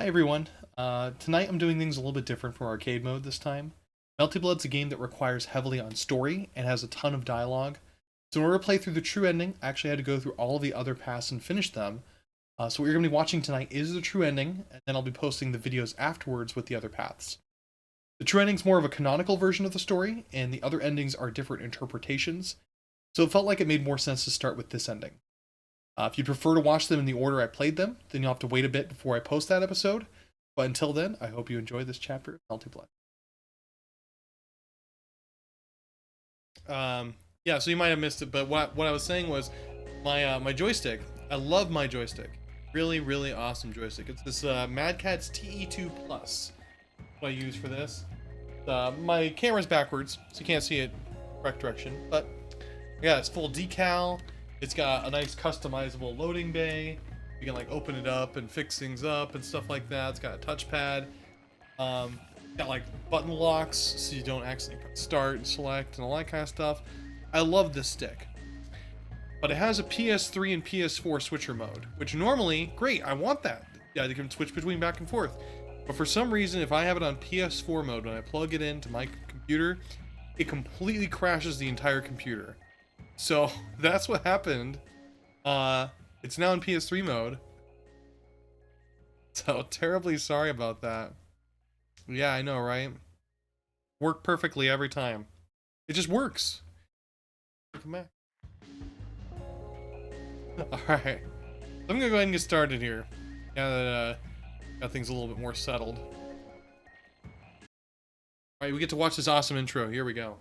Hi everyone. Tonight I'm doing things a little bit different for arcade mode this time. Melty Blood's a game that requires heavily on story and has a ton of dialogue. So in order to play through the true ending, I actually had to go through all of the other paths and finish them. So what you're going to be watching tonight is the true ending, and then I'll be posting the videos afterwards with the other paths. The true ending's more of a canonical version of the story, and the other endings are different interpretations. So it felt like it made more sense to start with this ending. If you prefer to watch them in the order I played them, then you'll have to wait a bit before I post that episode. But until then, I hope you enjoy this chapter of Melty Blood. Yeah, so you might have missed it, but what I was saying was my joystick. I love my joystick. Really, really awesome joystick. It's this Mad Catz TE2 Plus. What I use for this. My camera's backwards, so you can't see it correct direction. But yeah, it's full decal. It's got a nice customizable loading bay. You can like open it up and fix things up and stuff like that. It's got a touchpad. Got like button locks so you don't accidentally press start and select and all that kind of stuff. I love this stick. But it has a PS3 and PS4 switcher mode, which normally, great, I want that. Yeah, you can switch between back and forth. But for some reason, if I have it on PS4 mode, when I plug it into my computer, it completely crashes the entire computer. So that's what happened. It's now in PS3 mode. So terribly sorry about that. Yeah, I know, right? Work perfectly every time. It just works. Come back. Alright. I'm gonna go ahead and get started here. Now that got things a little bit more settled. Alright, we get to watch this awesome intro. Here we go.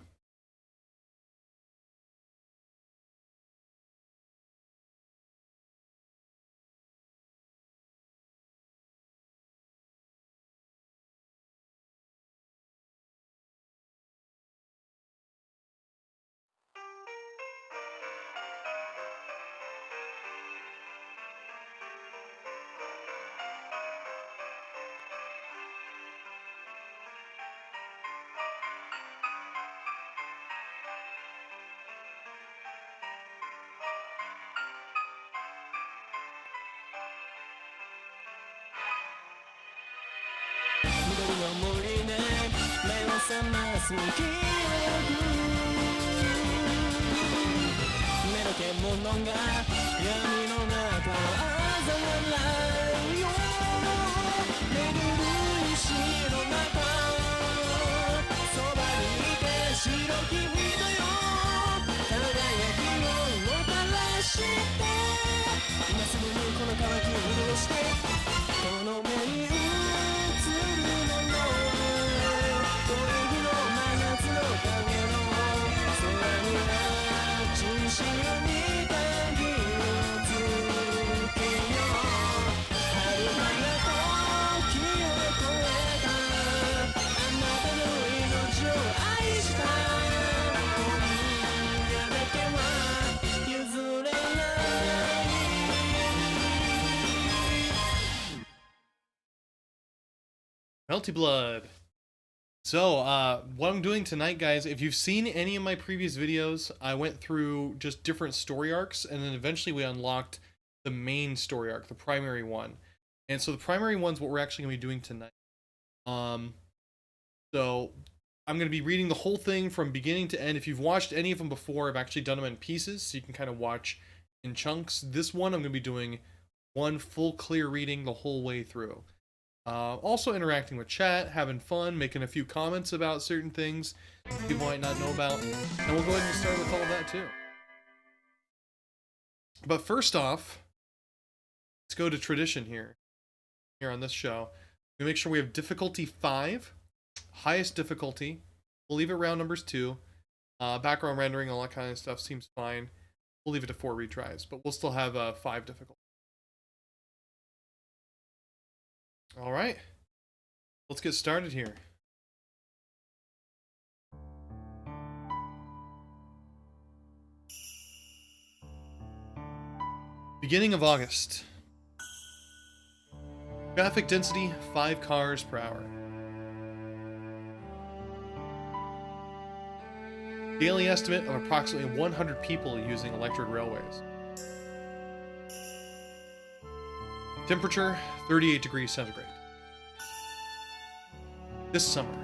Melty Blood. So, what I'm doing tonight, guys, if you've seen any of my previous videos, I went through just different story arcs, and then eventually we unlocked the main story arc, the primary one. And so the primary one's what we're actually going to be doing tonight. So I'm going to be reading the whole thing from beginning to end. If you've watched any of them before, I've actually done them in pieces, so you can kind of watch in chunks. This one, I'm going to be doing one full clear reading the whole way through. Also interacting with chat, having fun, making a few comments about certain things people might not know about. And we'll go ahead and start with all that too. But first off, let's go to tradition here on this show. We make sure we have difficulty 5, highest difficulty. We'll leave it round numbers 2. Background rendering, all that kind of stuff seems fine. We'll leave it to 4 retries, but we'll still have 5 difficulty. All right, let's get started here. Beginning of August. Traffic density 5 cars per hour. Daily estimate of approximately 100 people using electric railways. Temperature 38 degrees centigrade. This summer.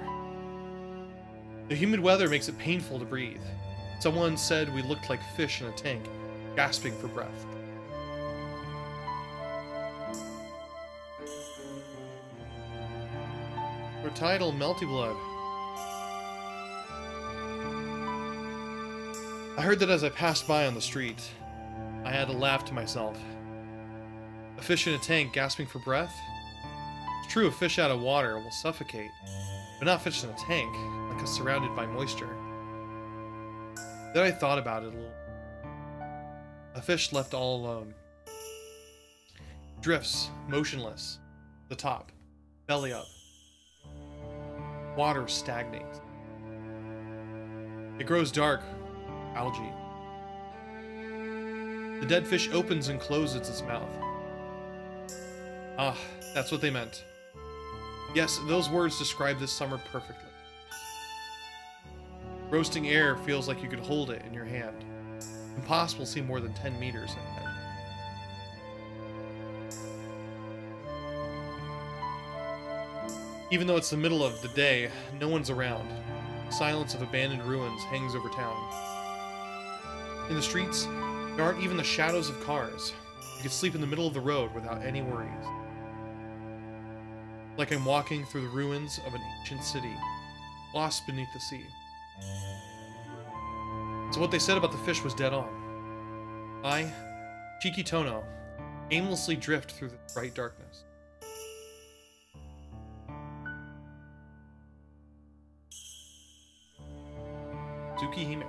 The humid weather makes it painful to breathe. Someone said we looked like fish in a tank, gasping for breath. Our title, Melty Blood. I heard that as I passed by on the street. I had to laugh to myself. A fish in a tank gasping for breath? It's true, a fish out of water will suffocate, but not a fish in a tank, like a surrounded by moisture. Then I thought about it a little. A fish left all alone. Drifts, motionless. The top, belly up. Water stagnates. It grows dark, algae. The dead fish opens and closes its mouth. Ah, that's what they meant. Yes, those words describe this summer perfectly. Roasting air feels like you could hold it in your hand. Impossible to see more than 10 meters ahead. Even though it's the middle of the day, no one's around. Silence of abandoned ruins hangs over town. In the streets, there aren't even the shadows of cars. You could sleep in the middle of the road without any worries. Like I'm walking through the ruins of an ancient city, lost beneath the sea. So what they said about the fish was dead on. I, Cheeky Tono, aimlessly drift through the bright darkness. Tsukihime.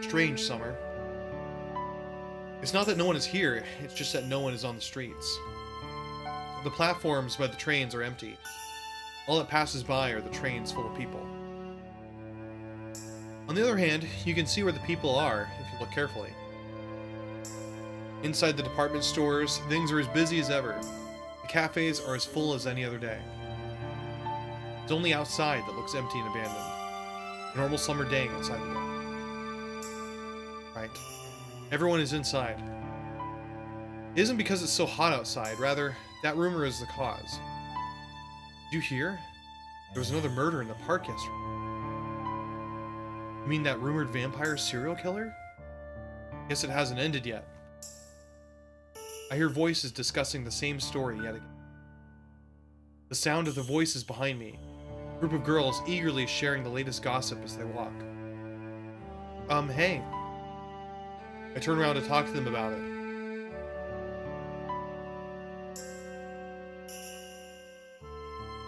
Strange summer. It's not that no one is here, it's just that no one is on the streets. The platforms by the trains are empty. All that passes by are the trains full of people. On the other hand, you can see where the people are if you look carefully. Inside the department stores, things are as busy as ever. The cafes are as full as any other day. It's only outside that looks empty and abandoned. A normal summer day outside the door. Right. Everyone is inside. It isn't because it's so hot outside, rather, that rumor is the cause. Did you hear? There was another murder in the park yesterday. You mean that rumored vampire serial killer? Guess it hasn't ended yet. I hear voices discussing the same story yet again. The sound of the voices behind me. A group of girls eagerly sharing the latest gossip as they walk. Hey. I turn around to talk to them about it.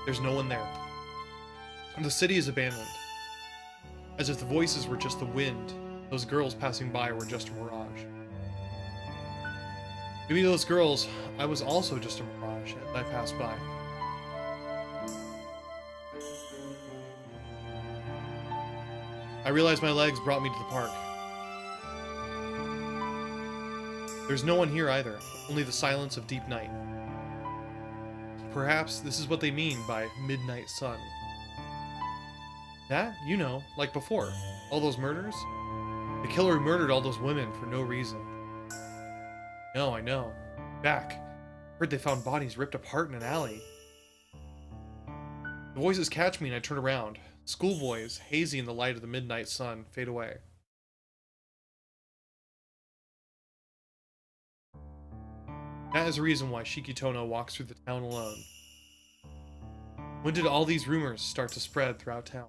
There's no one there. The city is abandoned. As if the voices were just the wind, those girls passing by were just a mirage. Maybe those girls, I was also just a mirage as I passed by. I realized my legs brought me to the park. There's no one here either, only the silence of deep night. Perhaps this is what they mean by midnight sun. That, you know, like before, all those murders? The killer who murdered all those women for no reason. No, I know. Back. Heard they found bodies ripped apart in an alley. The voices catch me and I turn around. Schoolboys, hazy in the light of the midnight sun, fade away. That is the reason why Shikitono walks through the town alone. When did all these rumors start to spread throughout town?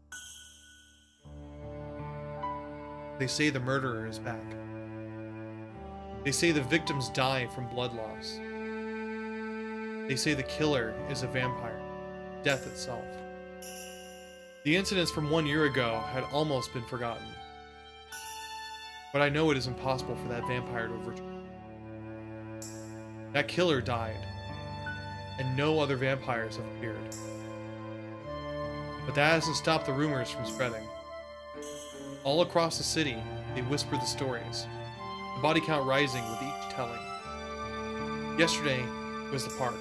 They say the murderer is back. They say the victims die from blood loss. They say the killer is a vampire, death itself. The incidents from 1 year ago had almost been forgotten. But I know it is impossible for that vampire to return. That killer died, and no other vampires have appeared. But that hasn't stopped the rumors from spreading. All across the city, they whisper the stories, the body count rising with each telling. Yesterday was the park.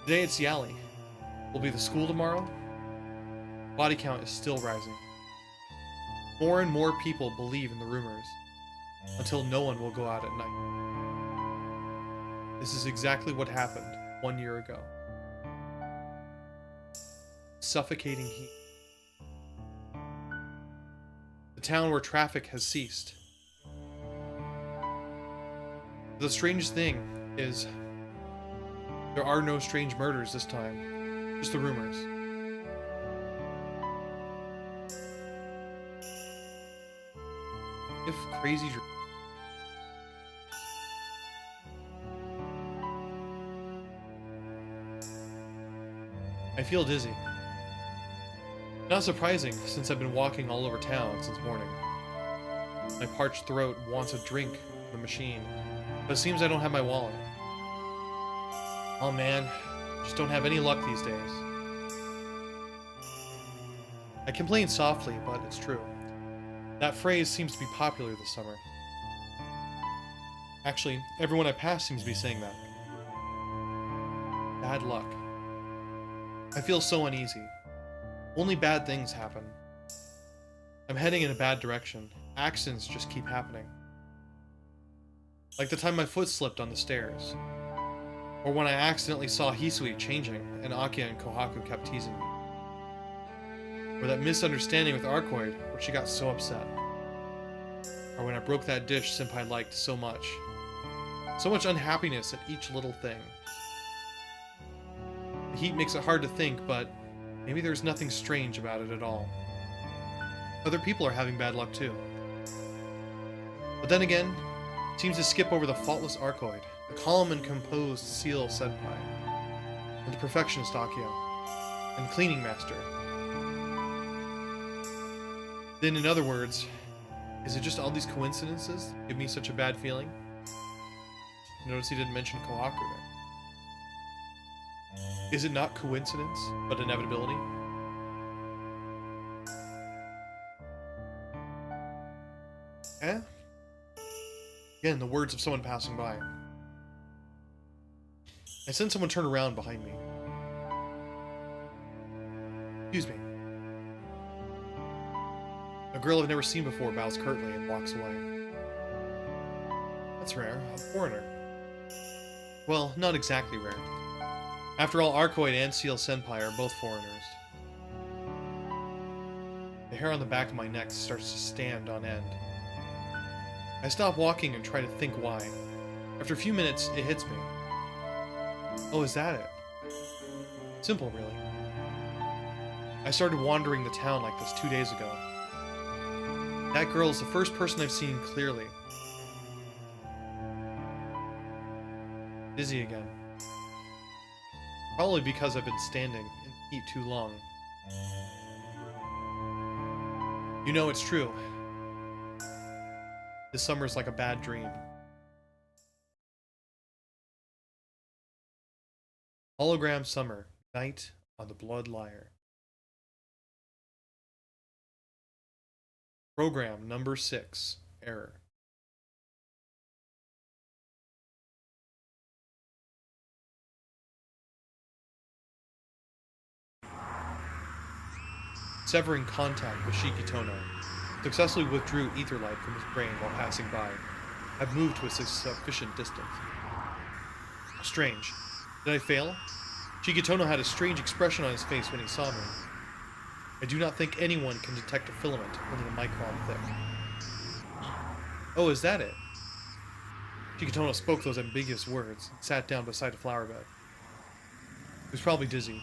Today it's the alley. Will be the school tomorrow? Body count is still rising. More and more people believe in the rumors, until no one will go out at night. This is exactly what happened 1 year ago. Suffocating heat. The town where traffic has ceased. The strange thing is, there are no strange murders this time, just the rumors. If crazy dreams. I feel dizzy. Not surprising, since I've been walking all over town since morning. My parched throat wants a drink from the machine, but it seems I don't have my wallet. Oh man, just don't have any luck these days. I complain softly, but it's true. That phrase seems to be popular this summer. Actually, everyone I pass seems to be saying that. Bad luck. I feel so uneasy. Only bad things happen. I'm heading in a bad direction. Accidents just keep happening. Like the time my foot slipped on the stairs. Or when I accidentally saw Hisui changing and Akia and Kohaku kept teasing me. Or that misunderstanding with Arkoid where she got so upset. Or when I broke that dish Senpai liked so much. So much unhappiness at each little thing. The heat makes it hard to think, but maybe there's nothing strange about it at all. Other people are having bad luck too. But then again, it seems to skip over the faultless Arkoid, the calm and composed Seal Senpai, and the perfectionist Akia, and the cleaning master. Then in other words, is it just all these coincidences that give me such a bad feeling? Notice he didn't mention Kohaku there. Is it not coincidence, but inevitability? Eh? Again, the words of someone passing by. I sense someone turn around behind me. Excuse me. A girl I've never seen before bows curtly and walks away. That's rare. A foreigner. Well, not exactly rare. After all, Arkoid and Seal Senpai are both foreigners. The hair on the back of my neck starts to stand on end. I stop walking and try to think why. After a few minutes, it hits me. Oh, is that it? Simple, really. I started wandering the town like this 2 days ago. That girl is the first person I've seen clearly. Dizzy again. Probably because I've been standing in the heat too long. You know it's true. This summer's like a bad dream. Hologram Summer, Night on the Blood Lyre. Program number 6, error. Severing contact with Shikitono, successfully withdrew ether light from his brain while passing by. I've moved to a sufficient distance. Strange. Did I fail? Shikitono had a strange expression on his face when he saw me. I do not think anyone can detect a filament only a micron thick. Oh, is that it? Shikitono spoke those ambiguous words and sat down beside a flower bed. He was probably dizzy.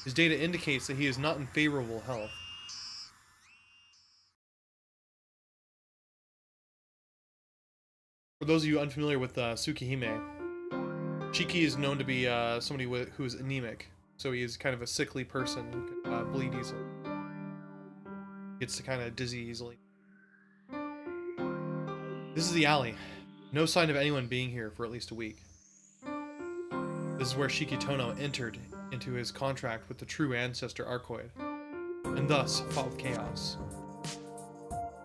His data indicates that he is not in favorable health. For those of you unfamiliar with Tsukihime, Shiki is known to be somebody who is anemic, so he is kind of a sickly person who can bleed easily. Gets to kind of dizzy easily. This is the alley. No sign of anyone being here for at least a week. This is where Shikitono entered into his contract with the true ancestor Arkoid, and thus fought with chaos.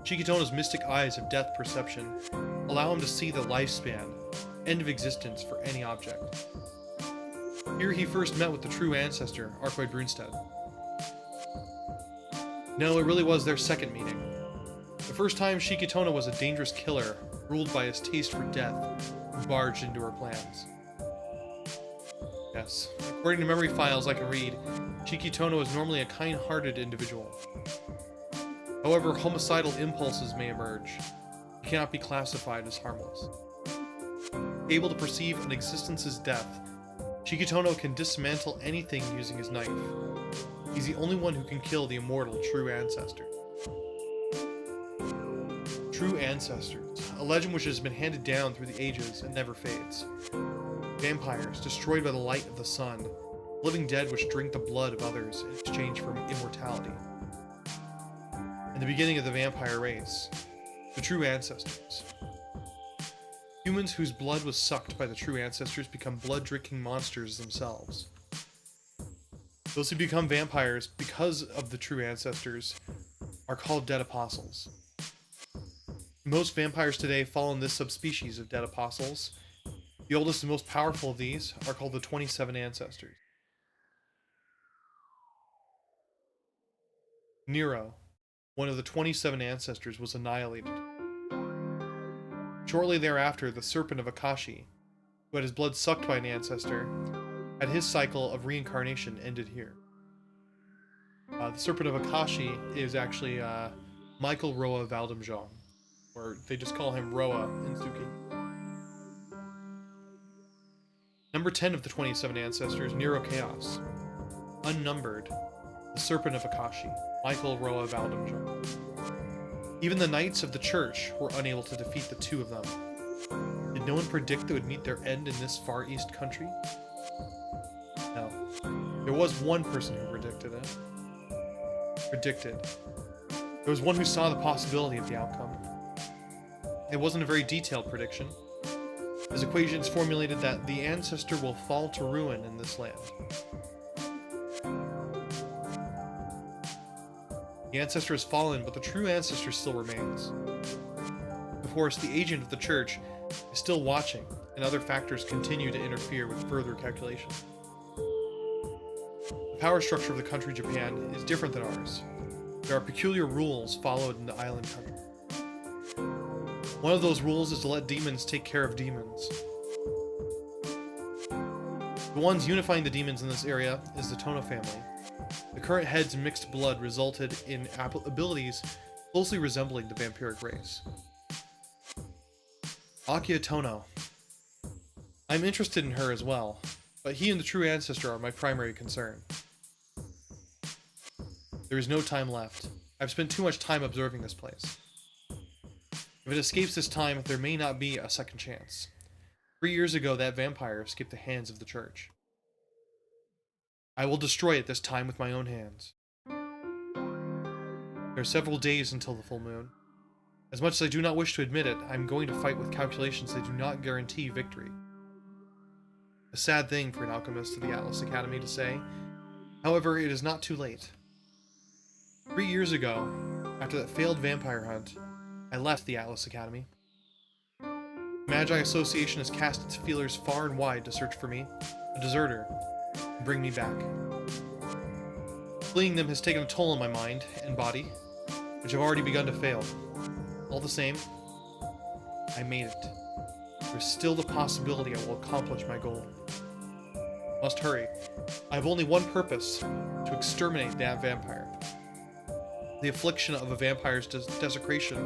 Shikitono's mystic eyes of depth perception allow him to see the lifespan, end of existence for any object. Here he first met with the true ancestor, Arkoid Brunstead. No, it really was their second meeting. The first time Shikitono was a dangerous killer, ruled by his taste for death, who barged into her plans. Yes. According to memory files I can read, Shikitono is normally a kind-hearted individual. However, homicidal impulses may emerge. He cannot be classified as harmless. Able to perceive an existence's death, Shikitono can dismantle anything using his knife. He's the only one who can kill the immortal True Ancestor. True Ancestors, a legend which has been handed down through the ages and never fades. Vampires, destroyed by the light of the sun, living dead which drink the blood of others in exchange for immortality. And the beginning of the vampire race, the True Ancestors. Humans whose blood was sucked by the True Ancestors become blood-drinking monsters themselves. Those who become vampires because of the True Ancestors are called Dead Apostles. Most vampires today fall in this subspecies of Dead Apostles. The oldest and most powerful of these are called the 27 Ancestors. Nero, one of the 27 Ancestors, was annihilated. Shortly thereafter, the Serpent of Akashi, who had his blood sucked by an ancestor, had his cycle of reincarnation ended here. The Serpent of Akashi is actually Michael Roa Valdemjong, or they just call him Roa in Suki. Number 10 of the 27 Ancestors, Nero Chaos. Unnumbered, the Serpent of Akashi, Michael Roa Valdemjong. Even the Knights of the Church were unable to defeat the two of them. Did no one predict they would meet their end in this far east country? No. There was one person who predicted it. There was one who saw the possibility of the outcome. It wasn't a very detailed prediction. His equations formulated that the ancestor will fall to ruin in this land. The ancestor has fallen, but the true ancestor still remains. Of course, the agent of the church is still watching, and other factors continue to interfere with further calculation. The power structure of the country Japan is different than ours. There are peculiar rules followed in the island country. One of those rules is to let demons take care of demons. The ones unifying the demons in this area is the Tono family. The current head's mixed blood resulted in abilities closely resembling the vampiric race. Akia Tono. I'm interested in her as well, but he and the true ancestor are my primary concern. There is no time left. I've spent too much time observing this place. If it escapes this time, there may not be a second chance. 3 years ago, that vampire escaped the hands of the church. I will destroy it this time with my own hands. There are several days until the full moon. As much as I do not wish to admit it, I'm going to fight with calculations that do not guarantee victory. A sad thing for an alchemist of the Atlas Academy to say. However, it is not too late. 3 years ago, after that failed vampire hunt, I left the Atlas Academy. The Magi Association has cast its feelers far and wide to search for me, a deserter, and bring me back. Fleeing them has taken a toll on my mind and body, which have already begun to fail. All the same, I made it. There's still the possibility I will accomplish my goal. Must hurry. I have only one purpose, to exterminate that vampire. The affliction of a vampire's desecration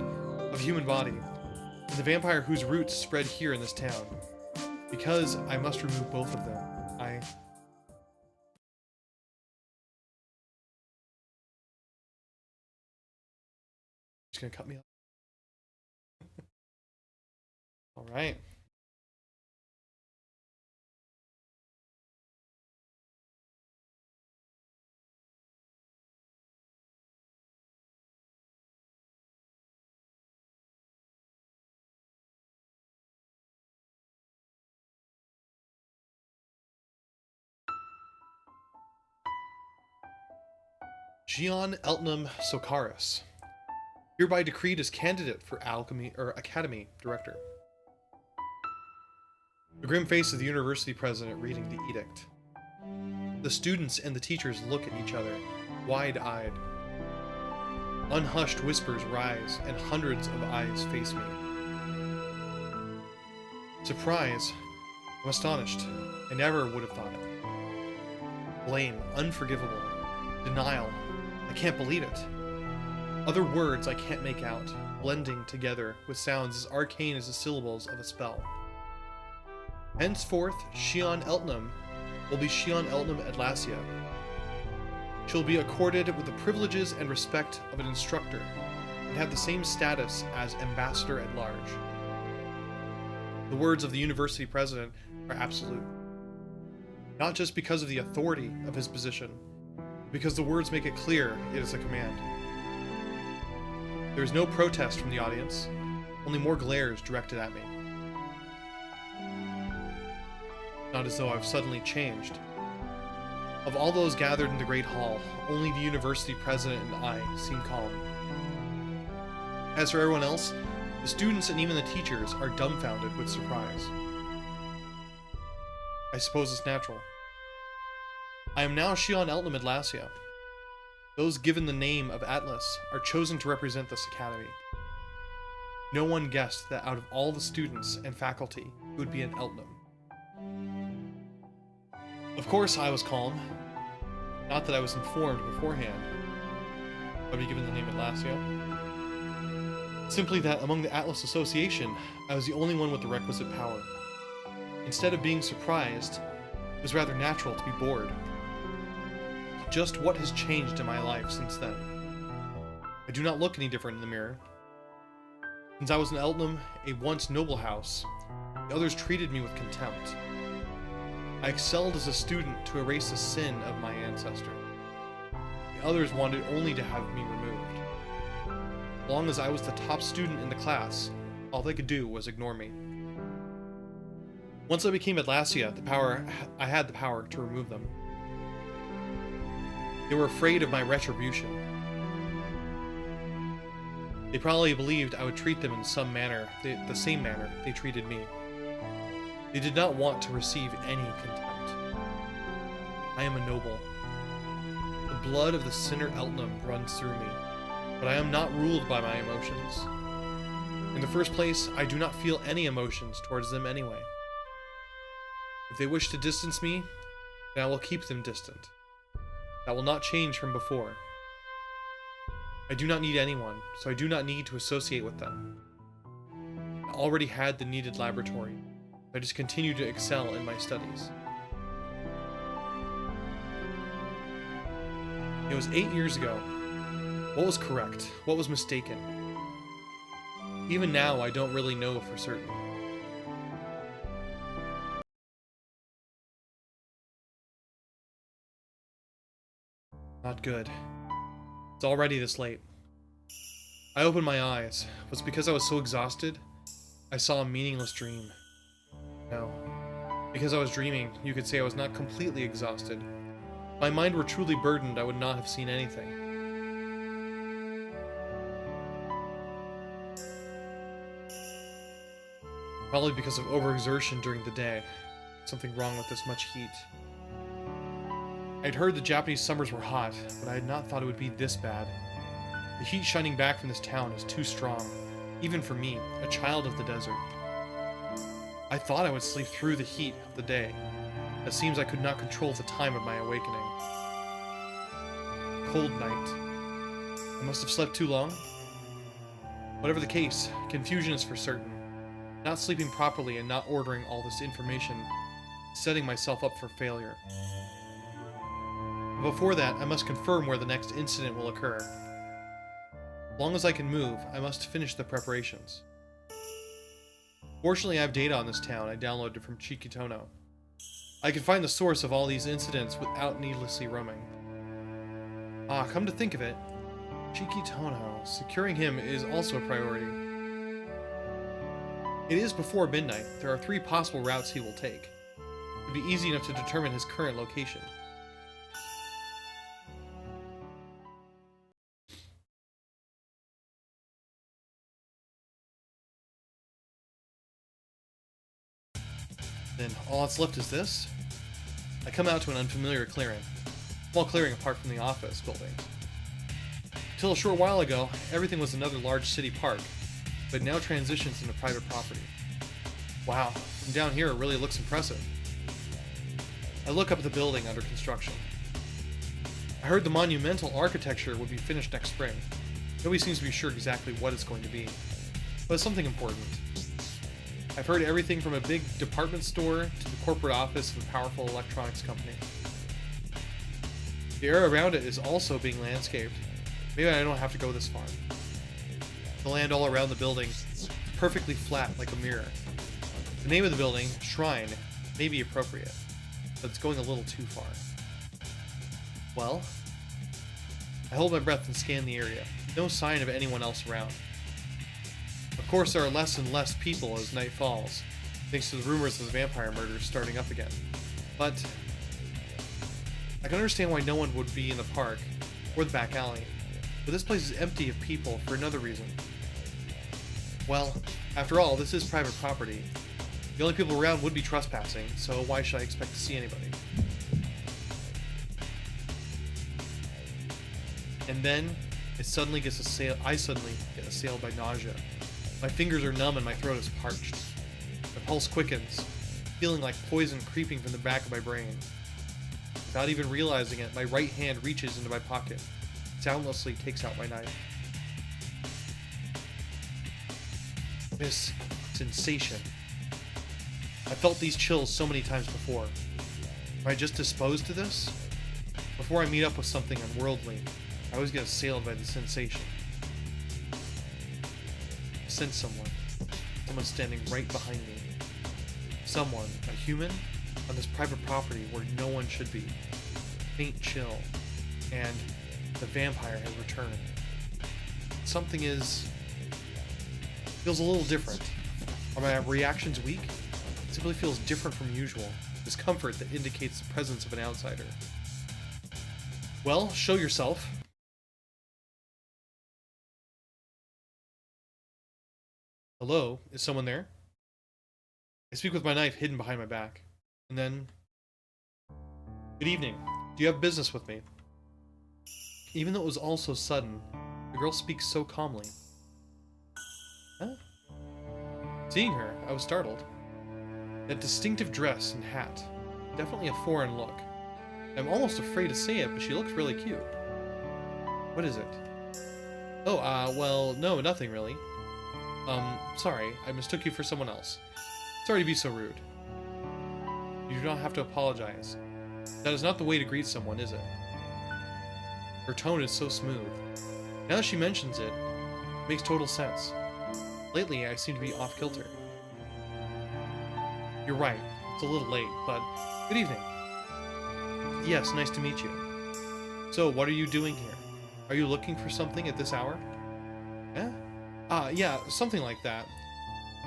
of human body, and the vampire whose roots spread here in this town. Because I must remove both of them, Just gonna cut me off. Alright. Gian Eltnam Sokaris, hereby decreed as candidate for Academy Director. The grim face of the university president reading the edict. The students and the teachers look at each other, wide-eyed. Unhushed whispers rise, and hundreds of eyes face me. Surprise. I'm astonished. I never would have thought it. blame, unforgivable, denial. I can't believe it. Other words I can't make out, blending together with sounds as arcane as the syllables of a spell. Henceforth, Shion Eltnam will be Shion Eltnam Atlasia. She'll be accorded with the privileges and respect of an instructor, and have the same status as ambassador at large. The words of the university president are absolute. Not just because of the authority of his position, but because the words make it clear it is a command. There is no protest from the audience, only more glares directed at me. Not as though I've suddenly changed. Of all those gathered in the Great Hall, only the university president and I seem calm. As for everyone else, the students and even the teachers are dumbfounded with surprise. I suppose it's natural. I am now Shion Eltnam Atlasia. Those given the name of Atlas are chosen to represent this academy. No one guessed that out of all the students and faculty, it would be an Eltnam. Of course I was calm. Not that I was informed beforehand. I'd be given the name Atlasia. Simply that among the Atlas Association, I was the only one with the requisite power. Instead of being surprised, it was rather natural to be bored. Just what has changed in my life since then? I do not look any different in the mirror. Since I was an Eltnam, a once noble house, the others treated me with contempt. I excelled as a student to erase the sin of my ancestor. The others wanted only to have me removed. As long as I was the top student in the class, all they could do was ignore me. Once I became Atlasia, I had the power to remove them. They were afraid of my retribution. They probably believed I would treat them in some manner, the same manner they treated me. They did not want to receive any contempt. I am a noble. The blood of the sinner Eltnam runs through me, but I am not ruled by my emotions. In the first place, I do not feel any emotions towards them anyway. If they wish to distance me, then I will keep them distant. That will not change from before. I do not need anyone, so I do not need to associate with them. I already had the needed laboratory. I just continue to excel in my studies. It was 8 years ago. What was correct? What was mistaken? Even now, I don't really know for certain. Not good. It's already this late. I opened my eyes. Was it because I was so exhausted? I saw a meaningless dream. No. Because I was dreaming, you could say I was not completely exhausted. If my mind were truly burdened, I would not have seen anything. Probably because of overexertion during the day. Something wrong with this much heat. I'd heard the Japanese summers were hot, but I had not thought it would be this bad. The heat shining back from this town is too strong, even for me, a child of the desert. I thought I would sleep through the heat of the day. It seems I could not control the time of my awakening. Cold night. I must have slept too long? Whatever the case, confusion is for certain. Not sleeping properly and not ordering all this information, setting myself up for failure. But before that, I must confirm where the next incident will occur. As long as I can move, I must finish the preparations. Fortunately, I have data on this town I downloaded from Chikitono. I can find the source of all these incidents without needlessly roaming. Ah, come to think of it, Chikitono, securing him is also a priority. It is before midnight. There are 3 possible routes he will take. It would be easy enough to determine his current location. Then all that's left is this. I come out to an unfamiliar clearing. Small clearing apart from the office building. Until a short while ago, everything was another large city park, but now transitions into private property. Wow, from down here it really looks impressive. I look up at the building under construction. I heard the monumental architecture would be finished next spring. Nobody seems to be sure exactly what it's going to be, but it's something important. I've heard everything from a big department store to the corporate office of a powerful electronics company. The area around it is also being landscaped. Maybe I don't have to go this far. The land all around the building is perfectly flat like a mirror. The name of the building, Shrine, may be appropriate, but it's going a little too far. Well, I hold my breath and scan the area. No sign of anyone else around. Of course, there are less and less people as night falls, thanks to the rumors of the vampire murders starting up again. But I can understand why no one would be in the park or the back alley, but this place is empty of people for another reason. Well, after all, this is private property. The only people around would be trespassing, so why should I expect to see anybody? And then, I suddenly get assailed by nausea. My fingers are numb and my throat is parched. My pulse quickens, feeling like poison creeping from the back of my brain. Without even realizing it, my right hand reaches into my pocket, soundlessly takes out my knife. This sensation. I felt these chills so many times before. Am I just disposed to this? Before I meet up with something unworldly, I always get assailed by the sensation. I sense someone standing right behind me. Someone, a human, on this private property where no one should be. Faint chill, and the vampire has returned. Something feels a little different. Are my reactions weak? It simply feels different from usual. Discomfort that indicates the presence of an outsider. Well, show yourself. Hello? Is someone there? I speak with my knife hidden behind my back. And then... Good evening. Do you have business with me? Even though it was all so sudden, the girl speaks so calmly. Huh? Seeing her, I was startled. That distinctive dress and hat. Definitely a foreign look. I'm almost afraid to say it, but she looks really cute. What is it? Oh, well, no, nothing really. Sorry, I mistook you for someone else. Sorry to be so rude. You do not have to apologize. That is not the way to greet someone, is it? Her tone is so smooth. Now that she mentions it, it makes total sense. Lately, I seem to be off-kilter. You're right, it's a little late, but good evening. Yes, nice to meet you. So, what are you doing here? Are you looking for something at this hour? Eh? Yeah, something like that.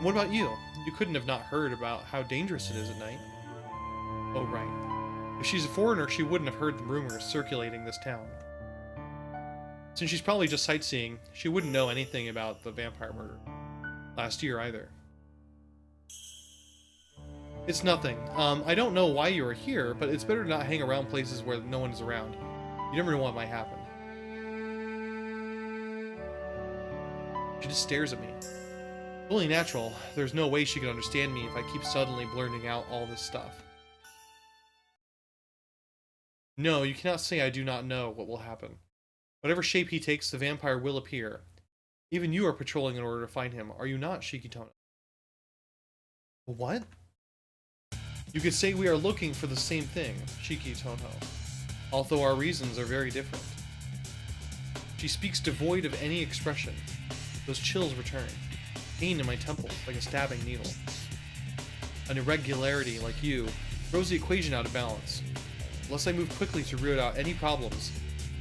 What about you? You couldn't have not heard about how dangerous it is at night. Oh, right. If she's a foreigner, she wouldn't have heard the rumors circulating this town. Since she's probably just sightseeing, she wouldn't know anything about the vampire murder. Last year, either. It's nothing. I don't know why you are here, but it's better to not hang around places where no one is around. You never know what might happen. She just stares at me. Only natural. There's no way she can understand me if I keep suddenly blurting out all this stuff. No, you cannot say I do not know what will happen. Whatever shape he takes, the vampire will appear. Even you are patrolling in order to find him, are you not, Shikitono? What? You could say we are looking for the same thing, Shikitono, although our reasons are very different. She speaks devoid of any expression. Those chills return. Pain in my temples, like a stabbing needle. An irregularity like you throws the equation out of balance. Unless I move quickly to root out any problems,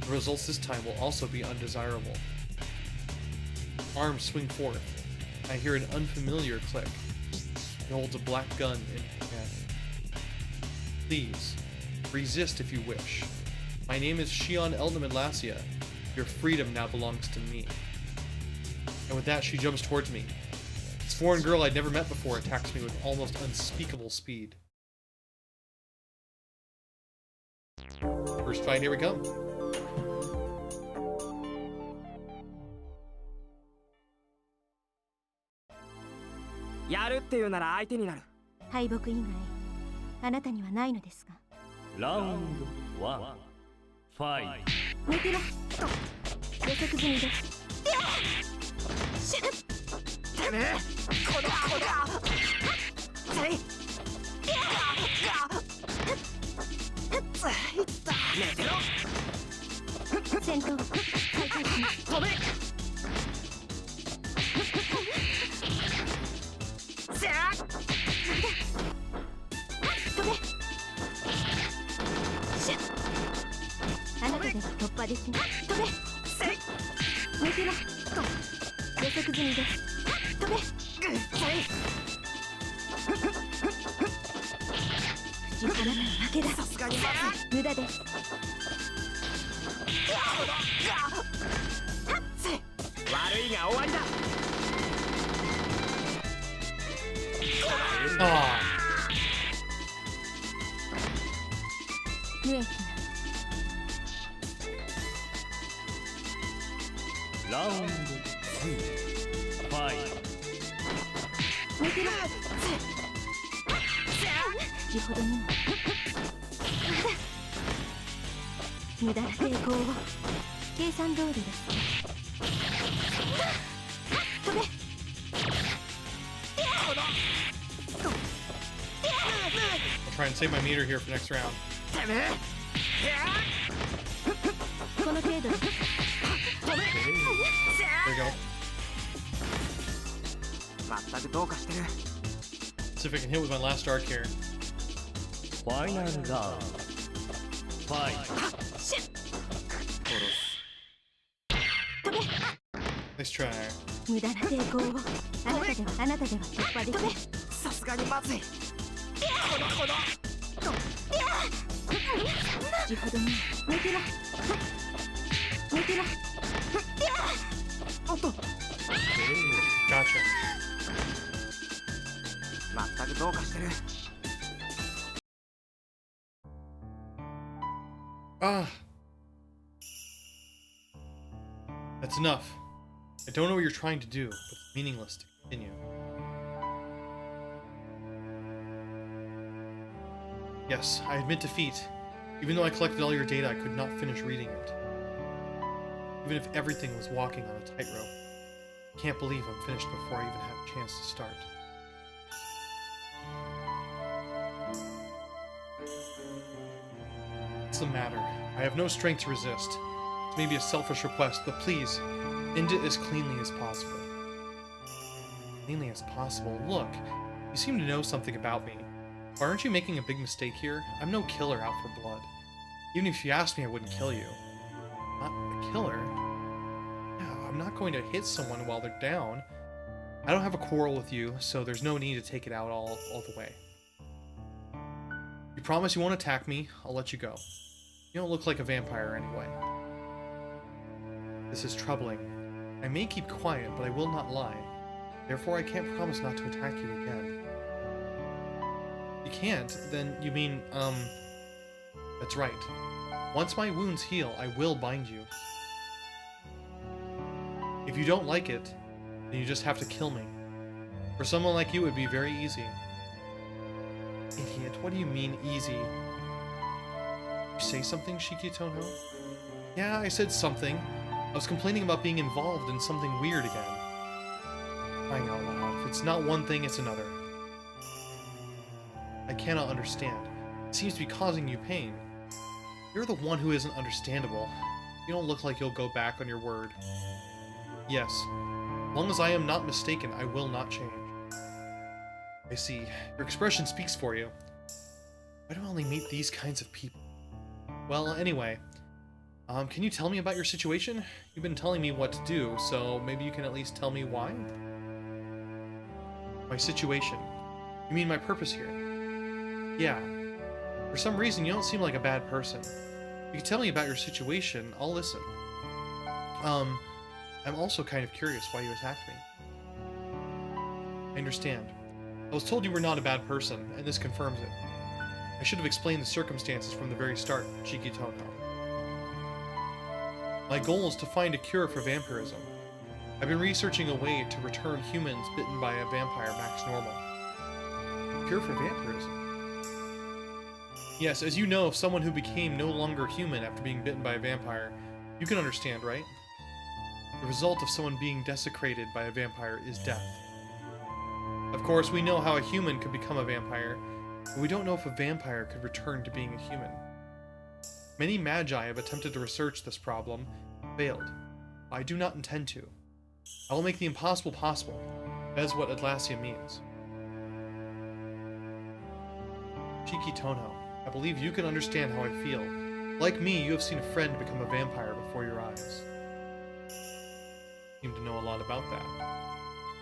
the results this time will also be undesirable. Arms swing forth. I hear an unfamiliar click. He holds a black gun in his hand. Please, resist if you wish. My name is Shion Eldam Lasia. Your freedom now belongs to me. And with that, she jumps towards me. This foreign girl I'd never met before attacks me with almost unspeakable speed. First fight, here we come. ファイ寝てろ予測済みです。てめえこのアホがついた寝てろ戦闘開開します。飛べせや飛べあなたでは突破できない。飛べせい寝てろ予測済みです。飛べ口あなたの負けだ。さすがにまずい無駄です。悪いが終わりだあ無益なラウンド2ファイ寝てろ先ほどにも無駄な抵抗を計算通りです。飛べ I'll try and save my meter here for next round. てめえこの程度で There we go. 全くどうかしてる See if I can hit with my last arc here. ファイナルラウンドファイ飛べ Nice try. 無駄な抵抗をあなたでは突破できない。さすがにまずい先ほどに寝てろ寝てろおっと Gotcha. 全くどうかしてる Ah. That's enough. I don't know what you're trying to do, but it's meaningless to continue. Yes, I admit defeat. Even though I collected all your data, I could not finish reading it. Even if everything was walking on a tightrope. I can't believe I'm finished before I even had a chance to start. What's the matter? I have no strength to resist. It may be a selfish request, but please, end it as cleanly as possible. Cleanly as possible? Look, you seem to know something about me. Why aren't you making a big mistake here? I'm no killer out for blood. Even if you asked me, I wouldn't kill you. Not a killer? Yeah, I'm not going to hit someone while they're down. I don't have a quarrel with you, so there's no need to take it out all the way. You promise you won't attack me, I'll let you go. You don't look like a vampire anyway. This is troubling. I may keep quiet, but I will not lie. Therefore, I can't promise not to attack you again. You can't? Then you mean, That's right. Once my wounds heal, I will bind you. If you don't like it, then you just have to kill me. For someone like you, it would be very easy. Idiot, what do you mean, easy? You say something, Shikitono? Yeah, I said something. I was complaining about being involved in something weird again. Crying out loud. If it's not one thing, it's another. I cannot understand. It seems to be causing you pain. You're the one who isn't understandable. You don't look like you'll go back on your word. Yes. As long as I am not mistaken, I will not change. I see. Your expression speaks for you. Why do I only meet these kinds of people? Well, anyway. Can you tell me about your situation? You've been telling me what to do, so maybe you can at least tell me why? My situation. You mean my purpose here? Yeah. For some reason, you don't seem like a bad person. You can tell me about your situation, I'll listen. I'm also kind of curious why you attacked me. I understand. I was told you were not a bad person, and this confirms it. I should have explained the circumstances from the very start, Shikitono. My goal is to find a cure for vampirism. I've been researching a way to return humans bitten by a vampire back to normal. Cure for vampirism? Yes, as you know, if someone who became no longer human after being bitten by a vampire, you can understand, right? The result of someone being desecrated by a vampire is death. Of course, we know how a human could become a vampire, but we don't know if a vampire could return to being a human. Many magi have attempted to research this problem, failed. I do not intend to. I will make the impossible possible. That is what Atlassian means. Cheeky Tono, I believe you can understand how I feel. Like me, you have seen a friend become a vampire before your eyes. Seem to know a lot about that.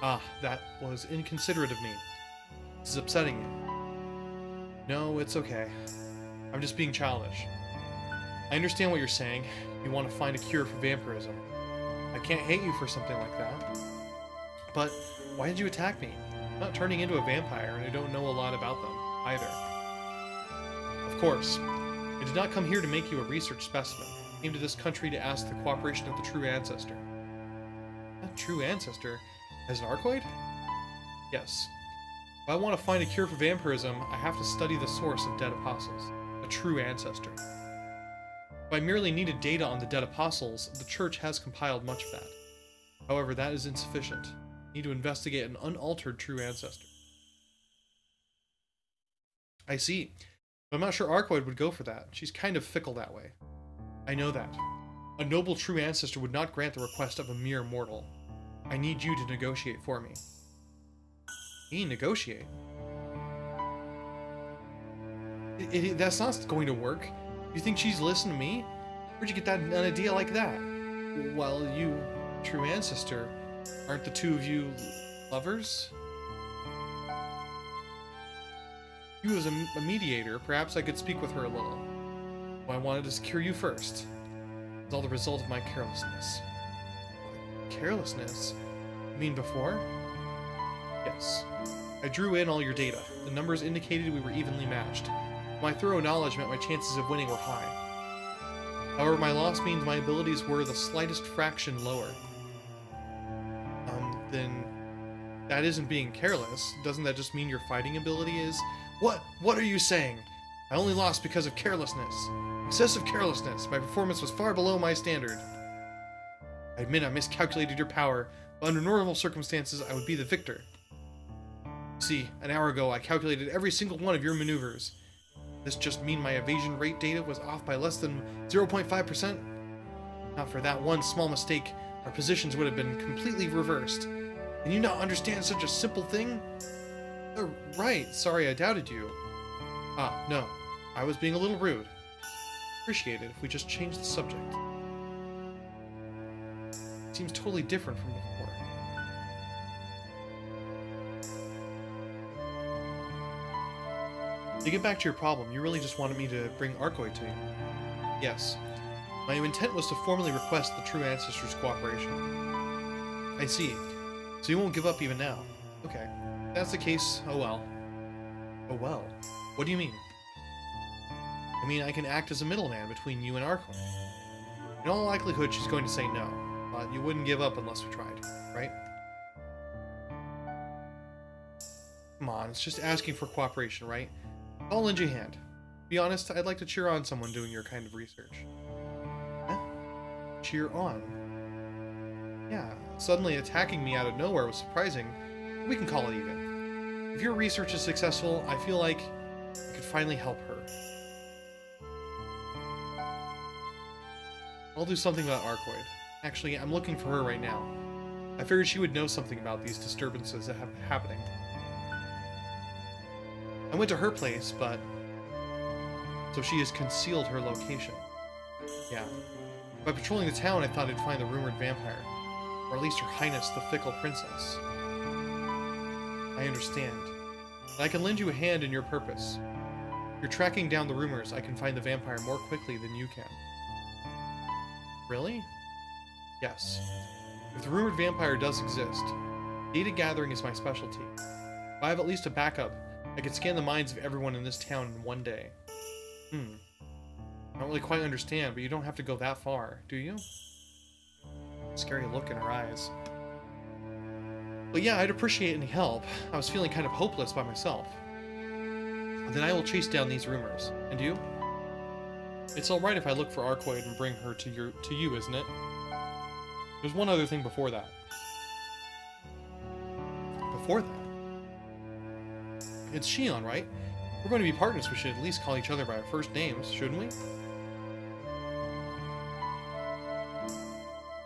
Ah, that was inconsiderate of me. This is upsetting you. No, it's okay. I'm just being childish. I understand what you're saying. You want to find a cure for vampirism. I can't hate you for something like that. But why did you attack me? I'm not turning into a vampire, and I don't know a lot about them, either. Of course, I did not come here to make you a research specimen. I came to this country to ask the cooperation of the true ancestor. A true ancestor? As an Arcoid? Yes. If I want to find a cure for vampirism, I have to study the source of dead apostles, a true ancestor. If I merely needed data on the dead apostles, the Church has compiled much of that. However, that is insufficient. I need to investigate an unaltered true ancestor. I see. But I'm not sure Arcoid would go for that. She's kind of fickle that way. I know that. A noble true ancestor would not grant the request of a mere mortal. I need you to negotiate for me. Me? Negotiate? That's not going to work. You think she's listening to me? Where'd you get an idea like that? Well, you, true ancestor, aren't the two of you lovers? You as a mediator, perhaps I could speak with her a little. Well, I wanted to secure you first. It's all the result of my carelessness. Carelessness? You mean before? Yes. I drew in all your data. The numbers indicated we were evenly matched. My thorough knowledge meant my chances of winning were high. However, my loss means my abilities were the slightest fraction lower. Then that isn't being careless. Doesn't that just mean your fighting ability is? What are you saying? I only lost because of carelessness. Excessive carelessness. My performance was far below my standard. I admit I miscalculated your power, but under normal circumstances I would be the victor. See, an hour ago I calculated every single one of your maneuvers. This just mean my evasion rate data was off by less than 0.5%? Not for that one small mistake, our positions would have been completely reversed. Can you not understand such a simple thing? Oh, right, sorry I doubted you. Ah, no, I was being a little rude. Appreciate it if we just change the subject. It seems totally different from before. To get back to your problem, you really just wanted me to bring Arcoid to you. Yes. My intent was to formally request the true ancestor's cooperation. I see. So you won't give up even now. Okay. If that's the case, oh well. Oh well? What do you mean? I mean, I can act as a middleman between you and Arcoid. In all likelihood, she's going to say no. But you wouldn't give up unless we tried, right? Come on, it's just asking for cooperation, right? I'll lend you a hand. Be honest, I'd like to cheer on someone doing your kind of research. Huh? Cheer on? Yeah, suddenly attacking me out of nowhere was surprising. We can call it even. If your research is successful, I feel like I could finally help her. I'll do something about Arcoid. Actually, I'm looking for her right now. I figured she would know something about these disturbances that have been happening. I went to her place, but... So she has concealed her location. Yeah. By patrolling the town, I thought I'd find the rumored vampire. Or at least her highness, the fickle princess. I understand. And I can lend you a hand in your purpose. If you're tracking down the rumors, I can find the vampire more quickly than you can. Really? Yes. If the rumored vampire does exist, data gathering is my specialty. If I have at least a backup, I could scan the minds of everyone in this town in one day. I don't really quite understand, but you don't have to go that far, do you? Scary look in her eyes. But yeah, I'd appreciate any help. I was feeling kind of hopeless by myself. Then I will chase down these rumors. And you? It's alright if I look for Arcoid and bring her to you, isn't it? There's one other thing before that. Before that? It's Shion, right? If we're going to be partners, we should at least call each other by our first names, shouldn't we?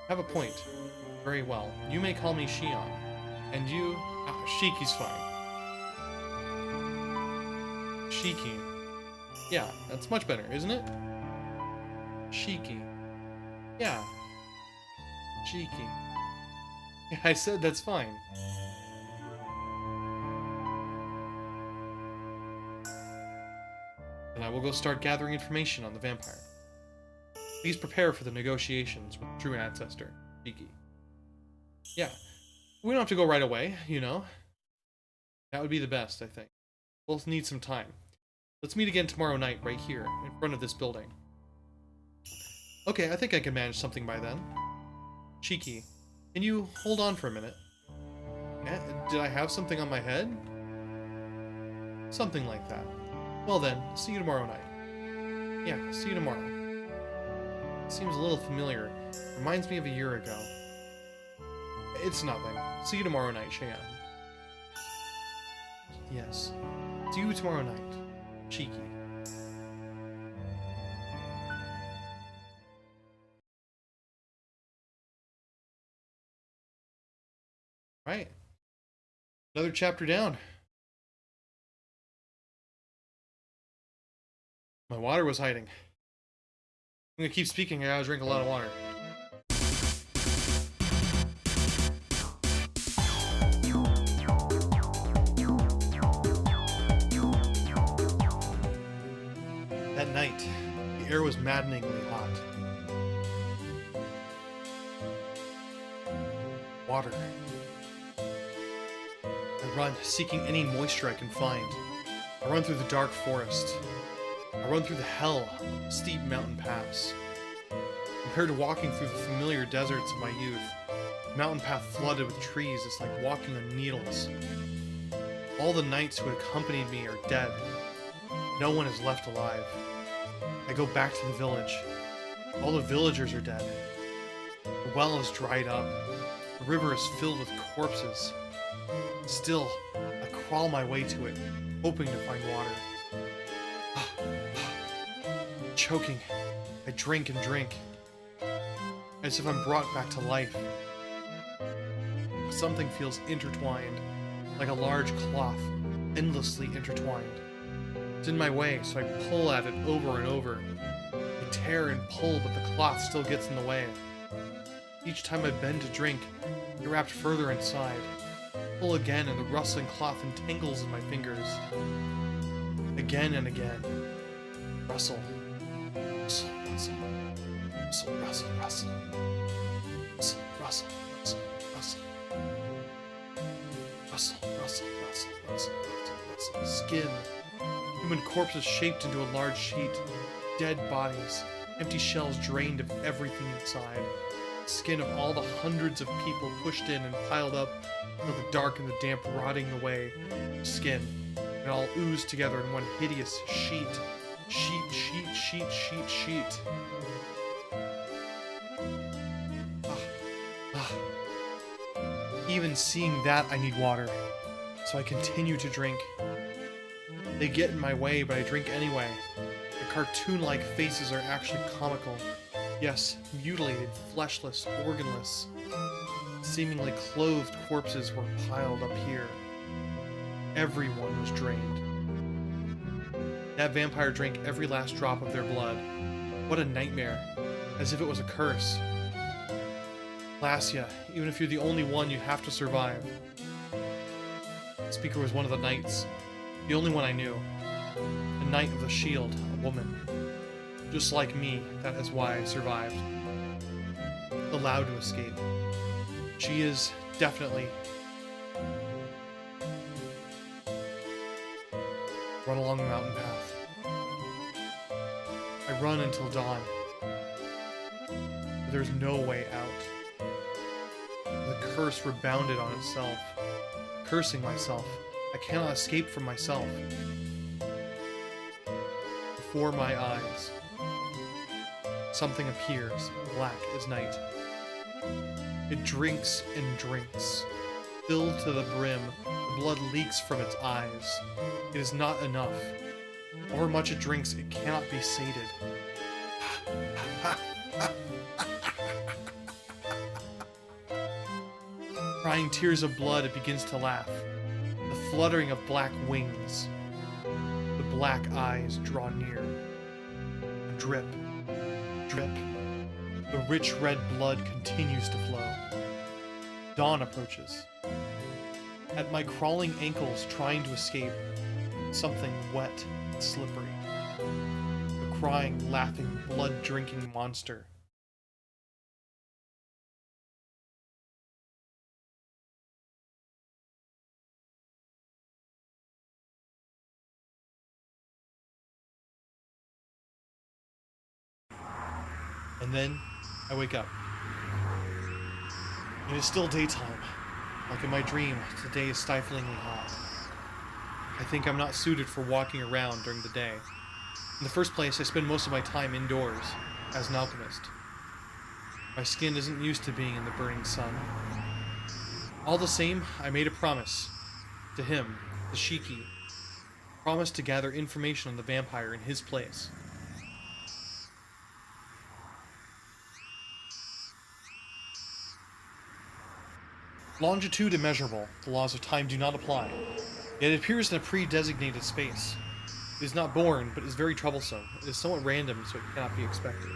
Have a point. Very well. You may call me Shion. And you... Shiki's fine. Shiki. Yeah, that's much better, isn't it? Shiki. Yeah. Shiki. Yeah, I said that's fine. And I will go start gathering information on the vampire. Please prepare for the negotiations with the true ancestor, Shiki. Yeah. We don't have to go right away, you know. That would be the best, I think. We'll need some time. Let's meet again tomorrow night, right here, in front of this building. Okay, I think I can manage something by then. Shiki, can you hold on for a minute? Did I have something on my head? Something like that. Well then, see you tomorrow night. Yeah, see you tomorrow. Seems a little familiar. Reminds me of a year ago. It's nothing. See you tomorrow night, Cheyenne. Yes. See you tomorrow night. Cheeky. Right. Another chapter down. My water was hiding. I'm gonna keep speaking. I gotta drink a lot of water. That night, the air was maddeningly hot. Water. I run, seeking any moisture I can find. I run through the dark forest. I run through the hell of steep mountain paths. Compared to walking through the familiar deserts of my youth, the mountain path flooded with trees is like walking on needles. All the knights who had accompanied me are dead. No one is left alive. I go back to the village. All the villagers are dead. The well is dried up. The river is filled with corpses. Still, I crawl my way to it, hoping to find water. Choking, I drink and drink, as if I'm brought back to life. Something feels intertwined, like a large cloth, endlessly intertwined. It's in my way, so I pull at it over and over. I tear and pull, but the cloth still gets in the way. Each time I bend to drink, I wrapped further inside. Pull again, and the rustling cloth entangles in my fingers. Again and again. Rustle. Rustle, rustle. Rustle, rustle, rustle. Rustle, rustle, rustle, rustle. Rustle, rustle, rustle, rustle, rustle, rustle. Skin. Human corpses shaped into a large sheet. Dead bodies. Empty shells drained of everything inside. Skin of all the hundreds of people pushed in and piled up into the dark and the damp rotting away. Skin. And all oozed together in one hideous sheet. Sheet, sheet, sheet, sheet, sheet. Even seeing that, I need water. So I continue to drink. They get in my way, but I drink anyway. The cartoon-like faces are actually comical. Yes, mutilated, fleshless, organless. Seemingly clothed corpses were piled up here. Everyone was drained. That vampire drank every last drop of their blood. What a nightmare. As if it was a curse. Lassia, even if you're the only one, you have to survive. The speaker was one of the knights. The only one I knew. The Knight of the Shield, a woman. Just like me, that is why I survived. Allowed to escape. She is definitely... Run along the mountain path. I run until dawn. But there's no way out. The curse rebounded on itself. Cursing myself. I cannot escape from myself. before my eyes. Something appears, black as night. It drinks and drinks. Filled to the brim, the blood leaks from its eyes. It is not enough. However much it drinks, it cannot be sated. Crying tears of blood, it begins to laugh. The fluttering of black wings. The black eyes draw near. Drip, drip. The rich red blood continues to flow. Dawn approaches. At my crawling ankles trying to escape, something wet and slippery. The crying, laughing, blood-drinking monster. And then, I wake up. It is still daytime. Like in my dream, today is stiflingly hot. I think I'm not suited for walking around during the day. In the first place, I spend most of my time indoors, as an alchemist. My skin isn't used to being in the burning sun. All the same, I made a promise. To him, the Shiki. Promise to gather information on the vampire in his place. Longitude immeasurable, the laws of time do not apply. Yet it appears in a pre-designated space. It is not born, but is very troublesome. It is somewhat random, so it cannot be expected.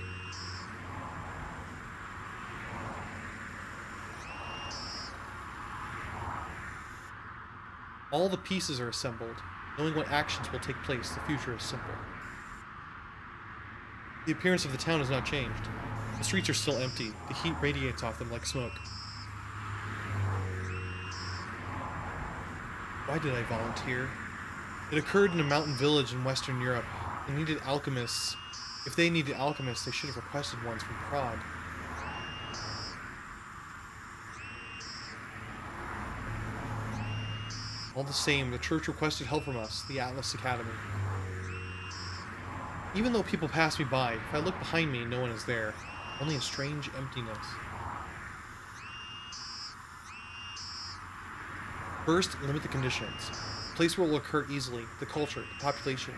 All the pieces are assembled. Knowing what actions will take place, the future is simple. The appearance of the town has not changed. The streets are still empty. The heat radiates off them like smoke. Why did I volunteer? It occurred in a mountain village in Western Europe. They needed alchemists. If they needed alchemists, they should have requested ones from Prague. All the same, the church requested help from us, the Atlas Academy. Even though people pass me by, if I look behind me, no one is there. Only a strange emptiness. First, limit the conditions. Place where it will occur easily, the culture, the population.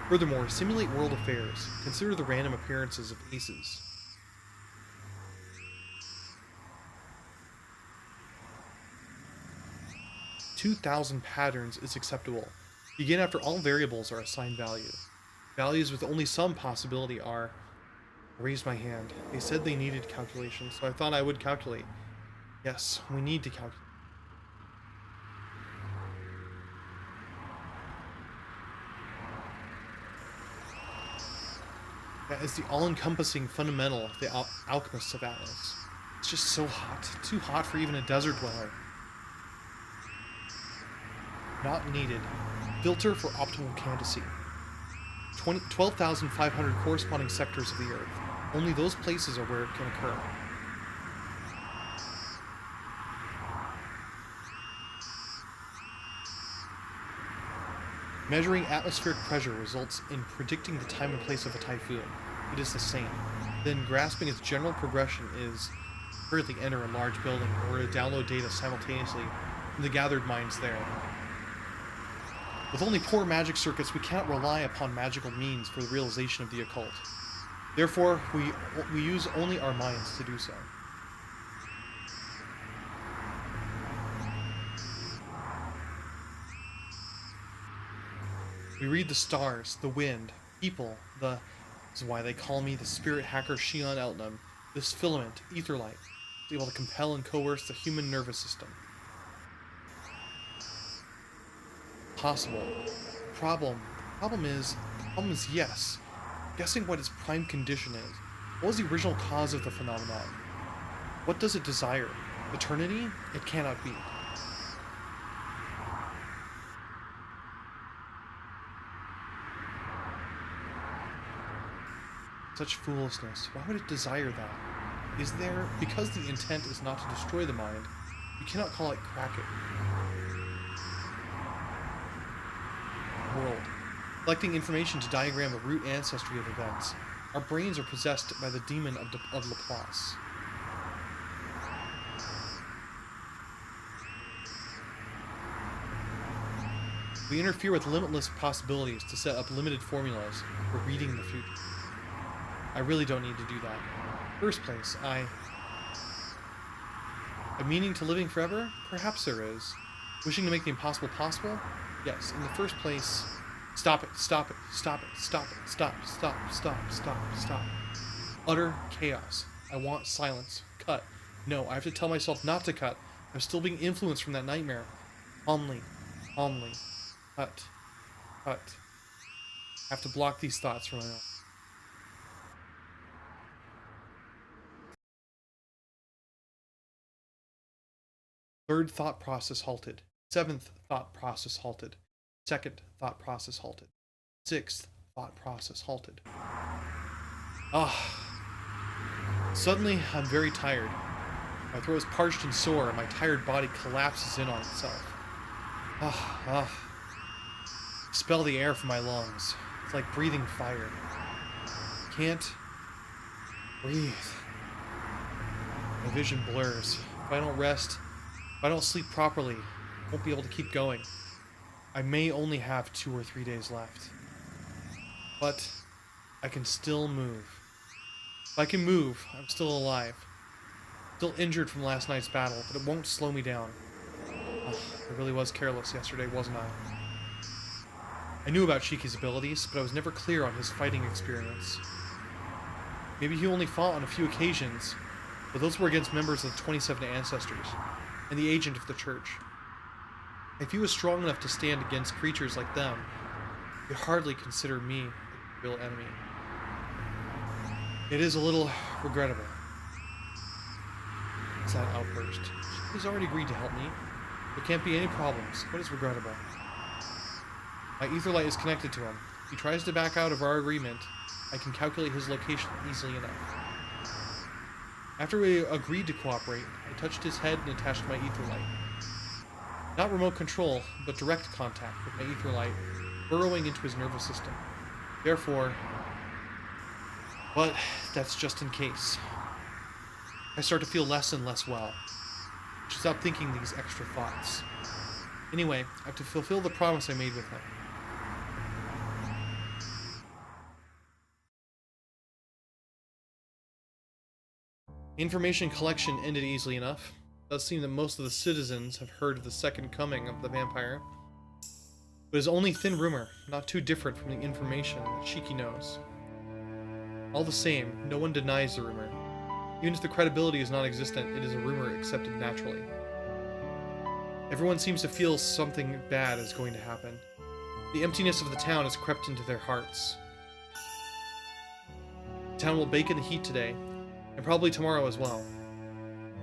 Furthermore, simulate world affairs. Consider the random appearances of aces. "2,000 patterns is acceptable. Begin after all variables are assigned value. Values with only some possibility are..." I raised my hand. They said they needed calculation, so I thought I would calculate. Yes, we need to calculate. That is the all-encompassing fundamental of the alchemists of Atlas. It's just so hot. Too hot for even a desert dweller. Not needed. Filter for optimal candidacy. 12,500 corresponding sectors of the Earth. Only those places are where it can occur. Measuring atmospheric pressure results in predicting the time and place of a typhoon. It is the same. Then grasping its general progression is hurriedly enter a large building in order to download data simultaneously from the gathered minds there. With only poor magic circuits, we cannot rely upon magical means for the realization of the occult. Therefore, we use only our minds to do so. We read the stars, the wind, people, this is why they call me the spirit hacker Shion Eltnam. This filament, ether light, is able to compel and coerce the human nervous system. Possible. Problem is yes. Guessing what its prime condition is. What was the original cause of the phenomenon? What does it desire? Eternity? It cannot be. Such foolishness. Why would it desire that? Is there... Because the intent is not to destroy the mind, you cannot call it cracking. World. Collecting information to diagram the root ancestry of events. Our brains are possessed by the demon of Laplace. We interfere with limitless possibilities to set up limited formulas for reading the future. I really don't need to do that. First place, a meaning to living forever? Perhaps there is. Wishing to make the impossible possible? Yes. In the first place, stop it, stop it, stop it, stop it, stop, stop, stop, stop, stop. Utter chaos. I want silence. Cut. No, I have to tell myself not to cut. I'm still being influenced from that nightmare. Calmly. Calmly. Cut. Cut. I have to block these thoughts from my own. Third thought process halted. Seventh thought process halted. Second thought process halted. Sixth thought process halted. Suddenly, I'm very tired. My throat is parched and sore, and my tired body collapses in on itself. Expel the air from my lungs. It's like breathing fire. Can't breathe. My vision blurs. If I don't rest, if I don't sleep properly, I won't be able to keep going. I may only have 2 or 3 days left. But I can still move. If I can move, I'm still alive. Still injured from last night's battle, but it won't slow me down. I really was careless yesterday, wasn't I? I knew about Shiki's abilities, but I was never clear on his fighting experience. Maybe he only fought on a few occasions, but those were against members of the 27 Ancestors, and the agent of the Church. If he was strong enough to stand against creatures like them, he'd hardly consider me a real enemy. It is a little regrettable. It's that outburst. He's already agreed to help me. There can't be any problems. What is regrettable? My ether light is connected to him. If he tries to back out of our agreement, I can calculate his location easily enough. After we agreed to cooperate, I touched his head and attached my ether light. Not remote control, but direct contact with my ether light, burrowing into his nervous system. Therefore, but that's just in case. I start to feel less and less well. I should stop thinking these extra thoughts. Anyway, I have to fulfill the promise I made with him. Information collection ended easily enough. It does seem that most of the citizens have heard of the second coming of the vampire. But it is only thin rumor, not too different from the information that Shiki knows. All the same, no one denies the rumor. Even if the credibility is non-existent, it is a rumor accepted naturally. Everyone seems to feel something bad is going to happen. The emptiness of the town has crept into their hearts. The town will bake in the heat today, and probably tomorrow as well.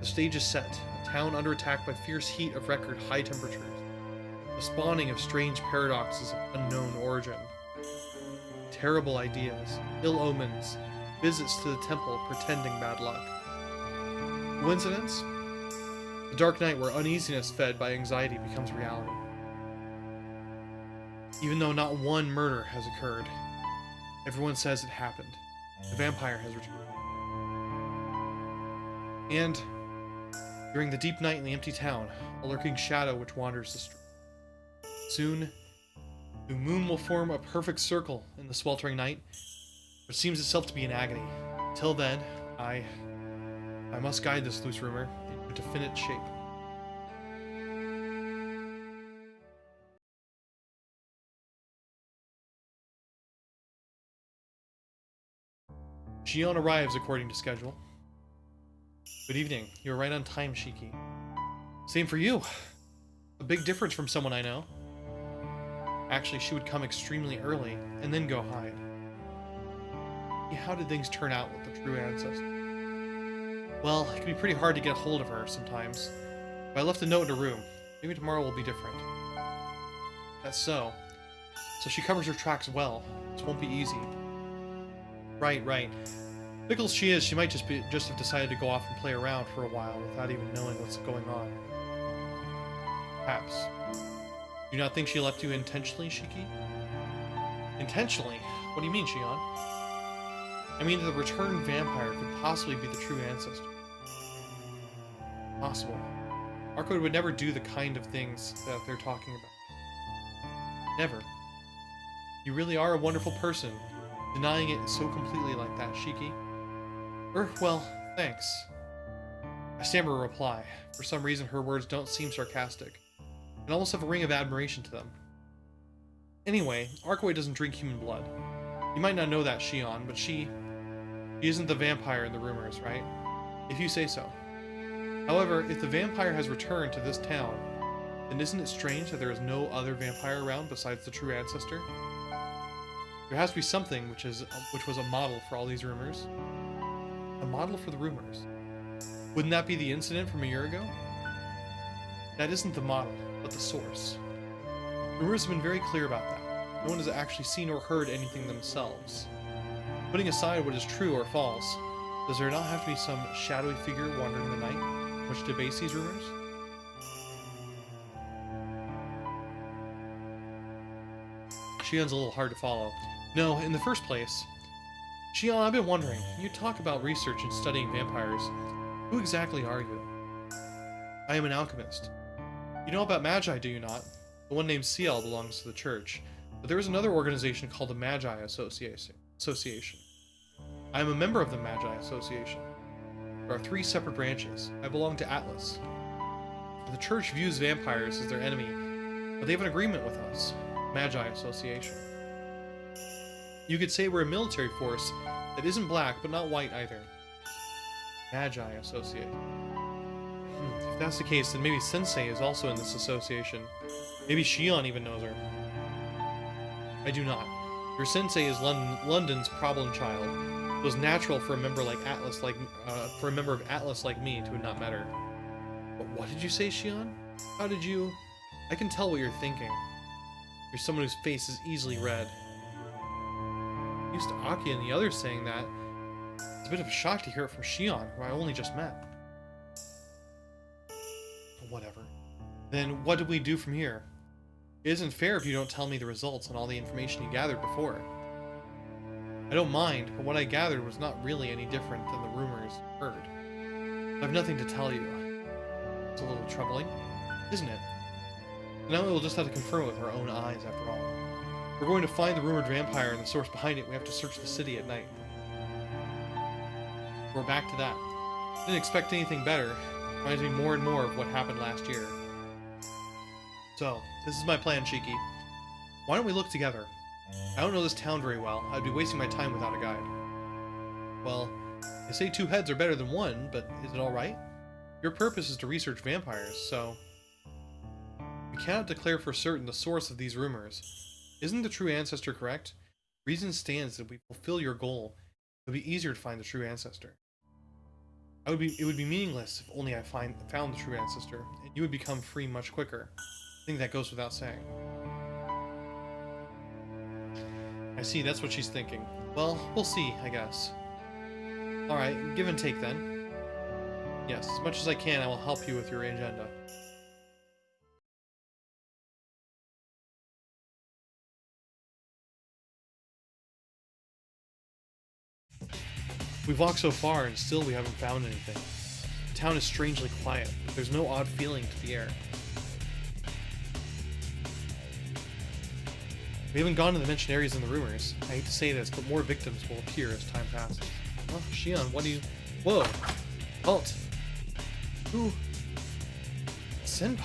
The stage is set, a town under attack by fierce heat of record high temperatures, the spawning of strange paradoxes of unknown origin, terrible ideas, ill omens, visits to the temple pretending bad luck. Coincidence? The dark night where uneasiness fed by anxiety becomes reality. Even though not one murder has occurred, everyone says it happened. The vampire has returned. And, during the deep night in the empty town, a lurking shadow which wanders the street. Soon, the moon will form a perfect circle in the sweltering night, which seems itself to be in agony. Till then, I must guide this loose rumor into definite shape. Shion arrives according to schedule. Good evening. You were right on time, Shiki. Same for you. A big difference from someone I know. Actually, she would come extremely early, and then go hide. How did things turn out with the true ancestor? Well, it can be pretty hard to get a hold of her sometimes. But I left a note in her room. Maybe tomorrow will be different. That's so. So she covers her tracks well. This won't be easy. Right. Fickle as she is, she might just have decided to go off and play around for a while without even knowing what's going on. Perhaps. Do you not think she left you intentionally, Shiki? Intentionally? What do you mean, Shion? I mean, the returned vampire could possibly be the true ancestor. Possible. Marco would never do the kind of things that they're talking about. Never. You really are a wonderful person, denying it so completely like that, Shiki. Well, thanks. I stammer a reply. For some reason, her words don't seem sarcastic, and almost have a ring of admiration to them. Anyway, Arkoi doesn't drink human blood. You might not know that, Shion, but she isn't the vampire in the rumors, right? If you say so. However, if the vampire has returned to this town, then isn't it strange that there is no other vampire around besides the true ancestor? There has to be something which was a model for all these rumors. A model for the rumors. Wouldn't that be the incident from a year ago? That isn't the model, but the source. Rumors have been very clear about that. No one has actually seen or heard anything themselves. Putting aside what is true or false, does there not have to be some shadowy figure wandering the night which debates these rumors? Shion's a little hard to follow. No, in the first place, Shion, I've been wondering, you talk about research and studying vampires. Who exactly are you? I am an alchemist. You know about Magi, do you not? The one named Ciel belongs to the church, but there is another organization called the Magi Association. I am a member of the Magi Association. There are 3 separate branches. I belong to Atlas. The church views vampires as their enemy, but they have an agreement with us, Magi Association. You could say we're a military force that isn't black, but not white either. Magi Association. If that's the case, then maybe Sensei is also in this association. Maybe Shion even knows her. I do not. Your Sensei is London's problem child. It was natural for a member of Atlas like me to not met her. But what did you say, Shion? How did you? I can tell what you're thinking. You're someone whose face is easily read. Used to Aki and the others saying that. It's a bit of a shock to hear it from Shion, who I only just met. Whatever. Then what do we do from here? It isn't fair if you don't tell me the results and all the information you gathered before. I don't mind, but what I gathered was not really any different than the rumors heard. I have nothing to tell you. It's a little troubling, isn't it? Now we'll just have to confirm it with our own eyes, after all. If we're going to find the rumored vampire and the source behind it, we have to search the city at night. We're back to that. Didn't expect anything better. Reminds me more and more of what happened last year. So, this is my plan, Shiki. Why don't we look together? I don't know this town very well. I'd be wasting my time without a guide. Well, they say 2 heads are better than 1, but is it alright? Your purpose is to research vampires, so... We cannot declare for certain the source of these rumors. Isn't the true ancestor correct? Reason stands that if we fulfill your goal, it would be easier to find the true ancestor. It would be meaningless if only I found the true ancestor, and you would become free much quicker. I think that goes without saying. I see, that's what she's thinking. Well, we'll see, I guess. Alright, give and take then. Yes, as much as I can, I will help you with your agenda. We've walked so far, and still we haven't found anything. The town is strangely quiet, but there's no odd feeling to the air. We haven't gone to the mentioned areas in the rumors. I hate to say this, but more victims will appear as time passes. Oh, Shion, what do you... Whoa! Halt! Who? Senpai!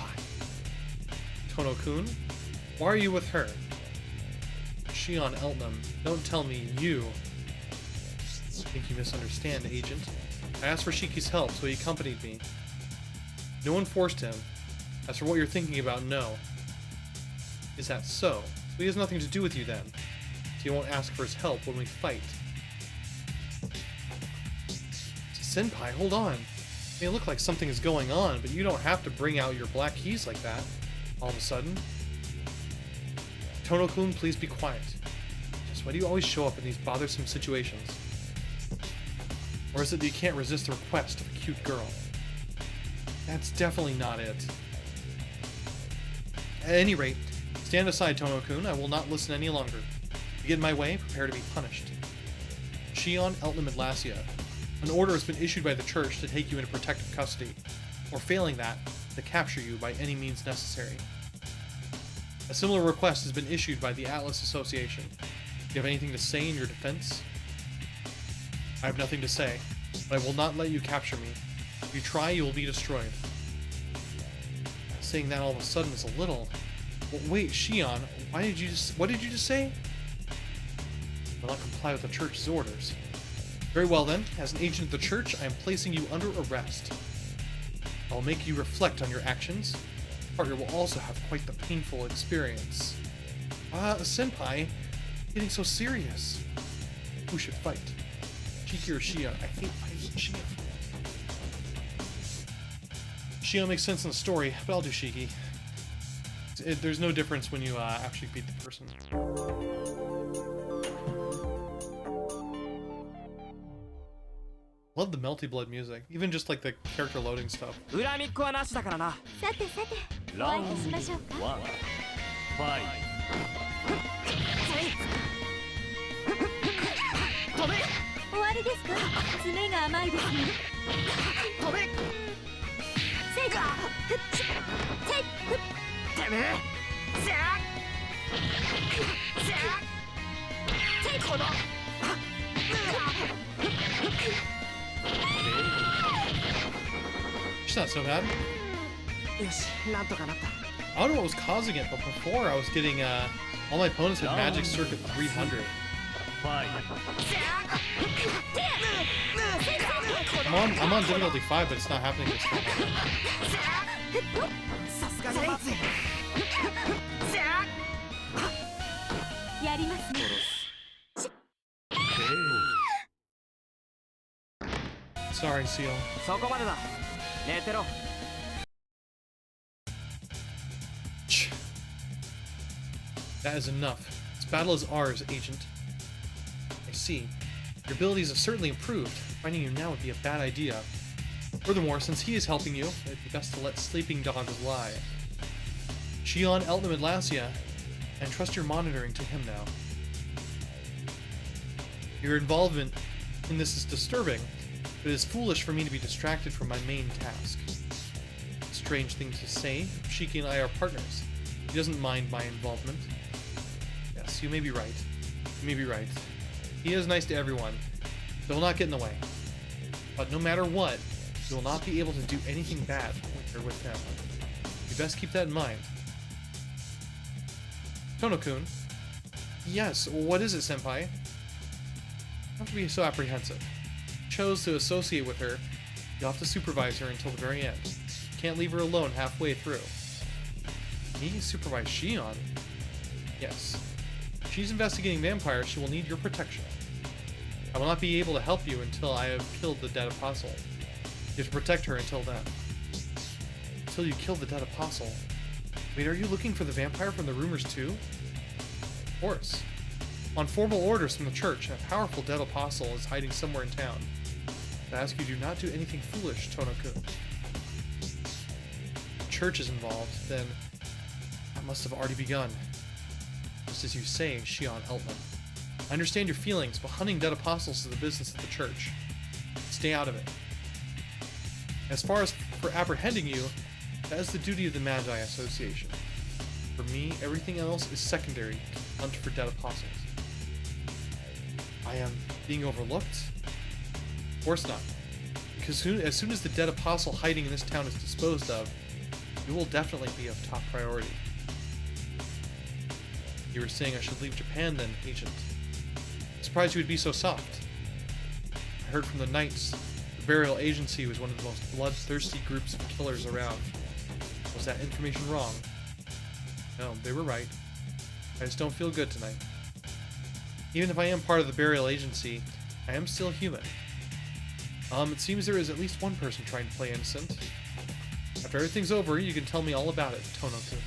Tono-kun? Why are you with her? Shion Eltnam, don't tell me you... I think you misunderstand, Agent. I asked for Shiki's help, so he accompanied me. No one forced him. As for what you're thinking about, no. Is that so? So he has nothing to do with you then. So you won't ask for his help when we fight. Senpai, hold on. It may look like something is going on, but you don't have to bring out your black keys like that. All of a sudden. Tono-kun, please be quiet. Just why do you always show up in these bothersome situations? Or is it that you can't resist the request of a cute girl? That's definitely not it. At any rate, stand aside, Tono-kun. I will not listen any longer. You get in my way, prepare to be punished. Shion, Eltnam, and Lassia. An order has been issued by the church to take you into protective custody, or failing that, to capture you by any means necessary. A similar request has been issued by the Atlas Association. Do you have anything to say in your defense? I have nothing to say, but I will not let you capture me. If you try, you will be destroyed. Saying that all of a sudden is a little... Well, wait, Shion, what did you just say? I will not comply with the church's orders. Very well then, as an agent of the church, I am placing you under arrest. I will make you reflect on your actions. Partner will also have quite the painful experience. Senpai, getting so serious. Who should fight? Shiki or Shion? I hate fighting Shion. Shion makes sense in the story, but I'll do Shiki. There's no difference when you actually beat the person. Love the Melty Blood music, even just like the character loading stuff. 恨みっこはなしだからな。さてさて、お会いいたしましょうか。1ファイ終わりですか？爪が甘いですね。飛べ。せいか。ふっせい。ふっ。てめえ。せあ。せあ。せい。この。She's not so bad. よし、なんとかなった。 I don't know what was causing it, but before I was getting all my opponents had magic circuit 300. ファイ I'm on difficulty 5, but it's not happening this time. さすがのまずい。せあ。やりますね。Sorry, Seal. そこまでだ。寝てろ。 That is enough. This battle is ours, Agent. I see. Your abilities have certainly improved. Finding you now would be a bad idea. Furthermore, since he is helping you, it'd be best to let sleeping dogs lie. Shion, Eltnam, and Lassia, and trust your monitoring to him now. Your involvement in this is disturbing, but it is foolish for me to be distracted from my main task. Strange thing to say, Shiki and I are partners. He doesn't mind my involvement. Yes, you may be right. You may be right. He is nice to everyone. They will not get in the way. But no matter what, you will not be able to do anything bad with him. You best keep that in mind. Tono-kun. Yes, what is it, Senpai? You don't have to be so apprehensive. You chose to associate with her. You'll have to supervise her until the very end. You can't leave her alone halfway through. Me supervise Shion? Yes. If she's investigating vampires, she will need your protection. I will not be able to help you until I have killed the dead apostle. You have to protect her until then. Until you kill the dead apostle. Wait, are you looking for the vampire from the rumors too? Of course. On formal orders from the church, a powerful dead apostle is hiding somewhere in town. I ask you do not do anything foolish, Tono-kun. The church is involved, then that must have already begun. Just as you say, Shion Eltnam. I understand your feelings, but hunting dead apostles is the business of the church. Stay out of it. As far as for apprehending you, that is the duty of the Magi Association. For me, everything else is secondary to the hunt for dead apostles. I am being overlooked? Of course not. Because as soon as the dead apostle hiding in this town is disposed of, you will definitely be of top priority. You were saying I should leave Japan then, Agent. I'm surprised you would be so soft. I heard from the Knights, the Burial Agency was one of the most bloodthirsty groups of killers around. Was that information wrong? No, they were right. I just don't feel good tonight. Even if I am part of the Burial Agency, I am still human. It seems there is at least one person trying to play innocent. After everything's over, you can tell me all about it, Tono-kun.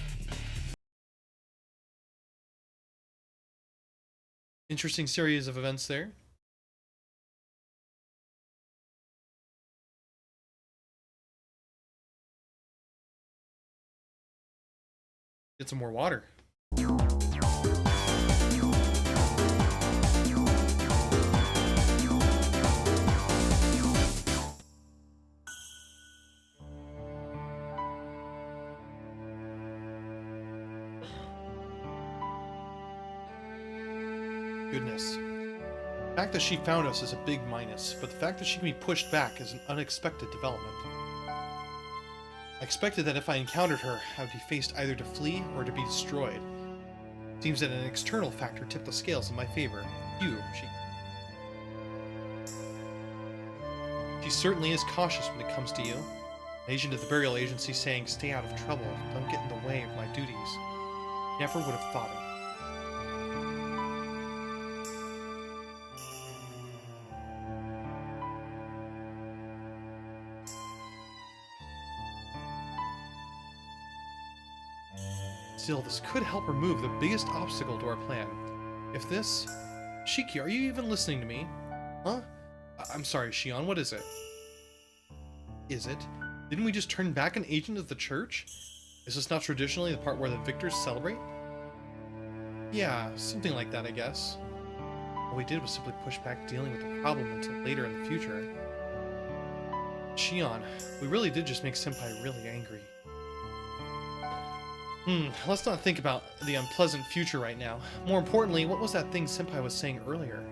Interesting series of events there. Get some more water. Goodness. The fact that she found us is a big minus, but the fact that she can be pushed back is an unexpected development. I expected that if I encountered her, I would be faced either to flee or to be destroyed. It seems that an external factor tipped the scales in my favor. She certainly is cautious when it comes to you. An agent of the burial agency saying, "Stay out of trouble, don't get in the way of my duties." Never would have thought it. Still, this could help remove the biggest obstacle to our plan. If this... Shiki, are you even listening to me? Huh? I'm sorry, Shion, what is it? Is it? Didn't we just turn back an agent of the church? Is this not traditionally the part where the victors celebrate? Yeah, something like that, I guess. All we did was simply push back dealing with the problem until later in the future. Shion, we really did just make Senpai really angry. Let's not think about the unpleasant future right now. More importantly, what was that thing Senpai was saying earlier?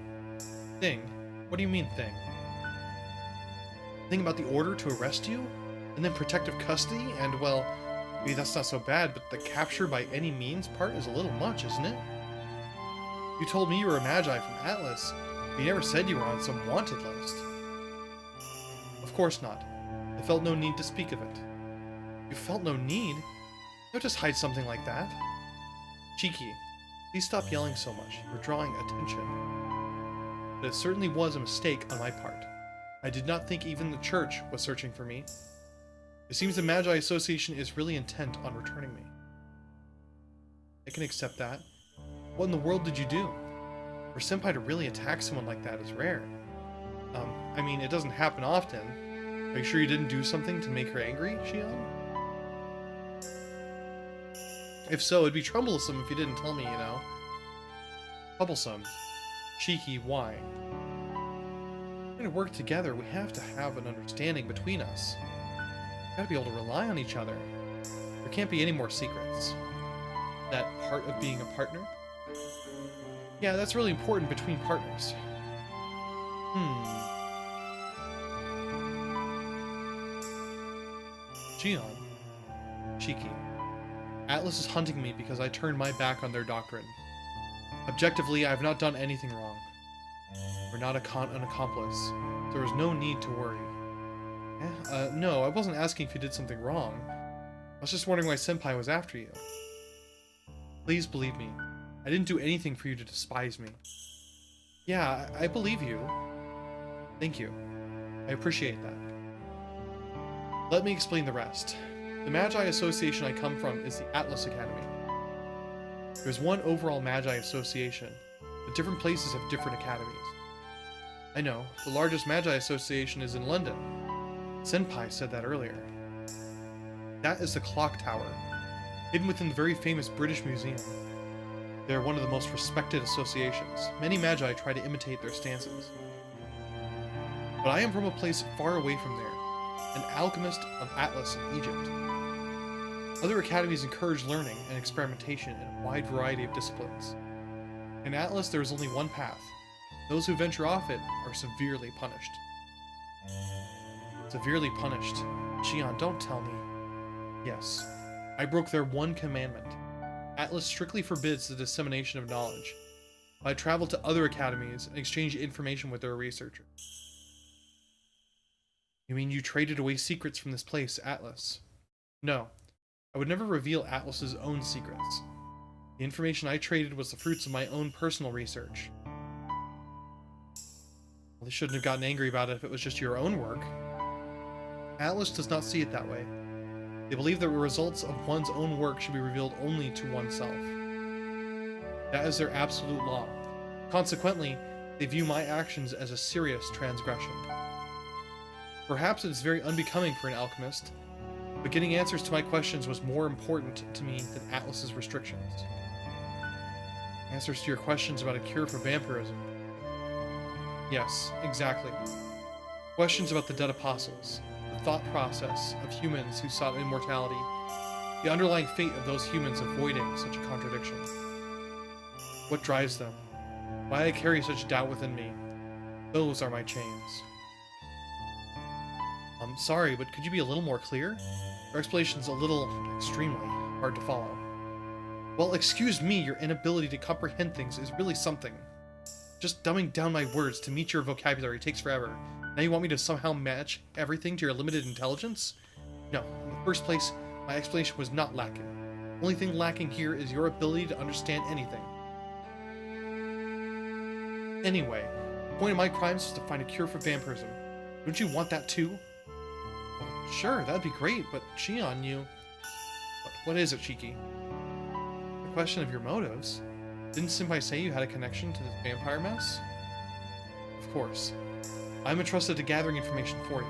Thing? What do you mean, thing? Thing about the order to arrest you? And then protective custody? And, well, maybe that's not so bad, but the capture by any means part is a little much, isn't it? You told me you were a Magi from Atlas, but you never said you were on some wanted list. Of course not. I felt no need to speak of it. You felt no need? Don't just hide something like that. Chiki, please stop yelling so much. You're drawing attention. But it certainly was a mistake on my part. I did not think even the church was searching for me. It seems the Magi Association is really intent on returning me. I can accept that. What in the world did you do? For Senpai to really attack someone like that is rare. I mean, it doesn't happen often. Are you sure you didn't do something to make her angry, Shion? If so, it'd be troublesome if you didn't tell me, you know. Troublesome. Cheeky, why? We're gonna work together, we have to have an understanding between us. We gotta be able to rely on each other. There can't be any more secrets. That part of being a partner? Yeah, that's really important between partners. Shion. Cheeky. Atlas is hunting me because I turned my back on their doctrine. Objectively, I have not done anything wrong. We're not an accomplice. There is no need to worry. No, I wasn't asking if you did something wrong. I was just wondering why Senpai was after you. Please believe me. I didn't do anything for you to despise me. Yeah, I believe you. Thank you. I appreciate that. Let me explain the rest. The Magi Association I come from is the Atlas Academy. There's one overall Magi Association, but different places have different academies. I know, the largest Magi Association is in London. Senpai said that earlier. That is the Clock Tower, hidden within the very famous British Museum. They are one of the most respected associations. Many Magi try to imitate their stances. But I am from a place far away from there, an alchemist of Atlas in Egypt. Other academies encourage learning and experimentation in a wide variety of disciplines. In Atlas, there is only one path. Those who venture off it are severely punished. Severely punished? Shion, don't tell me. Yes, I broke their one commandment. Atlas strictly forbids the dissemination of knowledge. I travel to other academies and exchange information with their researchers. You mean you traded away secrets from this place, Atlas? No. I would never reveal Atlas's own secrets. The information I traded was the fruits of my own personal research. Well, they shouldn't have gotten angry about it if it was just your own work. Atlas does not see it that way. They believe that the results of one's own work should be revealed only to oneself. That is their absolute law. Consequently, they view my actions as a serious transgression. Perhaps it is very unbecoming for an alchemist, but getting answers to my questions was more important to me than Atlas's restrictions. Answers to your questions about a cure for vampirism. Yes, exactly. Questions about the dead apostles, the thought process of humans who sought immortality, the underlying fate of those humans avoiding such a contradiction. What drives them? Why I carry such doubt within me. Those are my chains. I'm sorry, but could you be a little more clear? Your explanation's a little, extremely, hard to follow. Well, excuse me, your inability to comprehend things is really something. Just dumbing down my words to meet your vocabulary takes forever. Now you want me to somehow match everything to your limited intelligence? No, in the first place, my explanation was not lacking. The only thing lacking here is your ability to understand anything. Anyway, the point of my crimes is to find a cure for vampirism. Don't you want that too? Well, sure, that'd be great, but Shion, you... What is it, Shiki? A question of your motives? Didn't Senpai say you had a connection to this vampire mess? Of course. I'm entrusted to gathering information for you.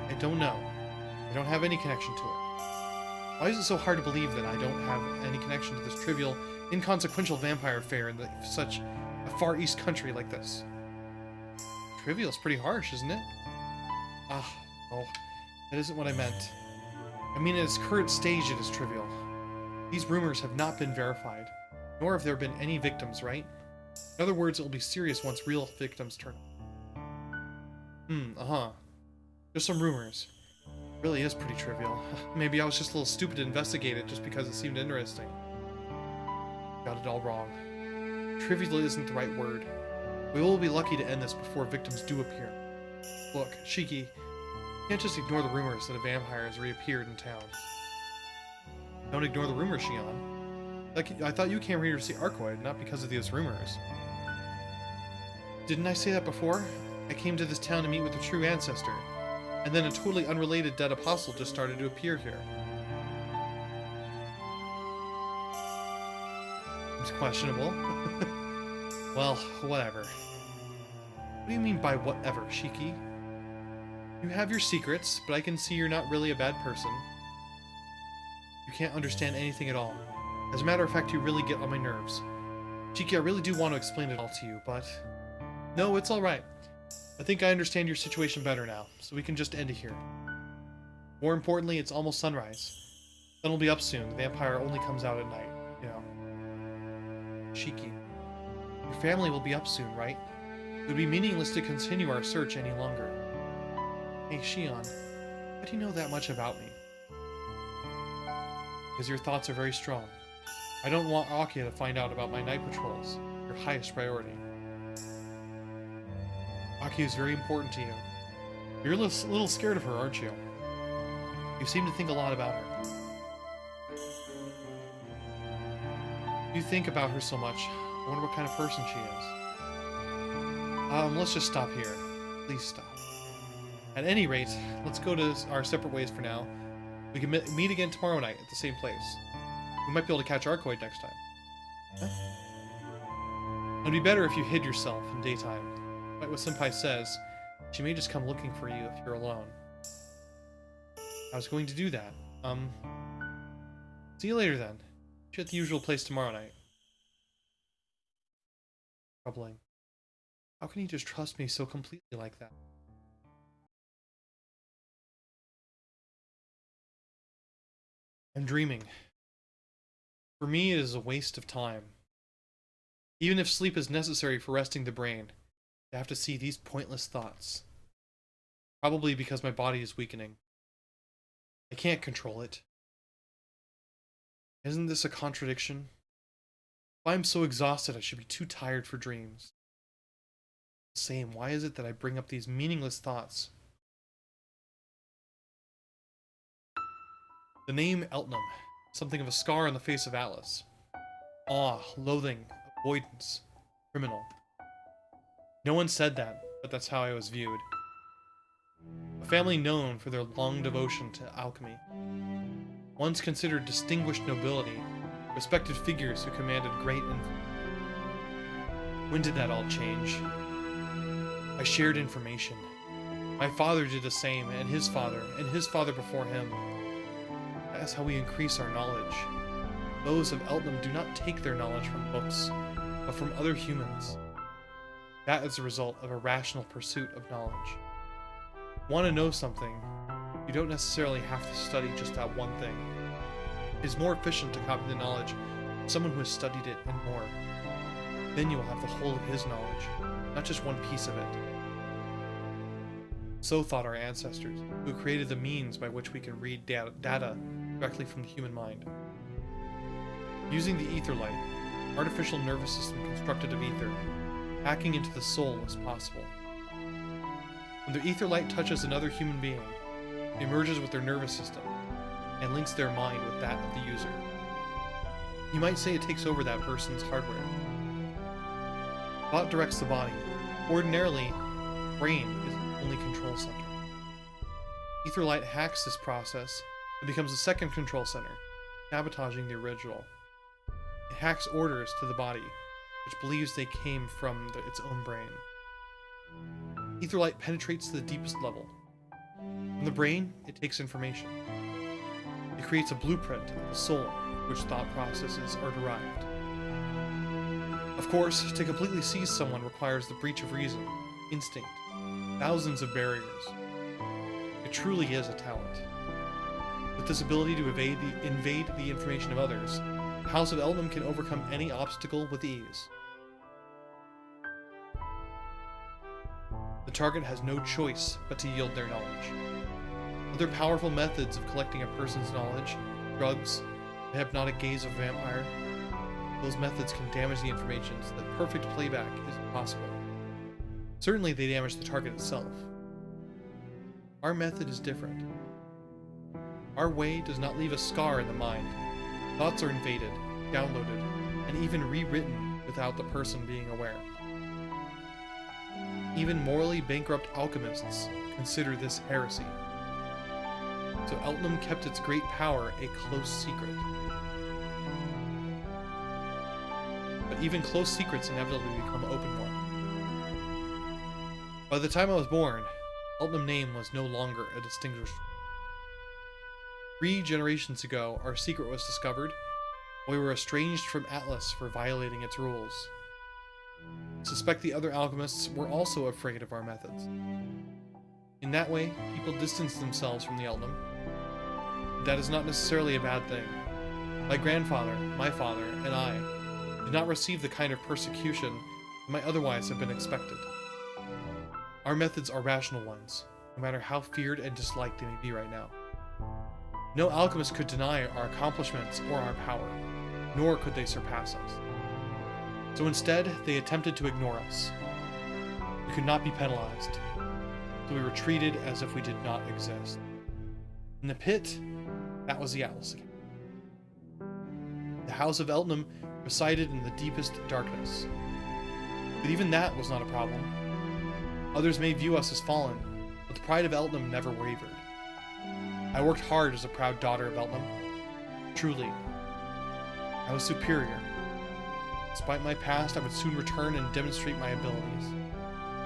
I don't know. I don't have any connection to it. Why is it so hard to believe that I don't have any connection to this trivial, inconsequential vampire affair in such a far east country like this? Trivial's pretty harsh, isn't it? Ah, no. That isn't what I meant. I mean, in its current stage it is trivial. These rumors have not been verified, nor have there been any victims, right? In other words, it will be serious once real victims turn up. Just some rumors. It really is pretty trivial. Maybe I was just a little stupid to investigate it just because it seemed interesting. Got it all wrong. Trivial isn't the right word. We will be lucky to end this before victims do appear. Look, Shiki, you can't just ignore the rumors that a vampire has reappeared in town. Don't ignore the rumors, Shion. I thought you came here to see Arcoid, not because of these rumors. Didn't I say that before? I came to this town to meet with the true ancestor, and then a totally unrelated dead apostle just started to appear here. It's questionable. Well, whatever. What do you mean by whatever, Shiki? You have your secrets, but I can see you're not really a bad person. You can't understand anything at all. As a matter of fact, you really get on my nerves. Shiki, I really do want to explain it all to you, but... No, it's alright. I think I understand your situation better now, so we can just end it here. More importantly, it's almost sunrise. Sun will be up soon. The vampire only comes out at night, you know. Shiki, your family will be up soon, right? It would be meaningless to continue our search any longer. Hey, Shion, how do you know that much about me? Because your thoughts are very strong. I don't want Akia to find out about my night patrols, your highest priority. Akia is very important to you. You're a little scared of her, aren't you? You seem to think a lot about her. You think about her so much. I wonder what kind of person she is. Let's just stop here. Please stop. At any rate, let's go to our separate ways for now. We can meet again tomorrow night at the same place. We might be able to catch Arcoid next time. Huh? It'd be better if you hid yourself in daytime. Like what Senpai says, she may just come looking for you if you're alone. I was going to do that. See you later then. Be at the usual place tomorrow night. Troubling. How can he just trust me so completely like that? I'm dreaming. For me, it is a waste of time. Even if sleep is necessary for resting the brain, I have to see these pointless thoughts. Probably because my body is weakening. I can't control it. Isn't this a contradiction? If I'm so exhausted, I should be too tired for dreams. Same, why is it that I bring up these meaningless thoughts? The name Eltnum, something of a scar on the face of Atlas. Awe, loathing, avoidance, criminal. No one said that, but that's how I was viewed. A family known for their long devotion to alchemy. Once considered distinguished nobility, respected figures who commanded great influence. When did that all change? I shared information. My father did the same, and his father before him. That's how we increase our knowledge. Those of Eltnum do not take their knowledge from books, but from other humans. That is the result of a rational pursuit of knowledge. Want to know something, you don't necessarily have to study just that one thing. It is more efficient to copy the knowledge someone who has studied it and more. Then you will have the whole of his knowledge, not just one piece of it. So thought our ancestors, who created the means by which we can read data directly from the human mind. Using the ether light, artificial nervous system constructed of ether, hacking into the soul is possible. When the ether light touches another human being, it merges with their nervous system and links their mind with that of the user. You might say it takes over that person's hardware. Thought directs the body. Ordinarily, brain is the only control center. Etherlight hacks this process and becomes a second control center, sabotaging the original. It hacks orders to the body, which believes they came from its own brain. Etherlight penetrates to the deepest level. From the brain, it takes information. It creates a blueprint of the soul, which thought processes are derived. Of course, to completely seize someone requires the breach of reason, instinct, thousands of barriers. It truly is a talent. With this ability to invade the information of others, the House of Elnam can overcome any obstacle with ease. The target has no choice but to yield their knowledge. Other powerful methods of collecting a person's knowledge, drugs, the hypnotic gaze of a vampire, those methods can damage the information so that perfect playback is impossible. Certainly they damage the target itself. Our method is different. Our way does not leave a scar in the mind. Thoughts are invaded, downloaded, and even rewritten without the person being aware. Even morally bankrupt alchemists consider this heresy. So Eltnam kept its great power a close secret. But even close secrets inevitably become open ones. By the time I was born, Eltnam name was no longer a distinguished. 3 generations ago, our secret was discovered. We were estranged from Atlas for violating its rules. I suspect the other alchemists were also afraid of our methods. In that way, people distanced themselves from the Eltnam. That is not necessarily a bad thing. My grandfather, my father, and I did not receive the kind of persecution that might otherwise have been expected. Our methods are rational ones, no matter how feared and disliked they may be right now. No alchemist could deny our accomplishments or our power, nor could they surpass us. So instead, they attempted to ignore us. We could not be penalized, so we were treated as if we did not exist. In the pit, that was the Atlas account. The House of Eltnam resided in the deepest darkness. But even that was not a problem. Others may view us as fallen, but the pride of Eltnam never wavered. I worked hard as a proud daughter of Eltnam. Truly, I was superior. Despite my past, I would soon return and demonstrate my abilities.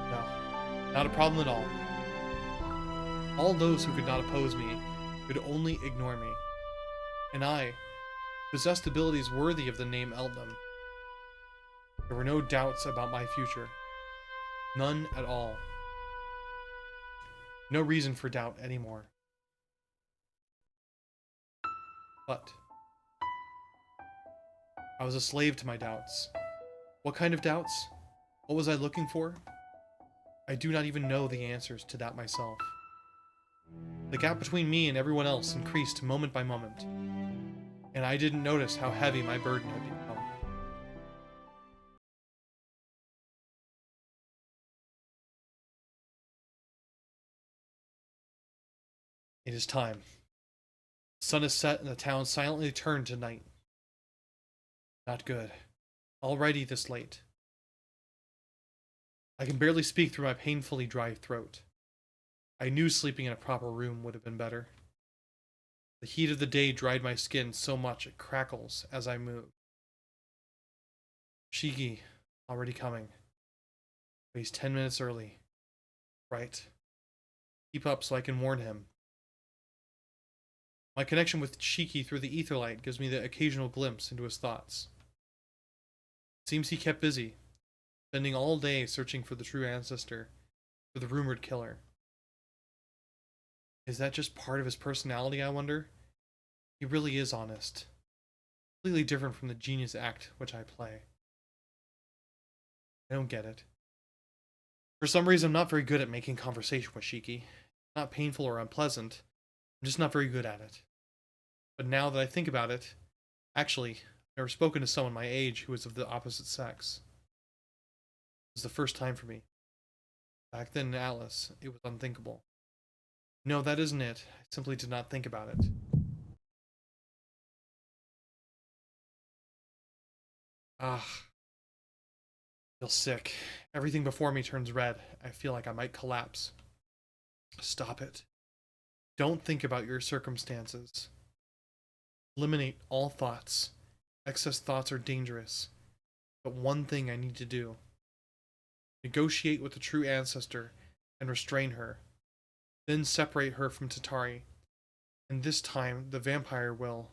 No, not a problem at all. All those who could not oppose me could only ignore me. And I possessed abilities worthy of the name Eltnam. There were no doubts about my future. None at all. No reason for doubt anymore. But I was a slave to my doubts. What kind of doubts? What was I looking for? I do not even know the answers to that myself. The gap between me and everyone else increased moment by moment, and I didn't notice how heavy my burden had become. It is time. The sun is set and the town silently turned to night. Not good. Already this late. I can barely speak through my painfully dry throat. I knew sleeping in a proper room would have been better. The heat of the day dried my skin so much it crackles as I move. Shiki, already coming. But he's 10 minutes early. Right. Keep up so I can warn him. My connection with Shiki through the etherlight gives me the occasional glimpse into his thoughts. It seems he kept busy, spending all day searching for the true ancestor, for the rumored killer. Is that just part of his personality, I wonder? He really is honest. Completely different from the genius act which I play. I don't get it. For some reason, I'm not very good at making conversation with Shiki. Not painful or unpleasant. I'm just not very good at it. But now that I think about it, actually, I've never spoken to someone my age who was of the opposite sex. It was the first time for me. Back then in Atlas, it was unthinkable. No, that isn't it. I simply did not think about it. Ah. I feel sick. Everything before me turns red. I feel like I might collapse. Stop it. Don't think about your circumstances. Eliminate all thoughts. Excess thoughts are dangerous. But one thing I need to do. Negotiate with the true ancestor and restrain her. Then separate her from Tatari. And this time, the vampire will.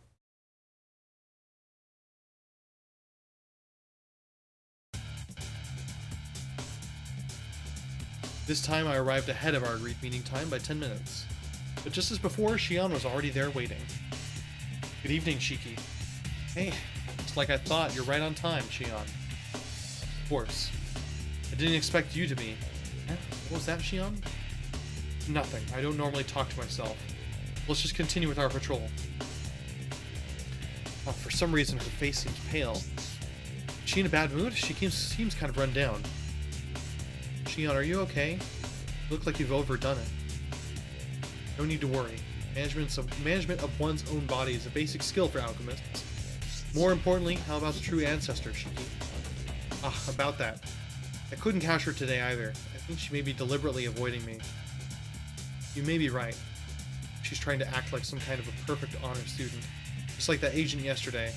This time I arrived ahead of our agreed meeting time by 10 minutes. But just as before, Shion was already there waiting. Good evening, Shiki. Hey, just like I thought, you're right on time, Shion. Of course. I didn't expect you to be. Eh? What was that, Shion? Nothing. I don't normally talk to myself. Let's just continue with our patrol. Oh, for some reason, her face seems pale. Is she in a bad mood? She seems kind of run down. Shion, are you okay? You look like you've overdone it. No need to worry. Management of one's own body is a basic skill for alchemists. More importantly, how about the true ancestor, Shiki? Ah, about that. I couldn't catch her today either. I think she may be deliberately avoiding me. You may be right. She's trying to act like some kind of a perfect honor student. Just like that agent yesterday.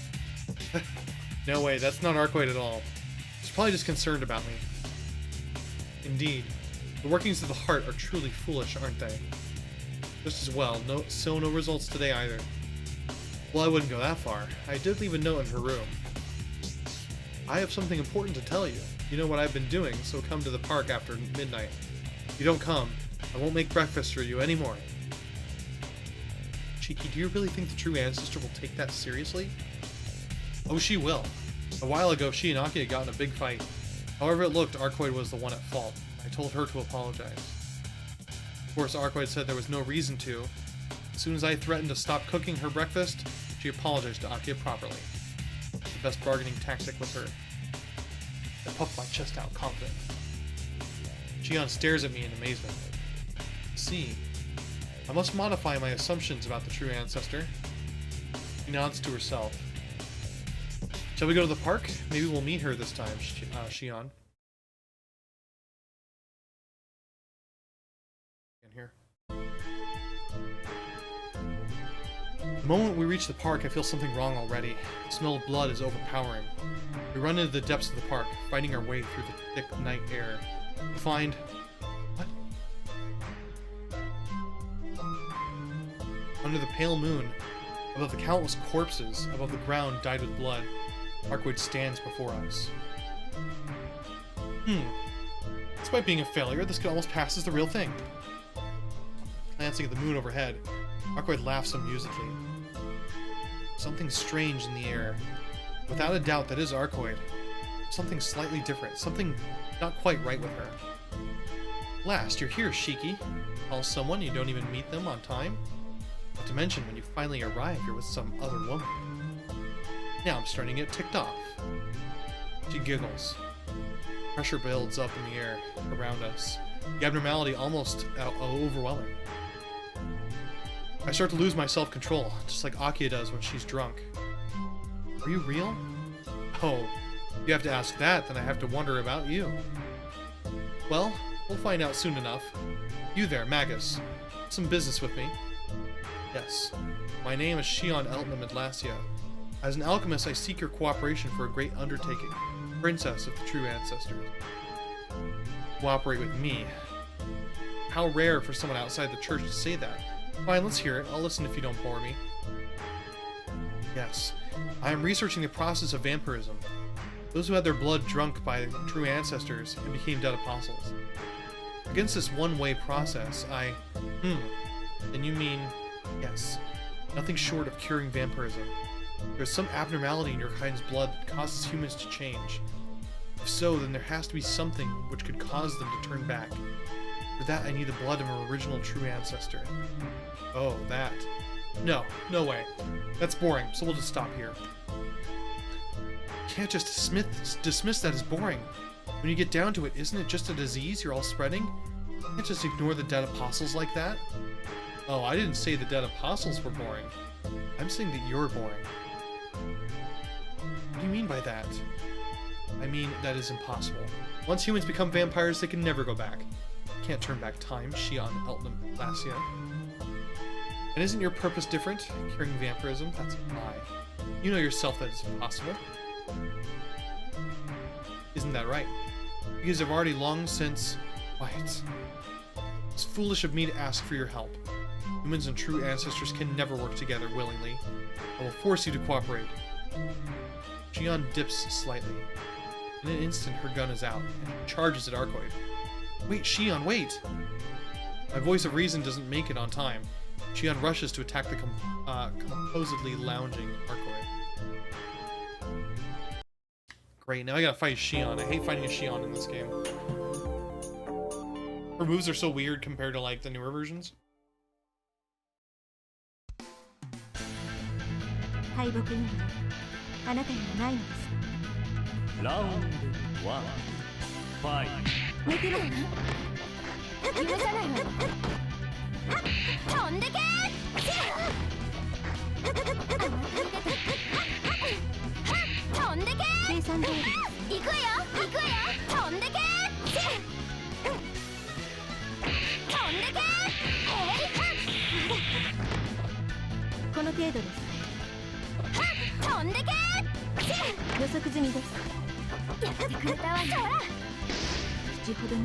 No way, that's not Arcoid at all. She's probably just concerned about me. Indeed. The workings of the heart are truly foolish, aren't they? Just as well, no results today either. Well, I wouldn't go that far. I did leave a note in her room. I have something important to tell you. You know what I've been doing, so come to the park after midnight. If you don't come, I won't make breakfast for you anymore. Shiki, do you really think the true ancestor will take that seriously? Oh, she will. A while ago, she and Aki had gotten a big fight. However it looked, Arcoid was the one at fault. I told her to apologize. Of course, Arcoid said there was no reason to. As soon as I threatened to stop cooking her breakfast, she apologized to Akia properly. The best bargaining tactic with her. I puffed my chest out, confident. Shion stares at me in amazement. See, I must modify my assumptions about the true ancestor. She nods to herself. Shall we go to the park? Maybe we'll meet her this time, Shion. In here. The moment we reach the park, I feel something wrong already. The smell of blood is overpowering. We run into the depths of the park, fighting our way through the thick night air. We find... What? Under the pale moon, above the countless corpses, above the ground dyed with blood, Arcoid stands before us. Despite being a failure, this could almost pass as the real thing. Glancing at the moon overhead, Arcoid laughs amusedly. Something strange in the air. Without a doubt, that is Arcoid. Something slightly different, something not quite right with her. Last, you're here, Shiki. Call someone, you don't even meet them on time. Not to mention, when you finally arrive, you're with some other woman. Now I'm starting to get ticked off. She giggles. Pressure builds up in the air around us. The abnormality almost overwhelming. I start to lose my self-control, just like Akia does when she's drunk. Are you real? Oh, if you have to ask that, then I have to wonder about you. Well, we'll find out soon enough. You there, Magus. Some business with me. Yes. My name is Shion Eltman Midlasia. As an alchemist, I seek your cooperation for a great undertaking. Princess of the true ancestors. Cooperate with me. How rare for someone outside the church to say that. Fine, let's hear it. I'll listen if you don't bore me. Yes. I am researching the process of vampirism. Those who had their blood drunk by true ancestors and became dead apostles. Against this one-way process, Then you mean... Yes. Nothing short of curing vampirism. There's some abnormality in your kind's blood that causes humans to change. If so, then there has to be something which could cause them to turn back. For that, I need the blood of an original true ancestor. Oh, that. No, no way. That's boring, so we'll just stop here. You can't just dismiss that as boring. When you get down to it, isn't it just a disease you're all spreading? You can't just ignore the dead apostles like that. Oh, I didn't say the dead apostles were boring. I'm saying that you're boring. What do you mean by that? I mean, that is impossible. Once humans become vampires, they can never go back. Can't turn back time, Shion, Elton, Lacia. And isn't your purpose different? Curing vampirism? That's a lie. You know yourself that it's impossible. Isn't that right? Because I've already long since... Quiet. It's foolish of me to ask for your help. Humans and true ancestors can never work together willingly. I will force you to cooperate. Shion dips slightly. In an instant, her gun is out, and she charges at Arcoid. Wait, Shion, wait! My voice of reason doesn't make it on time. Shion rushes to attack the composedly lounging Arcoid. Great, now I gotta fight Shion. I hate fighting a Shion in this game. Her moves are so weird compared to, like, the newer versions. 敗北にはあなたにはないのです。ラウンド1ファイト。寝てろ。許さないわ。飛んでけ飛んでけ計算通り。行くよ行くよ飛んでけ飛んでけこの程度です。飛んでけ予測済みです。やってくれたわそら口ほどに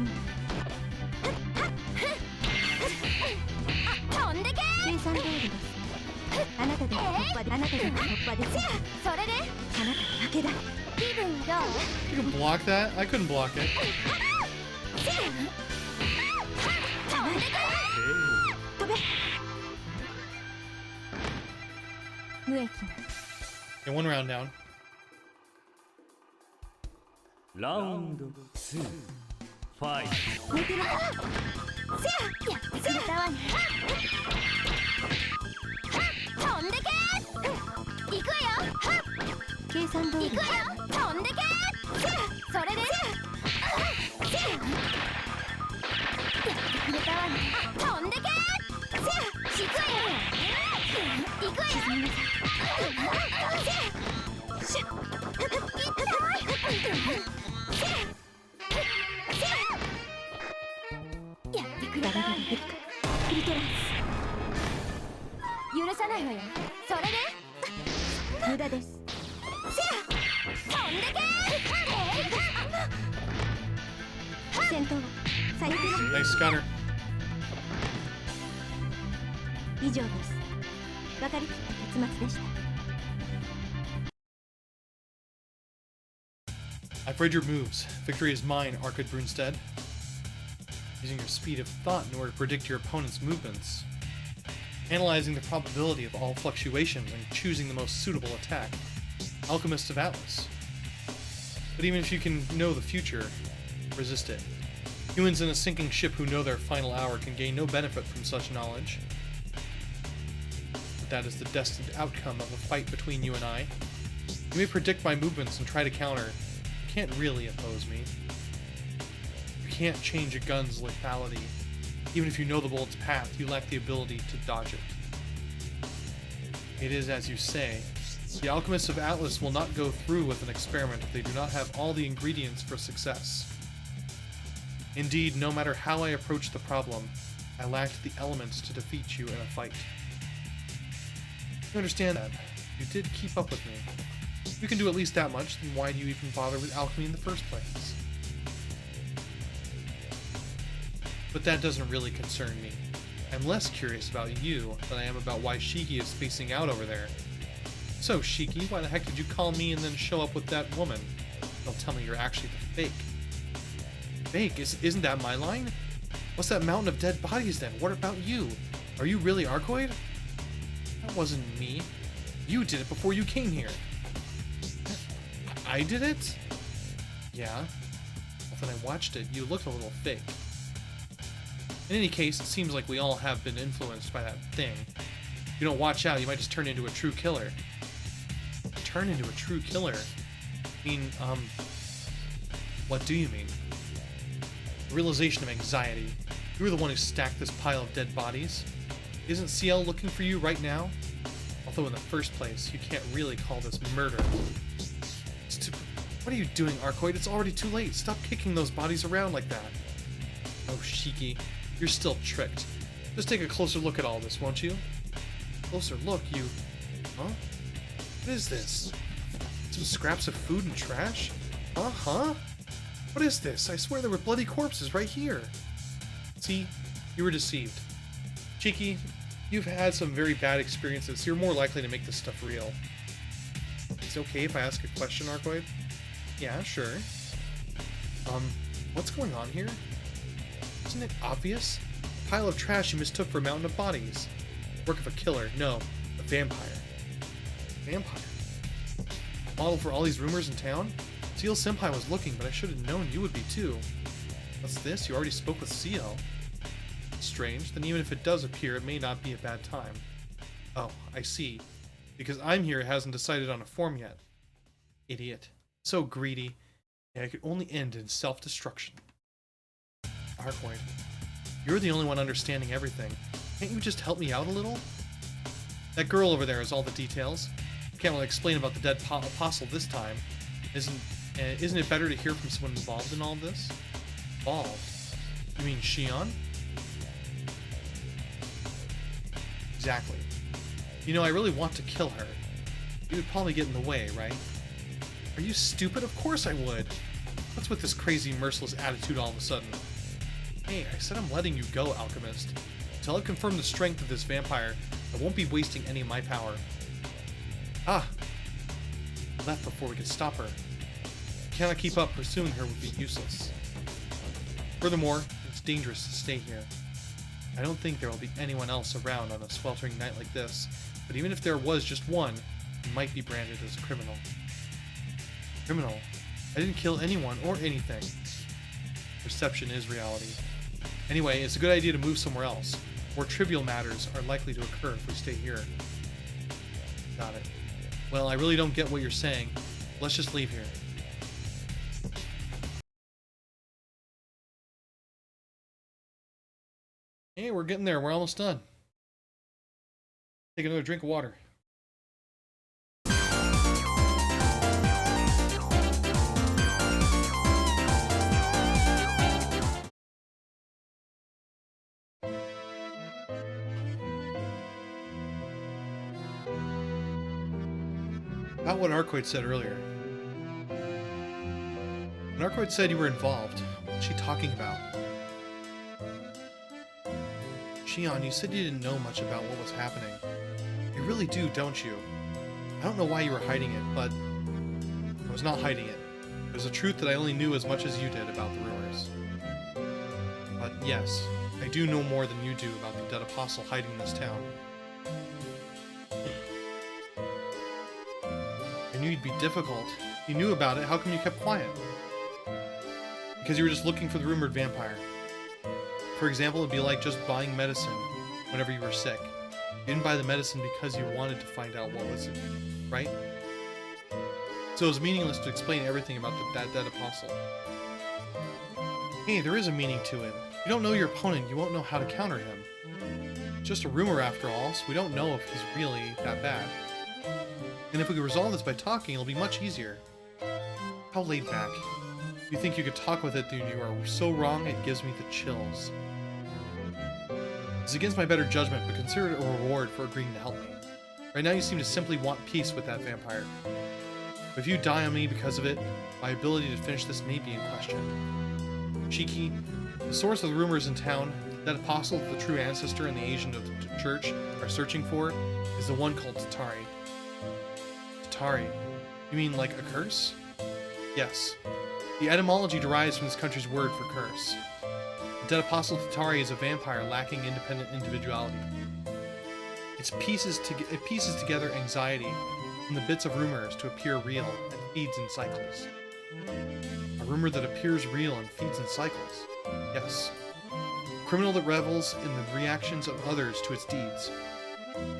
飛んでけ計算通りです。あなたでの突破であなたでの突破です。それであなた負けだ。気分どう You can block that? I couldn't block it. 飛んでけ飛べ。無益な。 Okay, one round down. ラウンド2ファイト。寝てろ。やってくれたわね飛んでけ行くよ計算通り。行くよ飛んでけそれでやってくれたわね飛んでけ行くよ行くよやってくれたわねウルトラン許さないわよそれでス。無駄です。飛んでけ戦闘最低。 Nice, got her. 以上です。分かりきった結末でした。 I've read your moves. Victory is mine, Arcade Brunstead. Using your speed of thought in order to predict your opponent's movements. Analyzing the probability of all fluctuations and choosing the most suitable attack. Alchemist of Atlas. But even if you can know the future, resist it. Humans in a sinking ship who know their final hour can gain no benefit from such knowledge. But that is the destined outcome of a fight between you and I. You may predict my movements and try to counter. You can't really oppose me. You can't change a gun's lethality. Even if you know the bullet's path, you lack the ability to dodge it. It is as you say. The Alchemists of Atlas will not go through with an experiment if they do not have all the ingredients for success. Indeed, no matter how I approached the problem, I lacked the elements to defeat you in a fight. You understand that? You did keep up with me. If you can do at least that much, then why do you even bother with alchemy in the first place? But that doesn't really concern me. I'm less curious about you than I am about why Shiki is spacing out over there. So, Shiki, why the heck did you call me and then show up with that woman? Don't tell me you're actually the fake. Fake? Isn't that my line? What's that mountain of dead bodies then? What about you? Are you really Arcoid? That wasn't me. You did it before you came here. I did it? Yeah. Well, then I watched it. You looked a little fake. In any case, it seems like we all have been influenced by that thing. If you don't watch out, you might just turn into a true killer. Turn into a true killer? I mean, what do you mean? The realization of anxiety. You were the one who stacked this pile of dead bodies. Isn't CL looking for you right now? Although in the first place, you can't really call this murder. What are you doing, Arcoid? It's already too late. Stop kicking those bodies around like that. Oh, Shiki, you're still tricked. Just take a closer look at all this, won't you? Closer look, you... Huh? What is this? Some scraps of food and trash? Huh? What is this? I swear there were bloody corpses right here. See? You were deceived. Cheeky, you've had some very bad experiences, so you're more likely to make this stuff real. Is it okay if I ask a question, Arcoid? Yeah, sure. What's going on here? Isn't it obvious? A pile of trash you mistook for a mountain of bodies. Work of a killer. No, a vampire. Vampire? Model for all these rumors in town? Seal Senpai was looking, but I should have known you would be too. What's this? You already spoke with Seal. Strange. Then even if it does appear, it may not be a bad time. Oh, I see. Because I'm here, it hasn't decided on a form yet. Idiot. So greedy. Yeah, it could only end in self-destruction. Arcoid, you're the only one understanding everything. Can't you just help me out a little? That girl over there is all the details. I can't really explain about the dead apostle this time. Isn't it better to hear from someone involved in all this? Involved? You mean Shion? Exactly. You know, I really want to kill her. You would probably get in the way, right? Are you stupid? Of course I would. What's with this crazy, merciless attitude all of a sudden? Hey, I said I'm letting you go, Alchemist. Until I've confirmed the strength of this vampire, I won't be wasting any of my power. Ah! Left before we could stop her. If I cannot keep up, pursuing her would be useless. Furthermore, it's dangerous to stay here. I don't think there will be anyone else around on a sweltering night like this, but even if there was just one, he might be branded as a criminal. Criminal? I didn't kill anyone or anything. Perception is reality. Anyway, it's a good idea to move somewhere else. More trivial matters are likely to occur if we stay here. Got it. Well, I really don't get what you're saying. Let's just leave here. Hey, we're getting there. We're almost done. Take another drink of water. About what Arcoid said earlier. When Arcoid said you were involved, what was she talking about? Shion, you said you didn't know much about what was happening. You really do, don't you? I don't know why you were hiding it, but I was not hiding it. It was a truth that I only knew as much as you did about the rumors. But yes, I do know more than you do about the dead apostle hiding in this town. I knew you'd be difficult. You knew about it, how come you kept quiet? Because you were just looking for the rumored vampire. For example, it'd be like just buying medicine whenever you were sick. You didn't buy the medicine because you wanted to find out what was it, right? So it was meaningless to explain everything about that dead apostle. Hey, there is a meaning to it. If you don't know your opponent, you won't know how to counter him. It's just a rumor after all, so we don't know if he's really that bad. And if we could resolve this by talking, it'll be much easier. How laid back. You think you could talk with it, dude? You are so wrong, it gives me the chills. It's against my better judgment, but consider it a reward for agreeing to help me. Right now you seem to simply want peace with that vampire. But if you die on me because of it, my ability to finish this may be in question. Shiki, the source of the rumors in town, that apostle, the true ancestor and the agent of the church are searching for, is the one called Tatari. Tatari? You mean like a curse? Yes. The etymology derives from this country's word for curse. The dead apostle Tatari is a vampire lacking independent individuality. It pieces together anxiety from the bits of rumors to appear real and feeds in cycles. A rumor that appears real and feeds in cycles. Yes. A criminal that revels in the reactions of others to its deeds.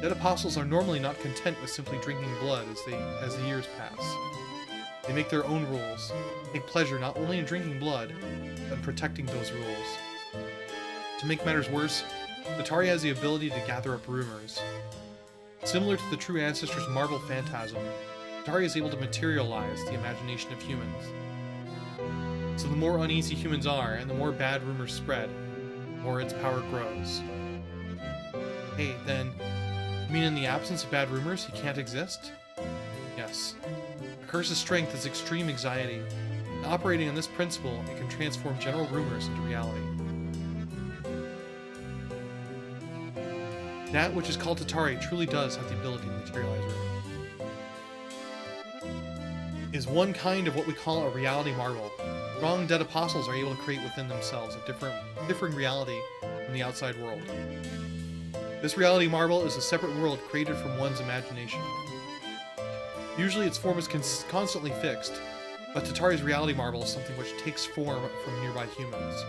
Dead apostles are normally not content with simply drinking blood as the years pass. They make their own rules, take pleasure not only in drinking blood, but in protecting those rules. To make matters worse, Tatari has the ability to gather up rumors. Similar to the true ancestor's marble phantasm, Tatari is able to materialize the imagination of humans. So the more uneasy humans are, and the more bad rumors spread, the more its power grows. Hey, then, you mean in the absence of bad rumors, he can't exist? Yes. A curse's strength is extreme anxiety, and operating on this principle, it can transform general rumors into reality. That which is called Tatari truly does have the ability to materialize rumors. Is one kind of what we call a reality marble. Strong dead apostles are able to create within themselves a differing reality from the outside world. This reality marble is a separate world created from one's imagination. Usually its form is constantly fixed, but Tatari's reality marble is something which takes form from nearby humans.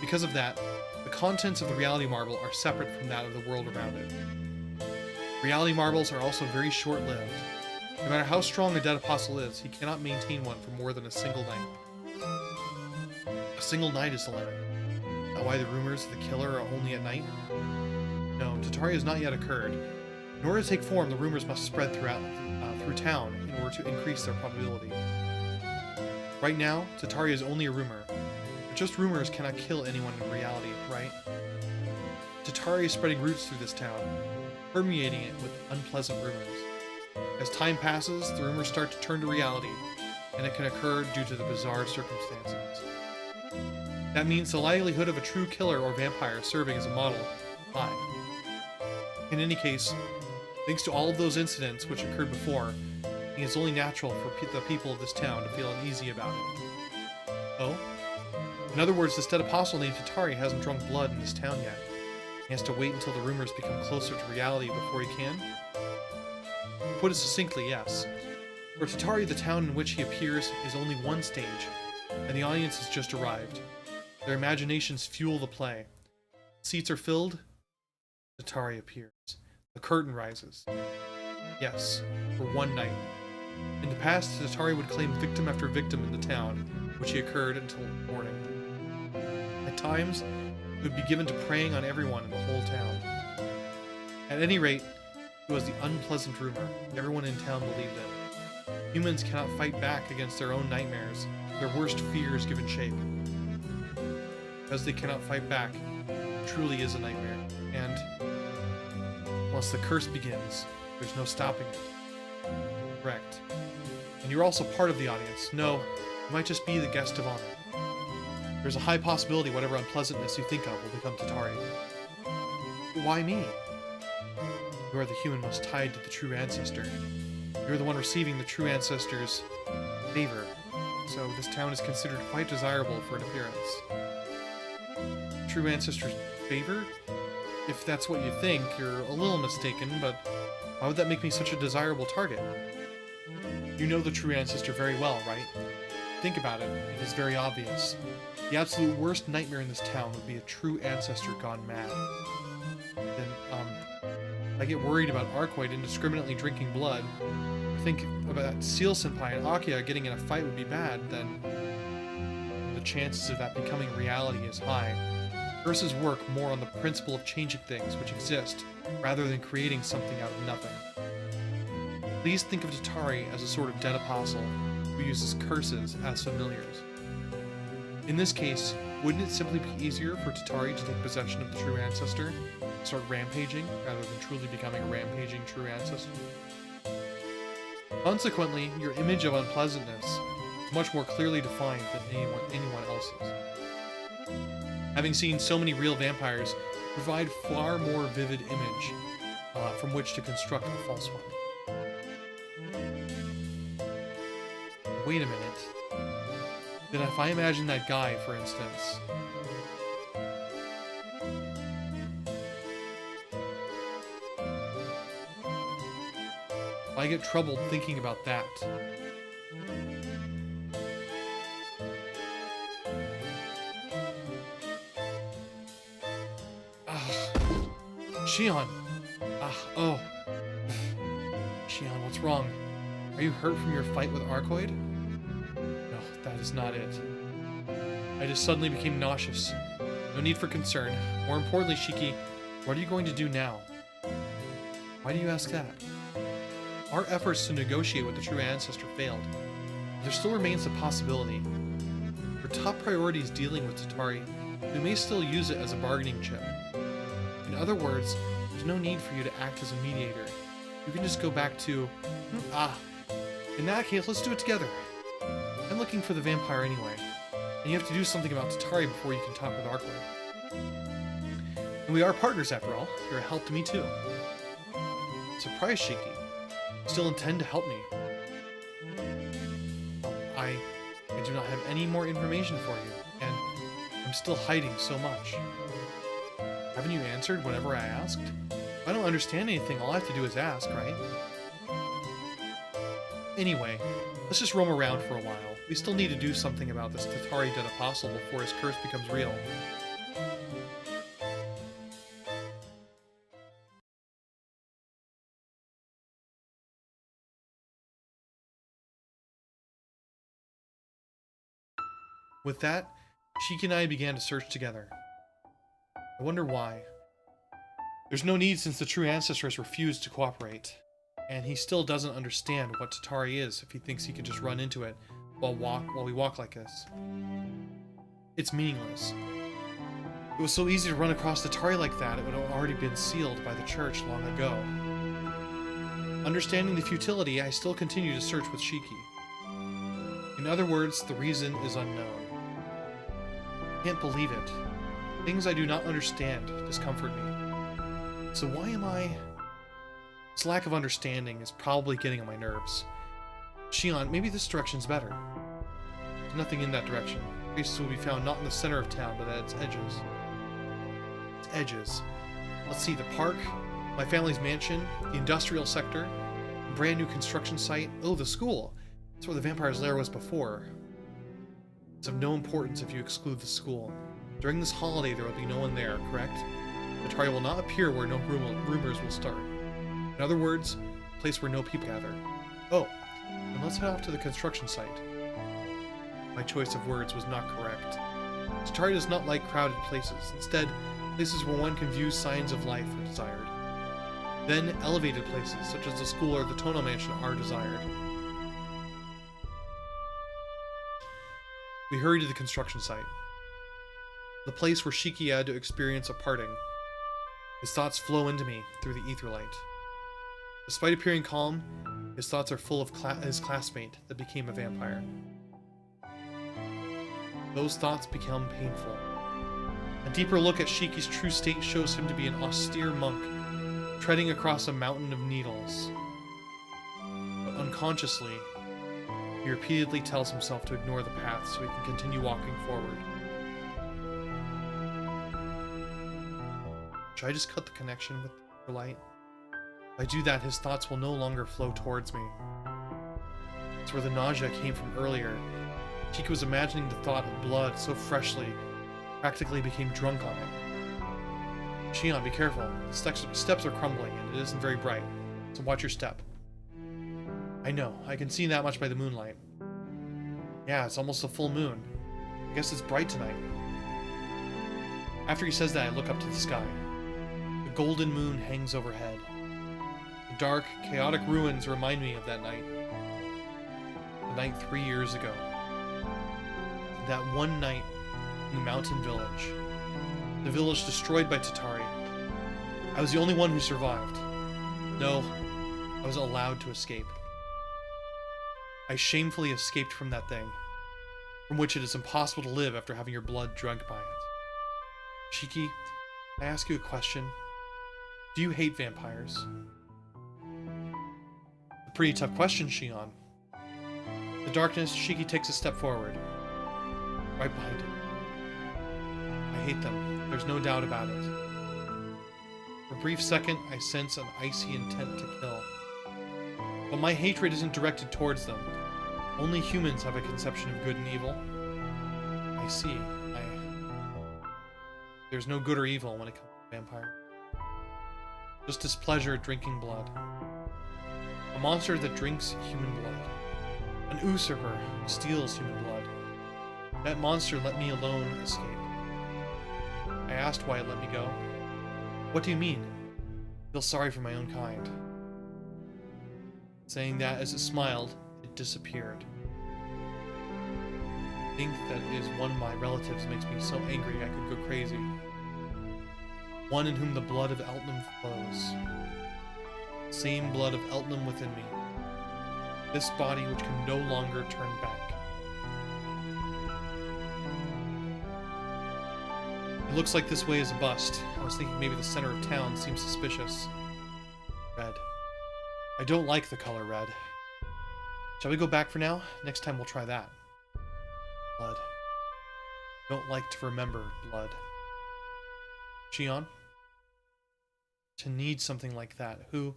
Because of that, the contents of the reality marble are separate from that of the world around it. Reality marbles are also very short-lived. No matter how strong a dead apostle is, he cannot maintain one for more than a single night. A single night is the limit. Now why the rumors of the killer are only at night? No, Tatari has not yet occurred. In order to take form, the rumors must spread through town in order to increase their probability. Right now, Tatari is only a rumor. But just rumors cannot kill anyone in reality, right? Tatari is spreading roots through this town, permeating it with unpleasant rumors. As time passes, the rumors start to turn to reality, and it can occur due to the bizarre circumstances. That means the likelihood of a true killer or vampire serving as a model is high. In any case, thanks to all of those incidents which occurred before, it is only natural for the people of this town to feel uneasy about it. Oh? In other words, this dead apostle named Tatari hasn't drunk blood in this town yet. He has to wait until the rumors become closer to reality before he can? Put it succinctly, yes. For Tatari, the town in which he appears is only one stage, and the audience has just arrived. Their imaginations fuel the play. Seats are filled. Tatari appears. The curtain rises. Yes, for one night. In the past, Tatari would claim victim after victim in the town, which he occurred until morning. At times, he would be given to preying on everyone in the whole town. At any rate, it was the unpleasant rumor. Everyone in town believed it. Humans cannot fight back against their own nightmares, their worst fears given shape. Because they cannot fight back, it truly is a nightmare, and once the curse begins, there's no stopping it. Correct. And you're also part of the audience. No, you might just be the guest of honor. There's a high possibility whatever unpleasantness you think of will become Tatari. But why me? You are the human most tied to the true ancestor. You're the one receiving the true ancestor's favor, so this town is considered quite desirable for an appearance. True ancestor's favor? If that's what you think, you're a little mistaken, but why would that make me such a desirable target? You know the true ancestor very well, right? Think about it, it is very obvious. The absolute worst nightmare in this town would be a true ancestor gone mad. Then, I get worried about Arquoid indiscriminately drinking blood, or think about Seal Senpai and Akia getting in a fight would be bad, then the chances of that becoming reality is high. Curses work more on the principle of changing things which exist, rather than creating something out of nothing. Please think of Tatari as a sort of dead apostle, who uses curses as familiars. In this case, wouldn't it simply be easier for Tatari to take possession of the true ancestor, start rampaging, rather than truly becoming a rampaging true ancestor? Consequently, your image of unpleasantness is much more clearly defined than anyone else's. Having seen so many real vampires, provide far more vivid image from which to construct a false one. Wait a minute. Then if I imagine that guy, for instance, I get troubled thinking about that. Shion! Oh. Shion, what's wrong? Are you hurt from your fight with Arcoid? No, that is not it. I just suddenly became nauseous. No need for concern. More importantly, Shiki, what are you going to do now? Why do you ask that? Our efforts to negotiate with the true ancestor failed. There still remains the possibility. Our top priority is dealing with Tatari. We may still use it as a bargaining chip. In other words, there's no need for you to act as a mediator. You can just go back to... In that case, let's do it together. I'm looking for the vampire anyway. And you have to do something about Tatari before you can talk with Arcoid. And we are partners after all. You're a help to me too. Surprise, Shiki. You still intend to help me? I do not have any more information for you, and I'm still hiding so much. Haven't you answered whenever I asked? If I don't understand anything, all I have to do is ask, right? Anyway, let's just roam around for a while. We still need to do something about this Tatari dead apostle before his curse becomes real. With that, Shiki and I began to search together. I wonder why. There's no need since the true ancestor has refused to cooperate. And he still doesn't understand what Tatari is if he thinks he can just run into it while we walk like this. It's meaningless. It was so easy to run across Tatari like that, it would have already been sealed by the church long ago. Understanding the futility, I still continue to search with Shiki. In other words, the reason is unknown. I can't believe it. Things I do not understand discomfort me. So why am I... This lack of understanding is probably getting on my nerves. Shion, maybe this direction's better. There's nothing in that direction. Places will be found not in the center of town, but at its edges. Its edges. Let's see, the park, my family's mansion, the industrial sector, a brand new construction site. Oh, the school. That's where the vampire's lair was before. It's of no importance if you exclude the school. During this holiday, there will be no one there, correct? Tatari will not appear where no rumors will start. In other words, a place where no people gather. Oh, then let's head off to the construction site. My choice of words was not correct. Tatari does not like crowded places. Instead, places where one can view signs of life are desired. Then, elevated places, such as the school or the Tono Mansion, are desired. We hurry to the construction site. The place where Shiki had to experience a parting. His thoughts flow into me through the ether light. Despite appearing calm, his thoughts are full of his classmate that became a vampire. Those thoughts become painful. A deeper look at Shiki's true state shows him to be an austere monk, treading across a mountain of needles. But unconsciously, he repeatedly tells himself to ignore the path so he can continue walking forward. Should I just cut the connection with the light? If I do that, his thoughts will no longer flow towards me. It's where the nausea came from earlier. Shiki was imagining the thought of blood so freshly, practically became drunk on it. Shion, be careful. The steps are crumbling and it isn't very bright, so watch your step. I know, I can see that much by the moonlight. Yeah, it's almost a full moon. I guess it's bright tonight. After he says that, I look up to the sky. The golden moon hangs overhead. The dark, chaotic ruins remind me of that night. The night 3 years ago. That one night in the mountain village. The village destroyed by Tatari. I was the only one who survived. No, I was allowed to escape. I shamefully escaped from that thing, from which it is impossible to live after having your blood drunk by it. Shiki, I ask you a question. Do you hate vampires? A pretty tough question, Shion. In the darkness, Shiki takes a step forward. Right behind him. I hate them. There's no doubt about it. For a brief second, I sense an icy intent to kill. But my hatred isn't directed towards them. Only humans have a conception of good and evil. I see. There's no good or evil when it comes to vampire. Just displeasure at drinking blood. A monster that drinks human blood. An usurper who steals human blood. That monster let me alone escape. I asked why it let me go. What do you mean? I feel sorry for my own kind. Saying that as it smiled, it disappeared. I think that is one of my relatives makes me so angry I could go crazy. One in whom the blood of Eltnam flows. Same blood of Eltnam within me. This body which can no longer turn back. It looks like this way is a bust. I was thinking maybe the center of town seems suspicious. Red. I don't like the color red. Shall we go back for now? Next time we'll try that. Blood. Don't like to remember blood. Shion? To need something like that. Who?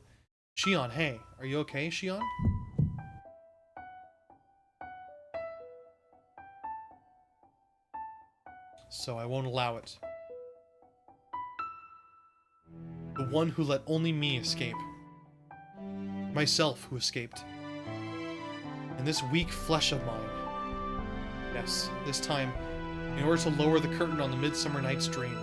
Shion, hey. Are you okay, Shion? So I won't allow it. The one who let only me escape. Myself who escaped. And this weak flesh of mine. Yes, this time, in order to lower the curtain on the Midsummer Night's Dream.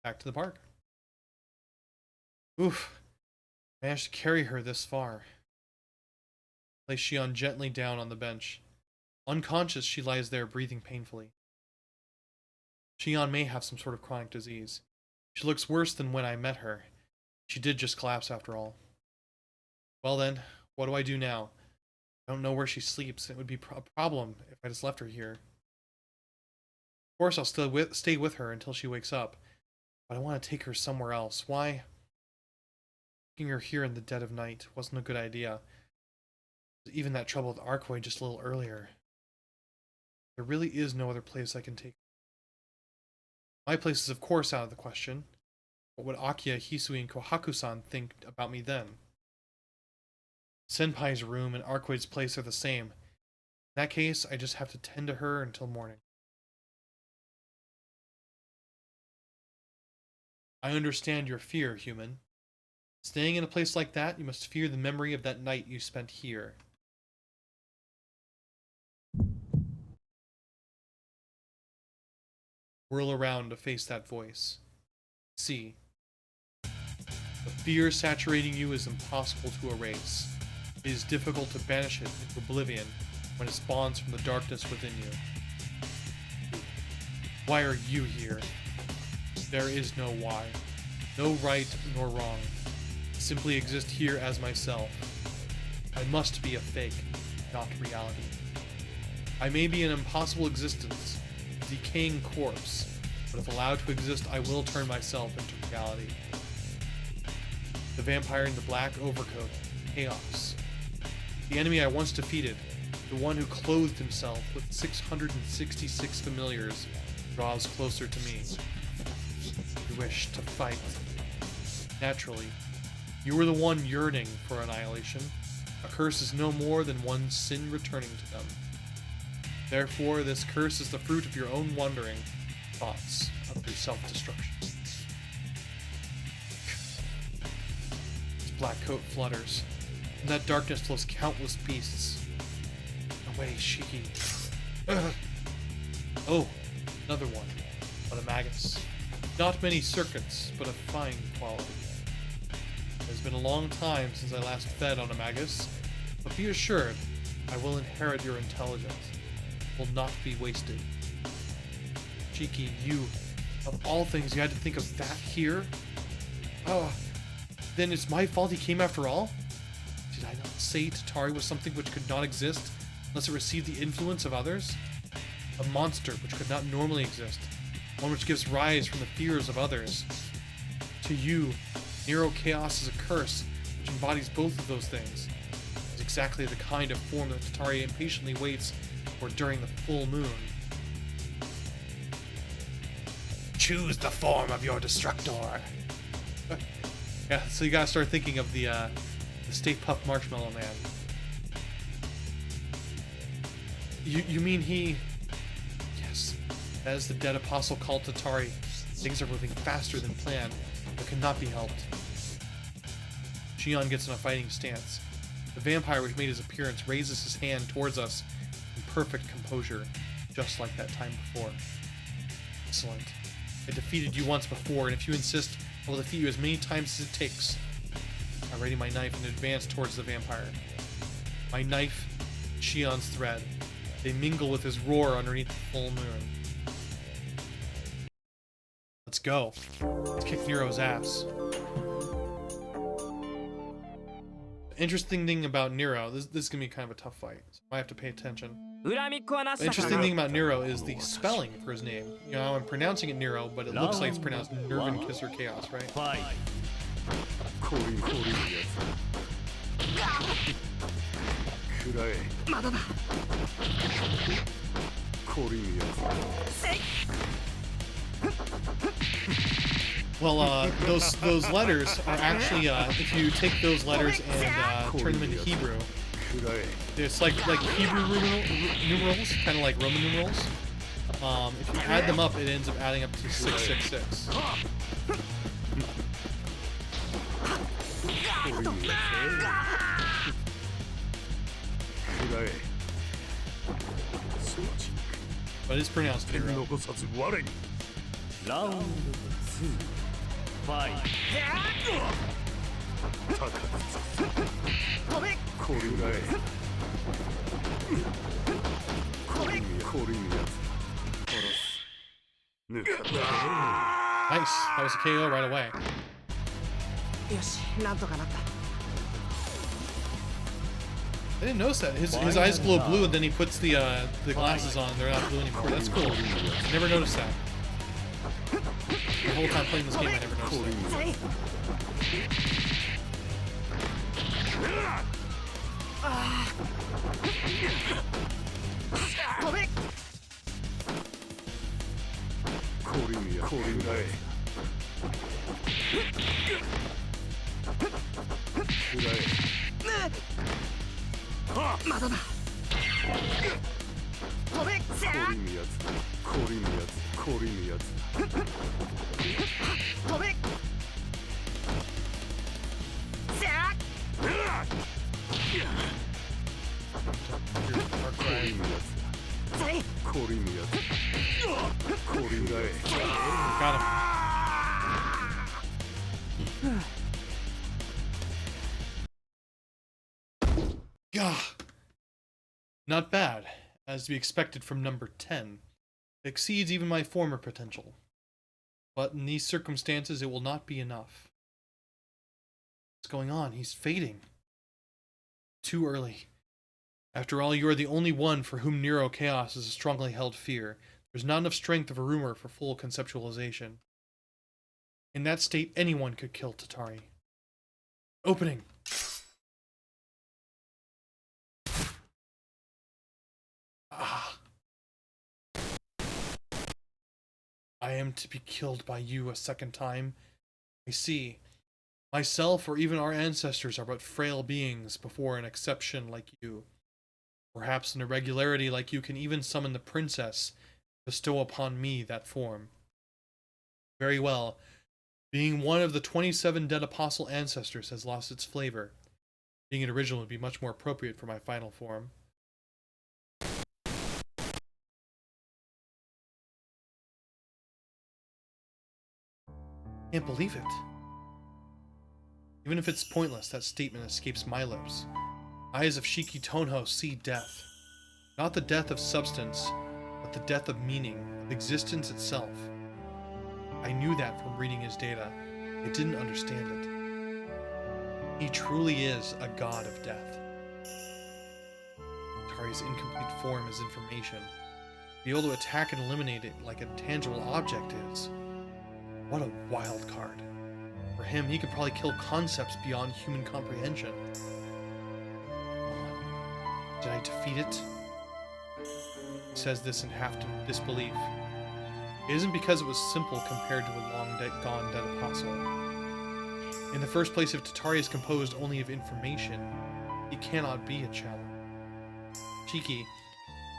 Back to the park. Oof. Managed to carry her this far. Place Shion gently down on the bench. Unconscious, she lies there breathing painfully. Shion may have some sort of chronic disease. She looks worse than when I met her. She did just collapse after all. Well then, what do I do now? I don't know where she sleeps. It would be a problem if I just left her here. Of course I'll still stay with her until she wakes up. But I want to take her somewhere else. Why? Taking her here in the dead of night wasn't a good idea. Even that trouble with Arkway just a little earlier. There really is no other place I can take her. My place is of course out of the question. What would Akiya, Hisui, and Kohaku-san think about me then? Senpai's room and Arkway's place are the same. In that case, I just have to tend to her until morning. I understand your fear, human. Staying in a place like that, you must fear the memory of that night you spent here. Whirl around to face that voice. See. The fear saturating you is impossible to erase. It is difficult to banish it into oblivion when it spawns from the darkness within you. Why are you here? There is no why. No right nor wrong. I simply exist here as myself. I must be a fake, not reality. I may be an impossible existence, a decaying corpse, but if allowed to exist, I will turn myself into reality. The vampire in the black overcoat, Chaos. The enemy I once defeated, the one who clothed himself with 666 familiars, draws closer to me. You wish to fight. Naturally, you were the one yearning for annihilation. A curse is no more than one's sin returning to them. Therefore, this curse is the fruit of your own wandering thoughts of your self-destruction. His black coat flutters. In that darkness flows countless beasts. Away, Shiki. Oh, another one. But a magus. Not many circuits, but of fine quality. It has been a long time since I last fed on a magus, but be assured, I will inherit your intelligence. It will not be wasted. Cheeky, you, of all things, you had to think of that here? Oh, then it's my fault he came after all? Did I not say Tatari was something which could not exist unless it received the influence of others? A monster which could not normally exist. One which gives rise from the fears of others. To you, Nero Chaos is a curse which embodies both of those things. It's exactly the kind of form that Tatari impatiently waits for during the full moon. choose the form of your destructor. Yeah, so you gotta start thinking of the Stay Puft Marshmallow Man. You mean he... Yes, that is the dead apostle called Tatari. Things are moving faster than planned, but cannot be helped. Shion gets in a fighting stance. The vampire which made his appearance raises his hand towards us in perfect composure, just like that time before. Excellent. I defeated you once before, and if you insist, I will defeat you as many times as it takes. I ready my knife and advance towards the vampire. My knife, Shion's thread. They mingle with his roar underneath the full moon. Let's go. Let's kick Nero's ass. Interesting thing about Nero, this is gonna be kind of a tough fight, so I have to pay attention. The interesting thing about Nero is the spelling for his name. You know, I'm pronouncing it Nero, but it looks like it's pronounced Nervin Kisser Chaos, right? Well, those letters are actually, if you take those letters and turn them into Hebrew, it's like Hebrew numerals, kind of like Roman numerals. If you add them up, it ends up adding up to 666. But it's pronounced Nero. Round 2. Fight. Nice. That was a KO right away. I didn't notice that. His eyes glow blue, and then he puts the glasses on. They're not blue anymore. That's cool. Never noticed that. The whole time playing this game, I never noticed that. Got him. Gah. Not bad, as to be expected from number 10. It exceeds even my former potential. But in these circumstances, it will not be enough. What's going on? He's fading. Too early. After all, you are the only one for whom Nero Chaos is a strongly held fear. There's not enough strength of a rumor for full conceptualization. In that state, anyone could kill Tatari. Opening. Ah. I am to be killed by you a second time. I see. Myself or even our ancestors are but frail beings before an exception like you. Perhaps an irregularity like you can even summon the princess, bestow upon me that form. Very well. Being one of the 27 dead apostle ancestors has lost its flavor. Being an original would be much more appropriate for my final form. Can't believe it. Even if it's pointless, that statement escapes my lips. Eyes of Shiki Tonho see death. Not the death of substance, but the death of meaning, of existence itself. I knew that from reading his data. I didn't understand it. He truly is a god of death. Tari's incomplete form is information. Be able to attack and eliminate it like a tangible object is. What a wild card. For him, he could probably kill concepts beyond human comprehension. Did I defeat it? He says this in half disbelief. It isn't because it was simple compared to a long-gone dead apostle. In the first place, if Tatari is composed only of information, he cannot be a challenge. Shiki,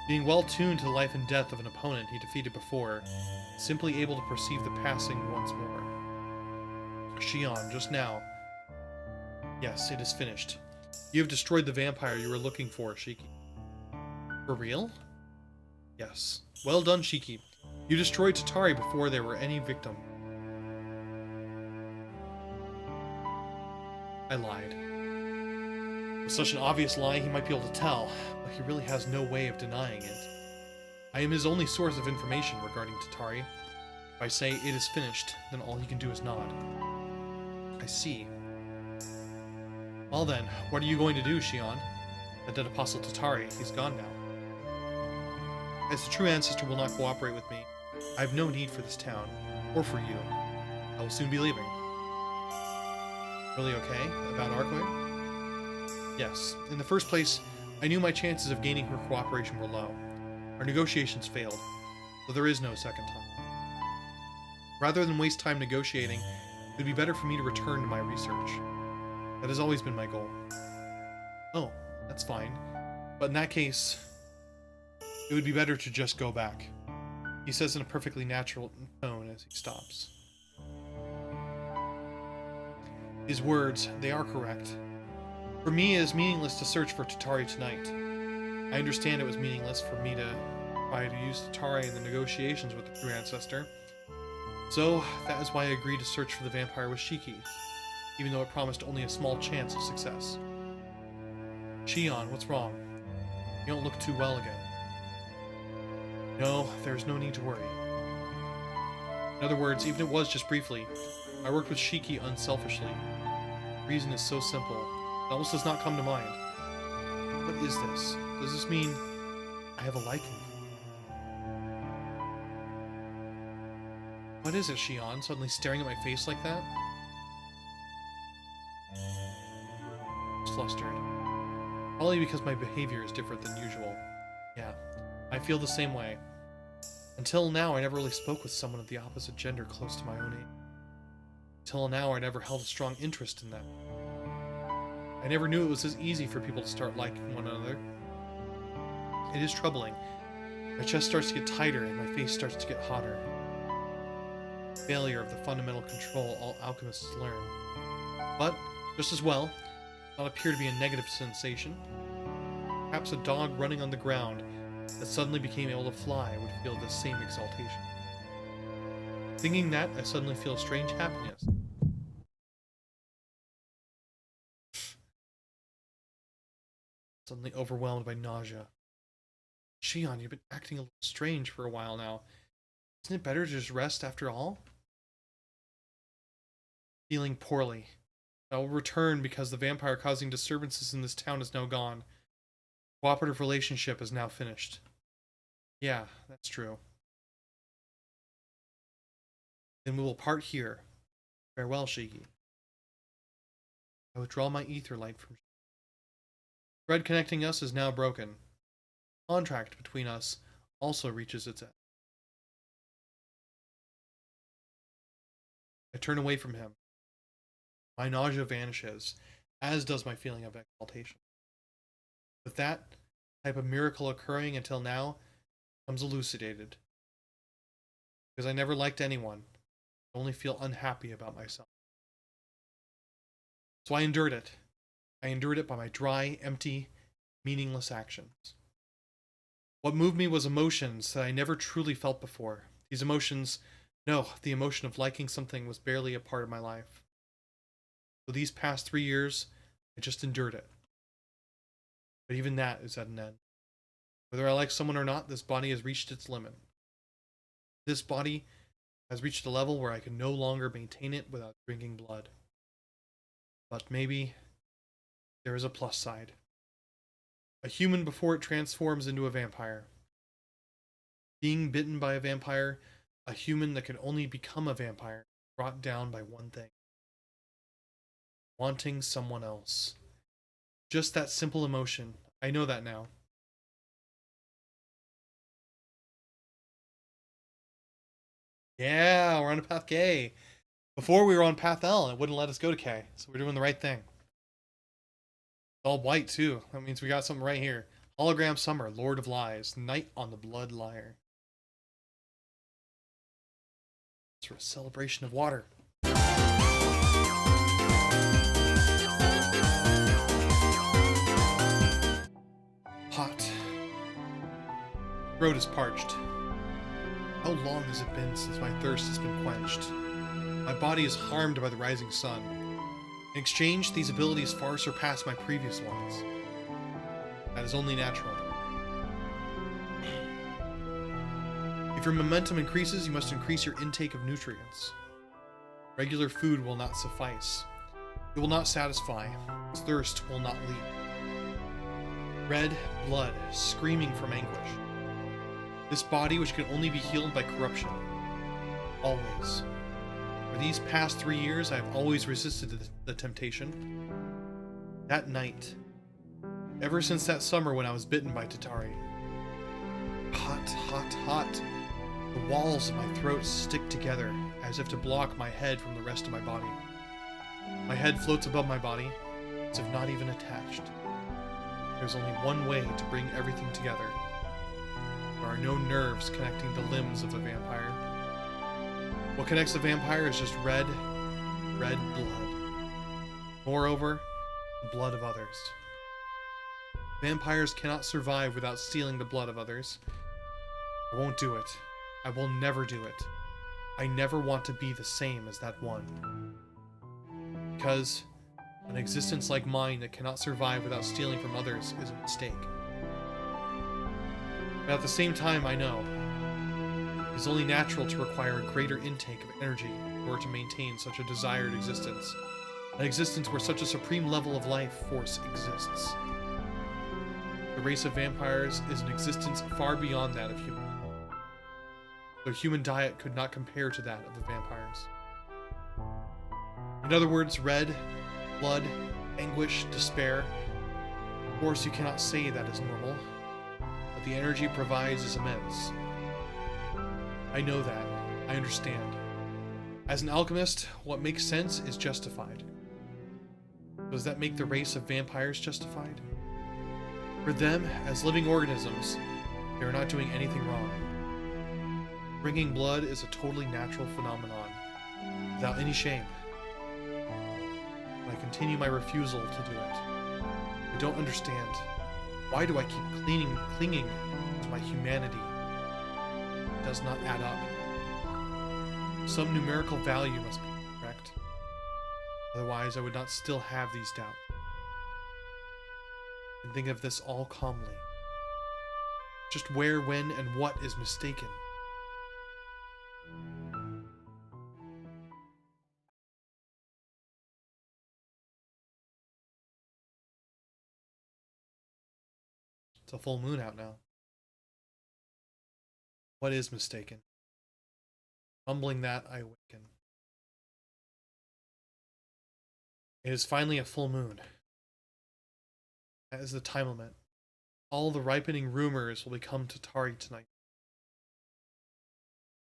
being well tuned to the life and death of an opponent he defeated before, simply able to perceive the passing once more. Shion, just now. Yes, it is finished. You have destroyed the vampire you were looking for, Shiki. For real? Yes. Well done, Shiki. You destroyed Tatari before there were any victim. I lied. With such an obvious lie, he might be able to tell, but he really has no way of denying it. I am his only source of information regarding Tatari. If I say it is finished, then all he can do is nod. I see. Well then, what are you going to do, Shion? The dead apostle Tatari, he's gone now. As the true ancestor will not cooperate with me, I have no need for this town, or for you. I will soon be leaving. Really okay about Arkoid? Yes. In the first place, I knew my chances of gaining her cooperation were low. Our negotiations failed, so there is no second time. Rather than waste time negotiating, it would be better for me to return to my research. That has always been my goal. Oh, that's fine. But in that case, it would be better to just go back. He says in a perfectly natural tone as he stops. His words, they are correct. For me, it is meaningless to search for Tatari tonight. I understand it was meaningless for me to try to use Tatari in the negotiations with the true ancestor. So, that is why I agreed to search for the vampire with Shiki, even though it promised only a small chance of success. Shion, what's wrong? You don't look too well again. No, there's no need to worry. In other words, even if it was just briefly, I worked with Shiki unselfishly. The reason is so simple, it almost does not come to mind. What is this? Does this mean I have a liking for you? What is it, Shion? Suddenly staring at my face like that? Flustered. Probably because my behavior is different than usual. Yeah, I feel the same way. Until now, I never really spoke with someone of the opposite gender close to my own age. Until now, I never held a strong interest in them. I never knew it was as easy for people to start liking one another. It is troubling. My chest starts to get tighter and my face starts to get hotter. Failure of the fundamental control all alchemists learn. But, just as well, it does not appear to be a negative sensation. Perhaps a dog running on the ground that suddenly became able to fly would feel the same exaltation. Thinking that, I suddenly feel strange happiness. Suddenly overwhelmed by nausea. Shion, you've been acting a little strange for a while now. Isn't it better to just rest after all? Feeling poorly. I will return because the vampire causing disturbances in this town is now gone. Cooperative relationship is now finished. Yeah, that's true. Then we will part here. Farewell, Shiki. I withdraw my ether light from. Thread connecting us is now broken. Contract between us also reaches its end. I turn away from him. My nausea vanishes, as does my feeling of exaltation. With that type of miracle occurring until now, becomes elucidated. Because I never liked anyone, I only feel unhappy about myself. So I endured it. I endured it by my dry, empty, meaningless actions. What moved me was emotions that I never truly felt before. These emotions, no, the emotion of liking something was barely a part of my life. So these past 3 years, I just endured it. But even that is at an end. Whether I like someone or not, this body has reached its limit. This body has reached a level where I can no longer maintain it without drinking blood. But maybe there is a plus side. A human before it transforms into a vampire. Being bitten by a vampire, a human that can only become a vampire, brought down by one thing. Wanting someone else. Just that simple emotion. I know that now. Yeah, we're on path K. Before we were on path L, and it wouldn't let us go to K, so we're doing the right thing. All white too. That means we got something right here. Hologram Summer, Lord of Lies, Night on the Blood Lyre. It's for a celebration of water. Hot. Throat is parched. How long has it been since my thirst has been quenched? My body is harmed by the rising sun. In exchange, these abilities far surpass my previous ones. That is only natural. If your momentum increases, you must increase your intake of nutrients. Regular food will not suffice. It will not satisfy. Its thirst will not leave. Red blood, screaming from anguish. This body which can only be healed by corruption. Always. For these past 3 years, I have always resisted the temptation. That night. Ever since that summer when I was bitten by Tatari. Hot, hot, hot. The walls of my throat stick together, as if to block my head from the rest of my body. My head floats above my body, as if not even attached. There's only one way to bring everything together. There are no nerves connecting the limbs of the vampire. What connects the vampire is just red blood. Moreover, the blood of others. Vampires cannot survive without stealing the blood of others. I won't do it. I will never do it. I never want to be the same as that one. Because an existence like mine that cannot survive without stealing from others is a mistake. But at the same time, I know it is only natural to require a greater intake of energy in order to maintain such a desired existence. An existence where such a supreme level of life force exists. The race of vampires is an existence far beyond that of human. Their human diet could not compare to that of the vampires. In other words, red, blood, anguish, despair. Of course, you cannot say that is normal, but the energy it provides is immense. I know that. I understand. As an alchemist, what makes sense is justified. Does that make the race of vampires justified? For them, as living organisms, they are not doing anything wrong. Bringing blood is a totally natural phenomenon, without any shame. But I continue my refusal to do it. I don't understand. Why do I keep clinging to my humanity? It does not add up. Some numerical value must be correct. Otherwise, I would not still have these doubts. And think of this all calmly. Just where, when, and what is mistaken. It's a full moon out now. What is mistaken? Mumbling that, I awaken. It is finally a full moon. That is the time limit. All the ripening rumors will become Tatari tonight.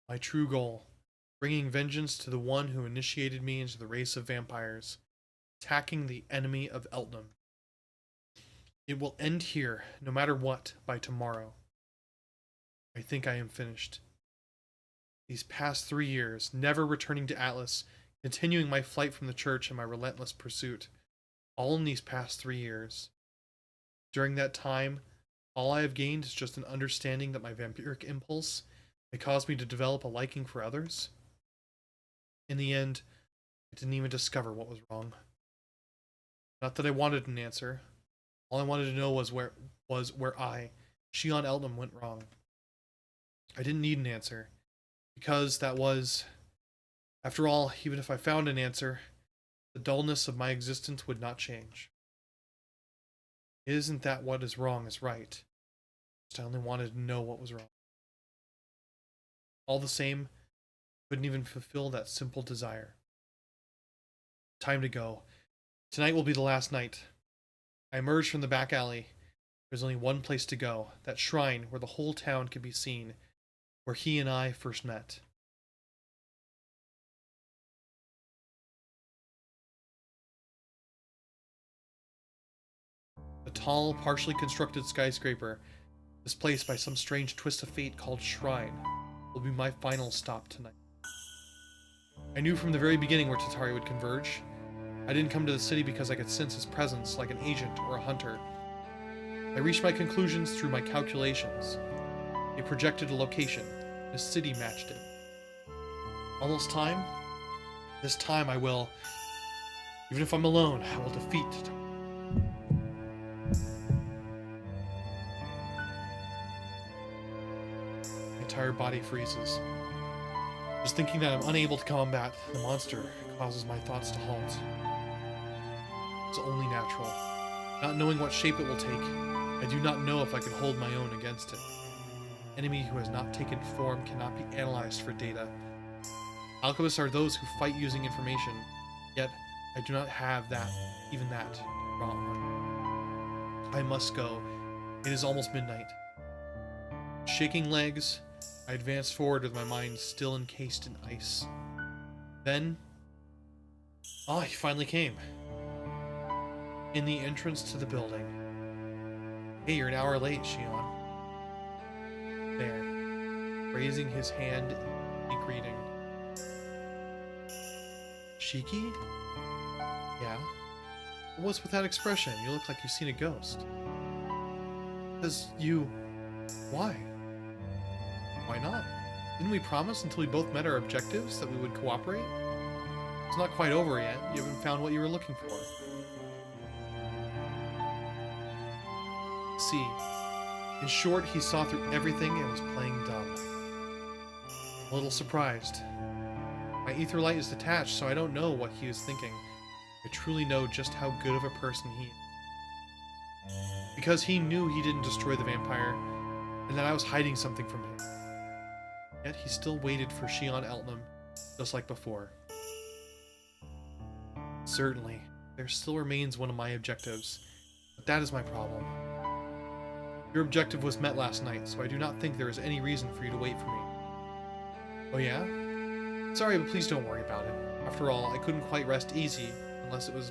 My true goal, bringing vengeance to the one who initiated me into the race of vampires, attacking the enemy of Eltnam. It will end here, no matter what, by tomorrow. I think I am finished. These past 3 years, never returning to Atlas, continuing my flight from the church and my relentless pursuit, all in these past 3 years. During that time, all I have gained is just an understanding that my vampiric impulse may cause me to develop a liking for others. In the end, I didn't even discover what was wrong. Not that I wanted an answer. All I wanted to know was where Shion Eltnam went wrong. I didn't need an answer, because that was, after all, even if I found an answer, the dullness of my existence would not change. It isn't that what is wrong is right. Just I only wanted to know what was wrong. All the same, I couldn't even fulfill that simple desire. Time to go. Tonight will be the last night. I emerged from the back alley. There's only one place to go, that shrine where the whole town can be seen, where he and I first met. A tall, partially constructed skyscraper, displaced by some strange twist of fate called Shrine, will be my final stop tonight. I knew from the very beginning where Tatari would converge. I didn't come to the city because I could sense his presence like an agent or a hunter. I reached my conclusions through my calculations. It projected a location, and a city matched it. Almost time? This time I will. Even if I'm alone, I will defeat Tatari. My entire body freezes. Just thinking that I'm unable to combat the monster causes my thoughts to halt. It's only natural. Not knowing what shape it will take, I do not know if I can hold my own against it. Enemy who has not taken form cannot be analyzed for data. Alchemists are those who fight using information, yet I do not have that, even that, to draw on. I must go. It is almost midnight. Shaking legs, I advanced forward with my mind still encased in ice. Then, he finally came. In the entrance to the building. Hey, you're an hour late, Shion. There, raising his hand in greeting. Shiki? Yeah? What's with that expression? You look like you've seen a ghost. Because you... Why? Why not? Didn't we promise until we both met our objectives that we would cooperate? It's not quite over yet. You haven't found what you were looking for. See. In short, he saw through everything and was playing dumb. A little surprised. My ether light is detached, so I don't know what he was thinking. I truly know just how good of a person he is. Because he knew he didn't destroy the vampire, and that I was hiding something from him. Yet he still waited for Shion Eltnam, just like before. Certainly, there still remains one of my objectives, but that is my problem. Your objective was met last night, so I do not think there is any reason for you to wait for me. Oh yeah? Sorry, but please don't worry about it. After all, I couldn't quite rest easy unless it was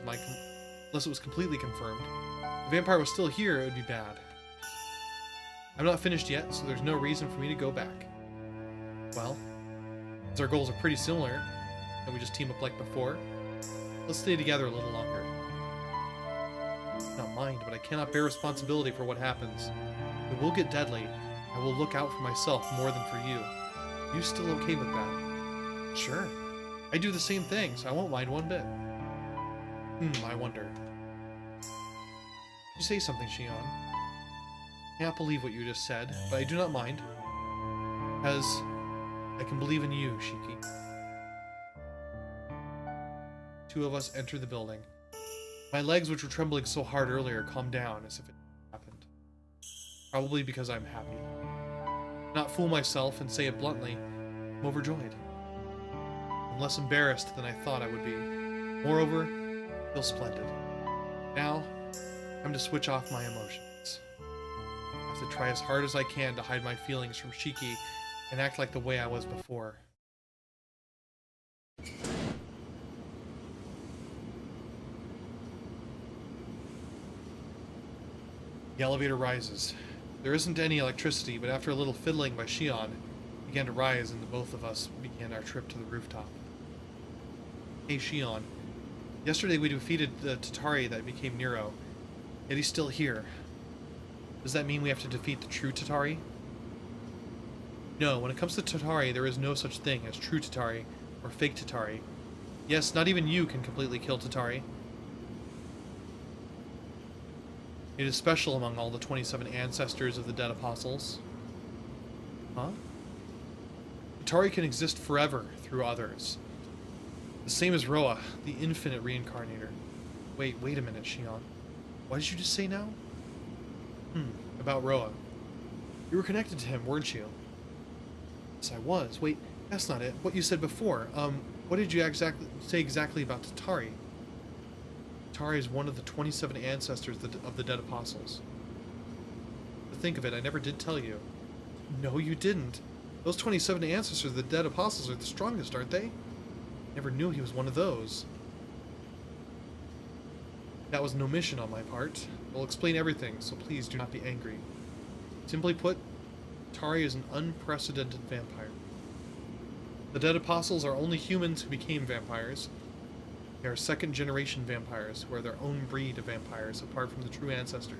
completely confirmed. If the vampire was still here, it would be bad. I'm not finished yet, so there's no reason for me to go back. Well, since our goals are pretty similar, and we just team up like before, let's stay together a little longer. Not mind, but I cannot bear responsibility for what happens. It will get deadly. I will look out for myself more than for you. Are you still okay with that? Sure. I do the same thing, so I won't mind one bit. I wonder. Did you say something, Shion? I can't believe what you just said, but I do not mind. Because I can believe in you, Shiki. Two of us enter the building. My legs, which were trembling so hard earlier, calm down as if it happened. Probably because I'm happy. Not fool myself and say it bluntly, I'm overjoyed. I'm less embarrassed than I thought I would be. Moreover, I feel splendid. Now, time to switch off my emotions. I have to try as hard as I can to hide my feelings from Shiki and act like the way I was before. The elevator rises. There isn't any electricity, but after a little fiddling by Shion, it began to rise and the both of us began our trip to the rooftop. Hey Shion, yesterday we defeated the Tatari that became Nero, yet he's still here. Does that mean we have to defeat the true Tatari? No, when it comes to Tatari, there is no such thing as true Tatari or fake Tatari. Yes, not even you can completely kill Tatari. It is special among all the 27 ancestors of the dead apostles. Huh? Tatari can exist forever through others. The same as Roa, the infinite reincarnator. Wait a minute, Shion. What did you just say now? About Roa. You were connected to him, weren't you? Yes, I was. Wait, that's not it. What you said before. What did you say exactly about Tatari? Tatari is one of the 27 ancestors of the dead apostles. To think of it, I never did tell you. No, you didn't. Those 27 ancestors of the dead apostles are the strongest, aren't they? Never knew he was one of those. That was an omission on my part. I'll explain everything, so please do not be angry. Simply put, Tari is an unprecedented vampire. The dead apostles are only humans who became vampires. They are second-generation vampires, who are their own breed of vampires, apart from the true ancestors.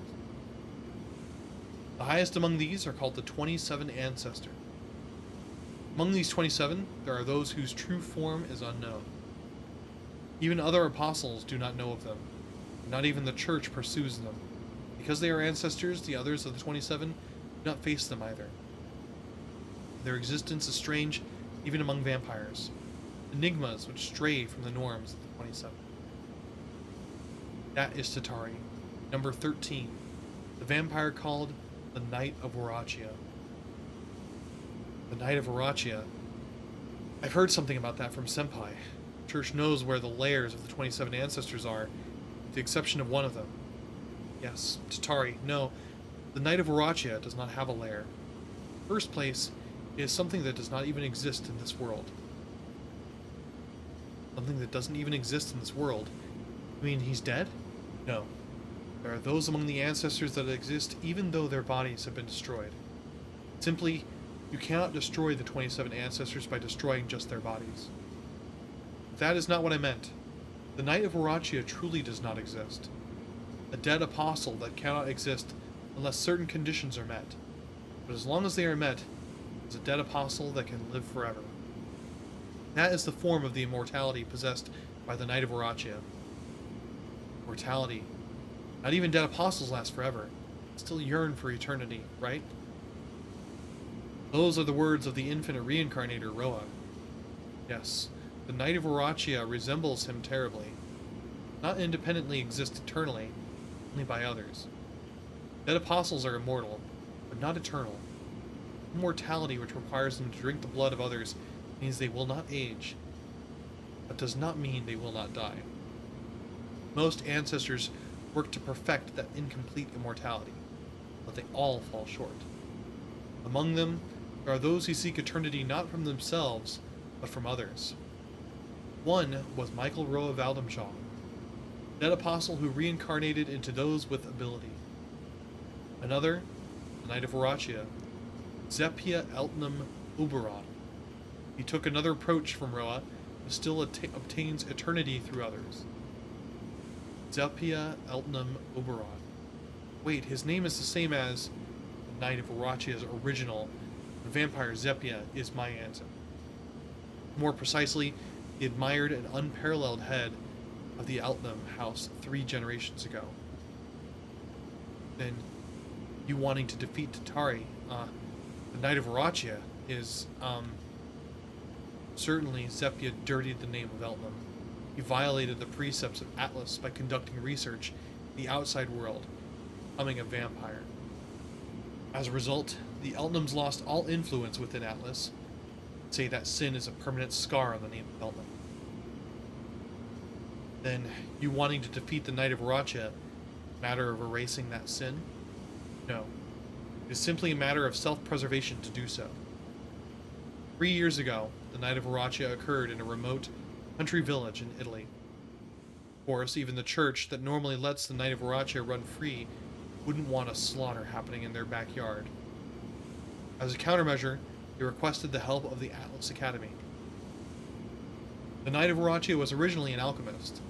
The highest among these are called the 27 Ancestors. Among these 27, there are those whose true form is unknown. Even other apostles do not know of them. Not even the church pursues them. Because they are ancestors, the others of the 27 do not face them either. Their existence is strange even among vampires. Enigmas which stray from the norms of the 27. That is Tatari, number 13, the vampire called the Knight of Wallachia. The Knight of Wallachia. I've heard something about that from Senpai. The church knows where the lairs of the 27 ancestors are, with the exception of one of them. Yes, Tatari. No, the Knight of Wallachia does not have a lair. In the first place, it is something that does not even exist in this world. Something that doesn't even exist in this world? You mean he's dead? No. There are those among the ancestors that exist even though their bodies have been destroyed. Simply, you cannot destroy the 27 ancestors by destroying just their bodies. But that is not what I meant. The Knight of Wallachia truly does not exist. A dead apostle that cannot exist unless certain conditions are met. But as long as they are met, is a dead apostle that can live forever. That is the form of the immortality possessed by the Knight of Wallachia. Mortality. Not even dead apostles last forever. Still yearn for eternity, right? Those are the words of the infinite reincarnator, Roa. Yes, the Knight of Wallachia resembles him terribly. Not independently exist eternally, only by others. Dead apostles are immortal, but not eternal. Immortality, which requires them to drink the blood of others, means they will not age, but does not mean they will not die. Most ancestors work to perfect that incomplete immortality, but they all fall short. Among them, there are those who seek eternity not from themselves, but from others. One was Michael Roa Valdemshaw, dead apostle who reincarnated into those with ability. Another, the Knight of Wallachia, Zephia Eltnam Uberon. He took another approach from Roa, but still obtains eternity through others. Zephia Eltnam Uberon. Wait, his name is the same as the Knight of Walachia's original. The vampire Zephia is my ancestor. More precisely, the admired and unparalleled head of the Eltnam house 3 generations ago. Then, you wanting to defeat Tatari, the Knight of Wallachia is, certainly Zephia dirtied the name of Eltnam. He violated the precepts of Atlas by conducting research in the outside world, becoming a vampire. As a result, the Eltnams lost all influence within Atlas. Say that sin is a permanent scar on the name of Eltnam. Then, you wanting to defeat the Knight of Wallachia, matter of erasing that sin? No. It is simply a matter of self-preservation to do so. 3 years ago, the Knight of Wallachia occurred in a remote country village in Italy. Of course, even the church that normally lets the Knight of Wallachia run free wouldn't want a slaughter happening in their backyard. As a countermeasure, they requested the help of the Atlas Academy. The Knight of Wallachia was originally an alchemist.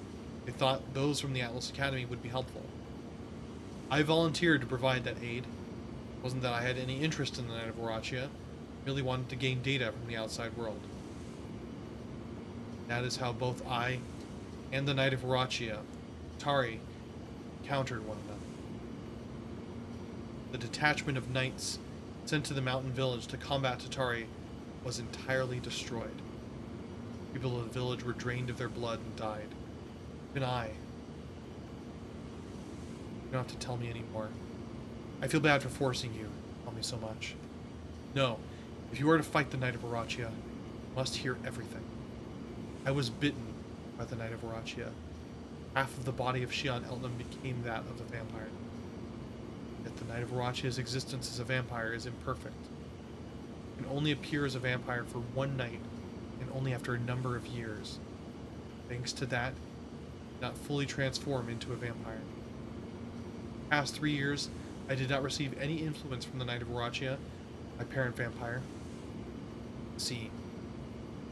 They thought those from the Atlas Academy would be helpful. I volunteered to provide that aid. It wasn't that I had any interest in the Knight of Wallachia. I merely wanted to gain data from the outside world. That is how both I and the Knight of Wallachia, Tari, encountered one another. The detachment of knights sent to the mountain village to combat Tatari was entirely destroyed. People of the village were drained of their blood and died. Even I. You don't have to tell me anymore. I feel bad for forcing you to tell me so much. No, if you are to fight the Knight of Wallachia, you must hear everything. I was bitten by the Knight of Wallachia. Half of the body of Shion Eltnam became that of the vampire. Yet the Knight of Walachia's existence as a vampire is imperfect. He can only appear as a vampire for one night, and only after a number of years. Thanks to that, not fully transform into a vampire. Past 3 years, I did not receive any influence from the Knight of Wallachia, my parent vampire. See,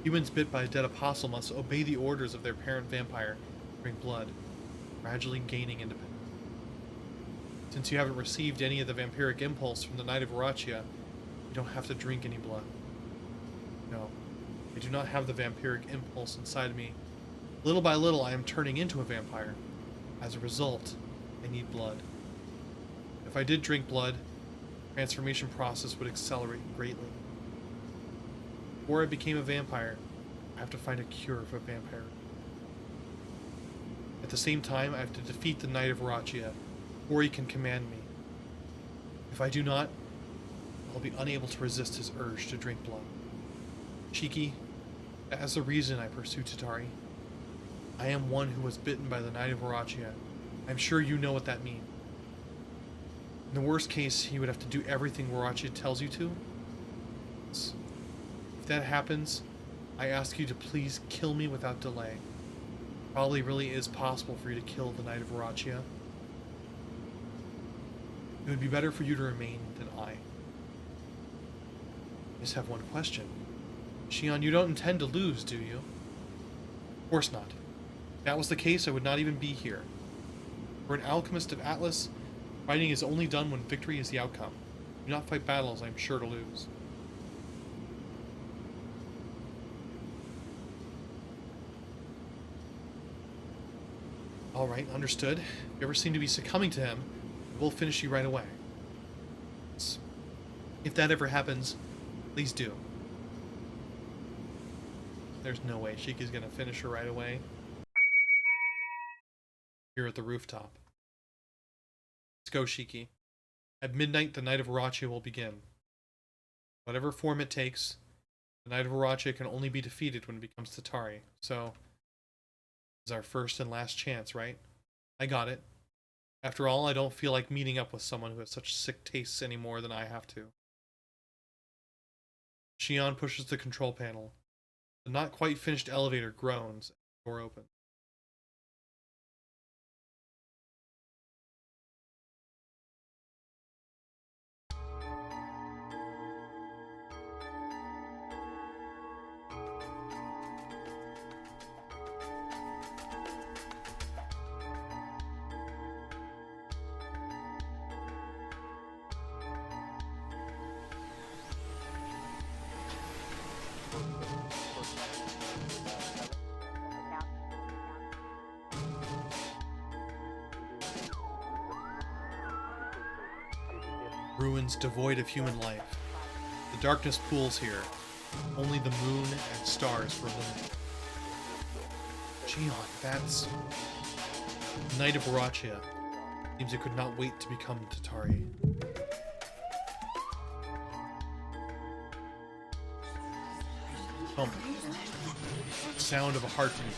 humans bit by a dead apostle must obey the orders of their parent vampire, drink blood, gradually gaining independence. Since you haven't received any of the vampiric impulse from the Knight of Wallachia, you don't have to drink any blood. No, I do not have the vampiric impulse inside me. Little by little, I am turning into a vampire. As a result, I need blood. If I did drink blood, the transformation process would accelerate greatly. Before I became a vampire, I have to find a cure for vampire. At the same time, I have to defeat the Knight of Wallachia, or he can command me. If I do not, I'll be unable to resist his urge to drink blood. Shiki, as the reason I pursue Tatari. I am one who was bitten by the Knight of Wallachia. I'm sure you know what that means. In the worst case, you would have to do everything Wallachia tells you to. If that happens, I ask you to please kill me without delay. Probably really is possible for you to kill the Knight of Wallachia. It would be better for you to remain than I. I just have one question. Shion, you don't intend to lose, do you? Of course not. If that was the case, I would not even be here. For an alchemist of Atlas, fighting is only done when victory is the outcome. Do not fight battles I'm sure to lose. Alright, understood. If you ever seem to be succumbing to him, we'll finish you right away. If that ever happens, please do. There's no way Shiki's gonna finish her right away. Here at the rooftop. Let's go, Shiki. At midnight, the Knight of Wallachia will begin. Whatever form it takes, the Knight of Wallachia can only be defeated when it becomes Tatari. So, this is our first and last chance, right? I got it. After all, I don't feel like meeting up with someone who has such sick tastes any more than I have to. Shion pushes the control panel. The not quite finished elevator groans as the door opens. Ruins devoid of human life. The darkness pools here. Only the moon and stars for illuminate. Shion, that's... The Knight of Wallachia. Seems it could not wait to become Tatari. Thump. The sound of a heartbeat.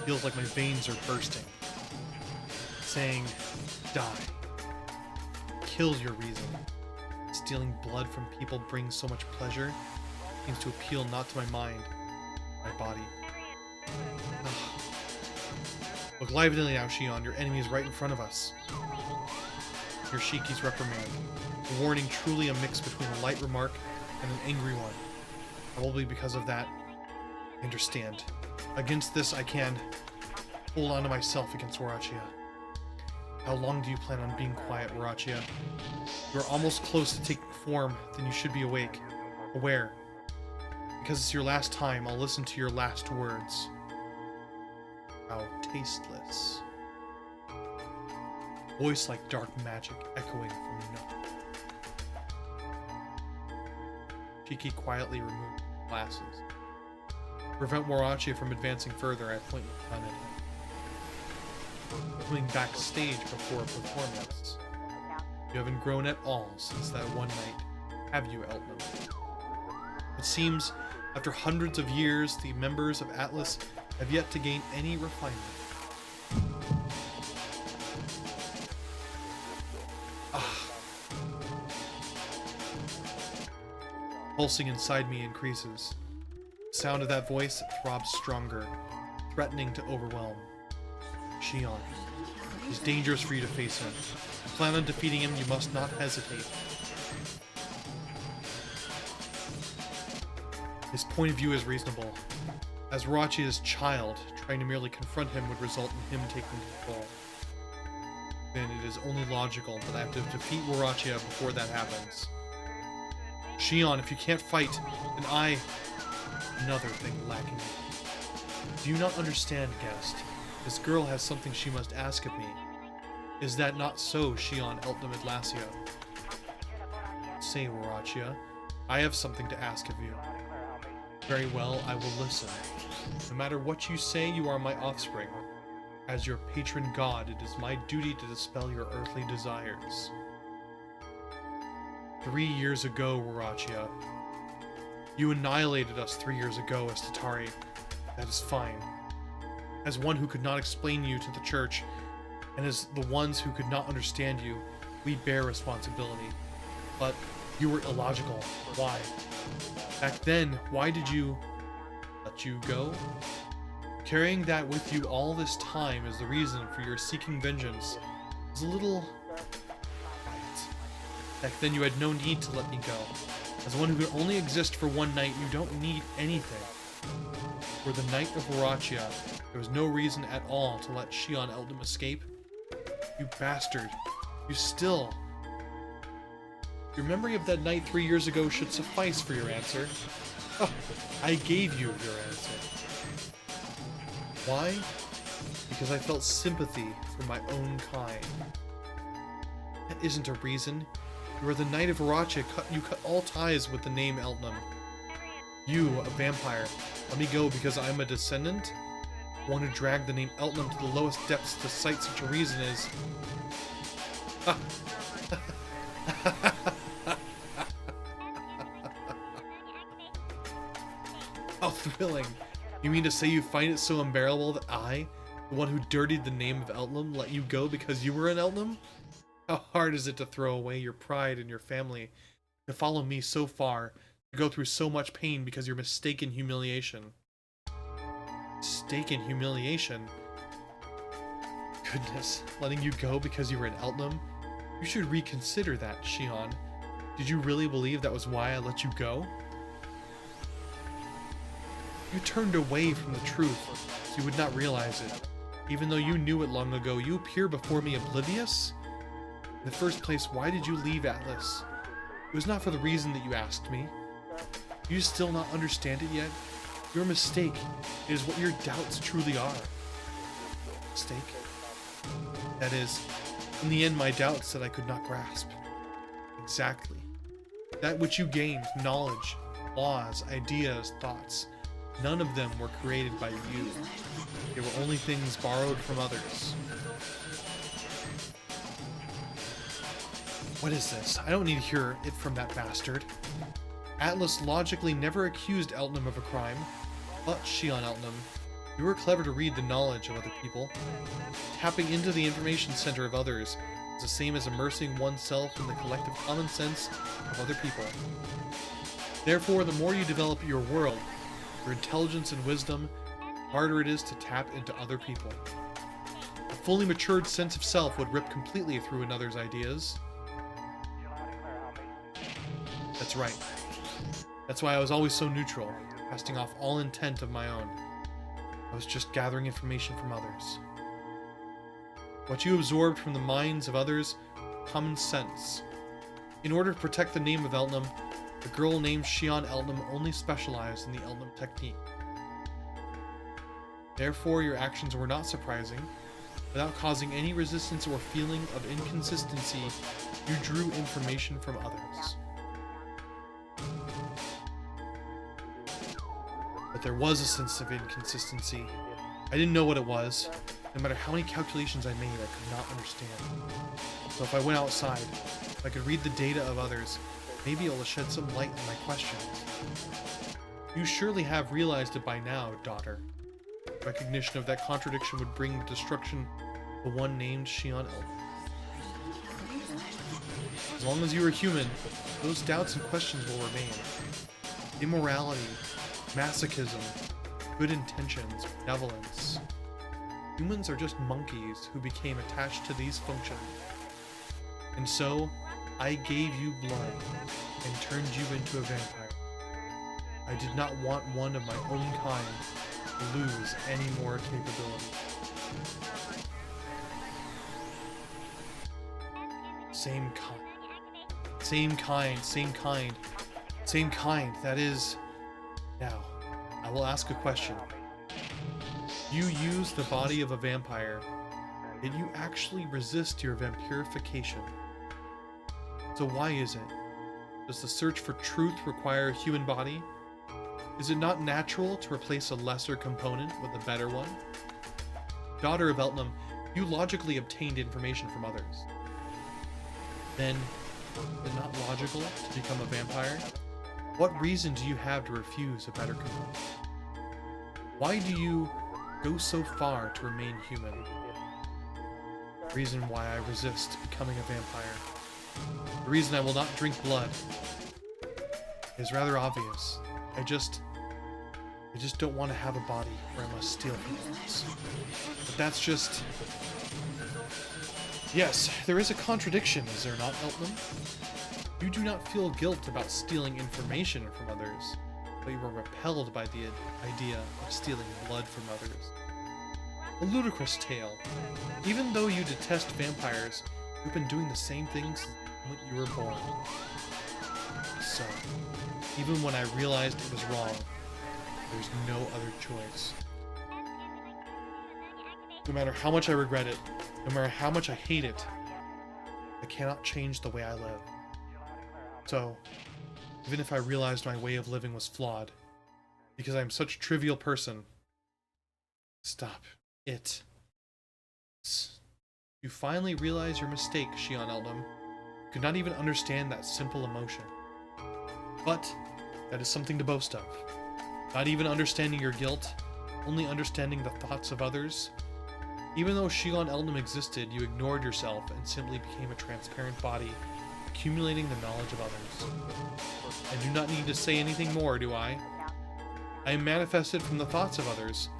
Feels like my veins are bursting. Saying, die. Kill your reason. Stealing blood from people brings so much pleasure. Seems to appeal not to my mind, my body. Look lively now, Shion. Your enemy is right in front of us. Hear Shiki's reprimand. A warning truly a mix between a light remark and an angry one. Probably because of that, I understand. Against this, I can hold on to myself against Wallachia. How long do you plan on being quiet, Wallachia? You are almost close to taking form, then you should be awake. Aware. Because it's your last time, I'll listen to your last words. How tasteless. Voice like dark magic echoing from nothing. Shiki quietly removed his glasses. To prevent Wallachia from advancing further, I point my gun at him. Coming backstage before a performance. You haven't grown at all since that one night, have you, Eltman? It seems, after hundreds of years, the members of Atlas have yet to gain any refinement. Pulsing inside me increases. The sound of that voice throbs stronger, threatening to overwhelm. Shion. It's dangerous for you to face him. If you plan on defeating him, you must not hesitate. His point of view is reasonable. As Warachia's child, trying to merely confront him would result in him taking control. Then it is only logical that I have to defeat Warachia before that happens. Shion, if you can't fight, then I... Another thing lacking. Do you not understand, guest? This girl has something she must ask of me. Is that not so, Shion Eltnam Adlacio? Say, Warachia, I have something to ask of you. Very well, I will listen. No matter what you say, you are my offspring. As your patron god, it is my duty to dispel your earthly desires. 3 years ago, Warachia. You annihilated us 3 years ago as Tatari. That is fine. As one who could not explain you to the church, and as the ones who could not understand you, we bear responsibility. But you were illogical. Why? Back then, why did you let you go? Carrying that with you all this time as the reason for your seeking vengeance is a little... Back then you had no need to let me go. As one who could only exist for one night, you don't need anything. For the night of Warachia, there was no reason at all to let Shion Eltnam escape. You bastard. You still... Your memory of that night 3 years ago should suffice for your answer. Oh, I gave you your answer. Why? Because I felt sympathy for my own kind. That isn't a reason. You are the Knight of Warachia. You cut all ties with the name Eltnam. You, a vampire, let me go because I am a descendant? Want to drag the name Eltnam to the lowest depths to cite such a reason is... How thrilling. You mean to say you find it so unbearable that I, the one who dirtied the name of Eltnam, let you go because you were an Eltnam? How hard is it to throw away your pride and your family, to follow me so far, to go through so much pain because your mistaken humiliation? Mistaken humiliation? Goodness, letting you go because you were an Eltnam? You should reconsider that, Shion. Did you really believe that was why I let you go? You turned away from the truth, so you would not realize it. Even though you knew it long ago, you appear before me oblivious? In the first place, why did you leave Atlas? It was not for the reason that you asked me. Do you still not understand it yet? Your mistake is what your doubts truly are. Mistake? That is, in the end, my doubts that I could not grasp. Exactly. That which you gained, knowledge, laws, ideas, thoughts, none of them were created by you. They were only things borrowed from others. What is this? I don't need to hear it from that bastard. Atlas logically never accused Eltnam of a crime, but Shion Eltnam, you were clever to read the knowledge of other people. Tapping into the information center of others is the same as immersing oneself in the collective common sense of other people. Therefore, the more you develop your world, your intelligence and wisdom, the harder it is to tap into other people. A fully matured sense of self would rip completely through another's ideas. That's right. That's why I was always so neutral, casting off all intent of my own. I was just gathering information from others. What you absorbed from the minds of others, common sense. In order to protect the name of Eltnam, the girl named Shion Eltnam only specialized in the Eltnam technique. Therefore, your actions were not surprising. Without causing any resistance or feeling of inconsistency, you drew information from others. But there was a sense of inconsistency. I didn't know what it was. No matter how many calculations I made, I could not understand. So if I went outside, if I could read the data of others, maybe it will shed some light on my questions. You surely have realized it by now, daughter. Recognition of that contradiction would bring the destruction of the one named Shion Eltnam. As long as you are human, those doubts and questions will remain. Immorality, masochism, good intentions, benevolence. Humans are just monkeys who became attached to these functions. And so, I gave you blood and turned you into a vampire. I did not want one of my own kind to lose any more capability. Same kind. Same kind, same kind, same kind, that is... Now, I will ask a question. You use the body of a vampire, yet you actually resist your vampirification. So why is it? Does the search for truth require a human body? Is it not natural to replace a lesser component with a better one? Daughter of Eltnum, you logically obtained information from others. Then, is it not logical to become a vampire? What reason do you have to refuse a better component? Why do you go so far to remain human? The reason why I resist becoming a vampire, the reason I will not drink blood, is rather obvious. I just don't want to have a body where I must steal from others. But that's just... Yes, there is a contradiction, is there not, Eltnum? You do not feel guilt about stealing information from others, but you are repelled by the idea of stealing blood from others. A ludicrous tale. Even though you detest vampires, you've been doing the same things since the moment you were born. So, even when I realized it was wrong, there's no other choice. No matter how much I regret it, no matter how much I hate it, I cannot change the way I live. So, even if I realized my way of living was flawed, because I'm such a trivial person, stop it. You finally realize your mistake, Shion Eltnum. You could not even understand that simple emotion. But, that is something to boast of. Not even understanding your guilt, only understanding the thoughts of others. Even though Shion Eltnum existed, you ignored yourself and simply became a transparent body, accumulating the knowledge of others. I do not need to say anything more, do I? I am manifested from the thoughts of others.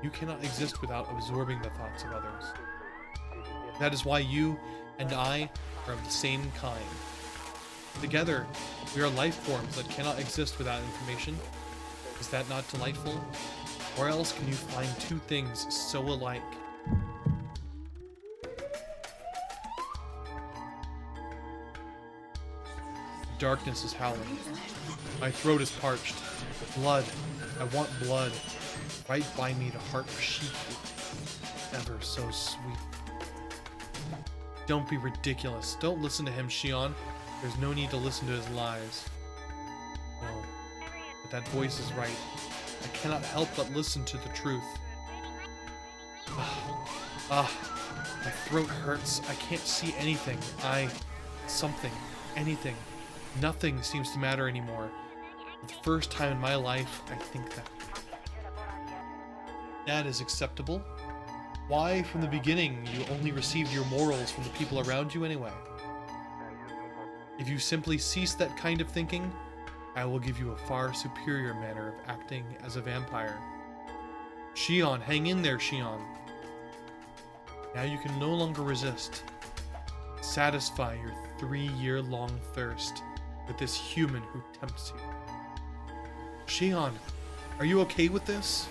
You cannot exist without absorbing the thoughts of others. That is why you and I are of the same kind. Together, we are life forms that cannot exist without information. Is that not delightful? Where else can you find two things so alike? Darkness is howling. My throat is parched. Blood. I want blood. Right by me the heart of sheep. Ever so sweet. Don't be ridiculous. Don't listen to him, Shion. There's no need to listen to his lies. No. But that voice is right. I cannot help but listen to the truth. My throat hurts. I can't see anything. Something. Anything. Nothing seems to matter anymore. For the first time in my life, I think that. That is acceptable. Why, from the beginning, you only received your morals from the people around you anyway? If you simply cease that kind of thinking, I will give you a far superior manner of acting as a vampire. Shion, hang in there, Shion. Now you can no longer resist. Satisfy your 3-year-long thirst with this human who tempts you. Shion, are you okay with this?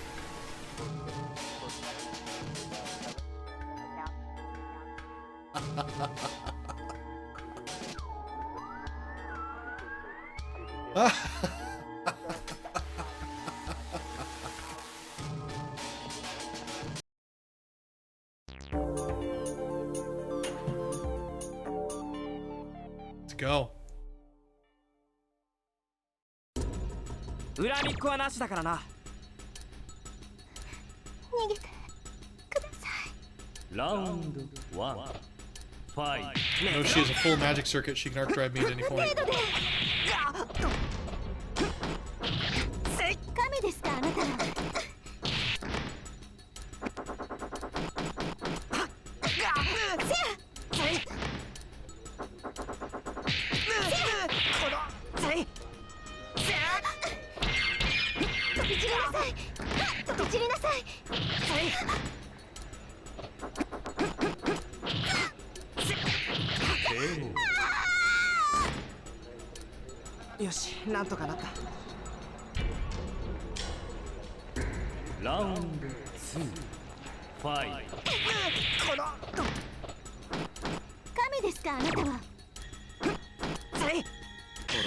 Let's go. 恨みっこはなしだからな。逃げてください。ラウンド1。ファイト。 No, she has a full magic circuit. She can arc drive me at any point. 神ですか、あなたは。なんとかなった。ラウンド2ファイこの神ですかあなたは。せいト。殺す。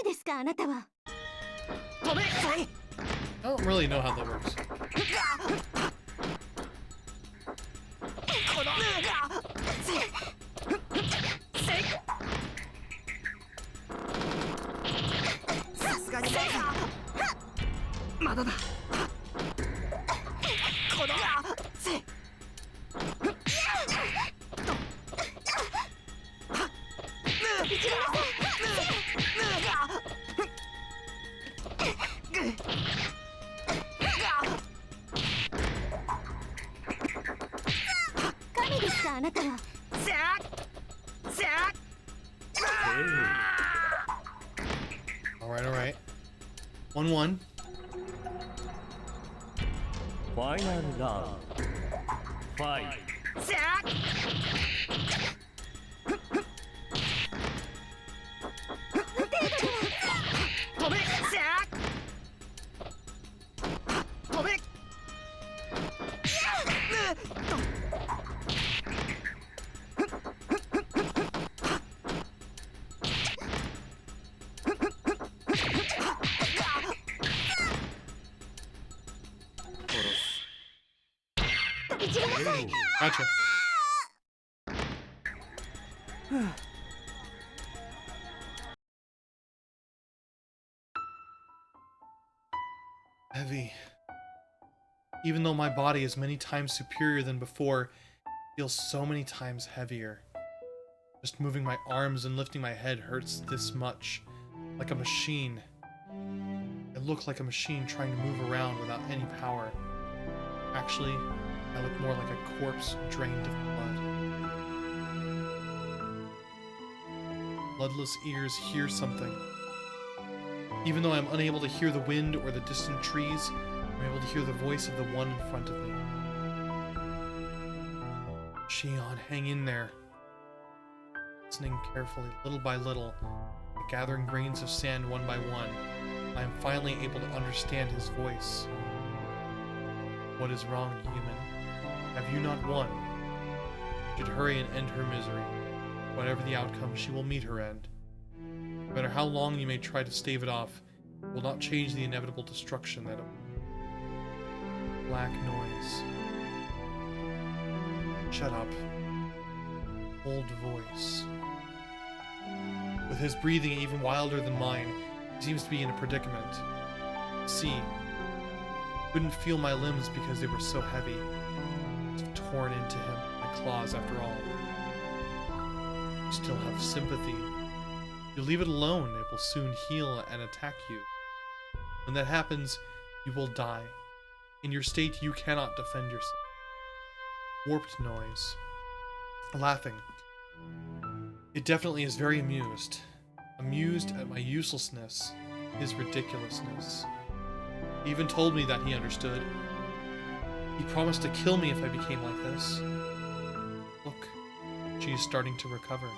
神ですかあなたは。止めせい I don't really know how that works. このせいせいさすがにまだだこのせい神ですかあなたは。せやせや Alright, alright. 1-1. ファイナルラウンドファイせや止めせや止め殺す。 Gotcha. Heavy. Even though my body is many times superior than before, it feels so many times heavier. Just moving my arms and lifting my head hurts this much. Like a machine. I look like a machine trying to move around without any power. Actually, I look more like a corpse drained of blood. Bloodless ears hear something. Even though I'm unable to hear the wind or the distant trees, I'm able to hear the voice of the one in front of me. Shion, hang in there. Listening carefully, little by little, gathering grains of sand one by one, I am finally able to understand his voice. What is wrong, human? Have you not won? You should hurry and end her misery. Whatever the outcome, she will meet her end. No matter how long you may try to stave it off, it will not change the inevitable destruction that black noise. Shut up. Old voice. With his breathing even wilder than mine, he seems to be in a predicament. See, couldn't feel my limbs because they were so heavy. It's torn into him, my claws after all. You still have sympathy. You leave it alone, it will soon heal and attack you. When that happens, you will die. In your state, you cannot defend yourself. Warped noise. Laughing. It definitely is very amused. Amused at my uselessness, his ridiculousness. He even told me that he understood. He promised to kill me if I became like this. Look, she is starting to recover.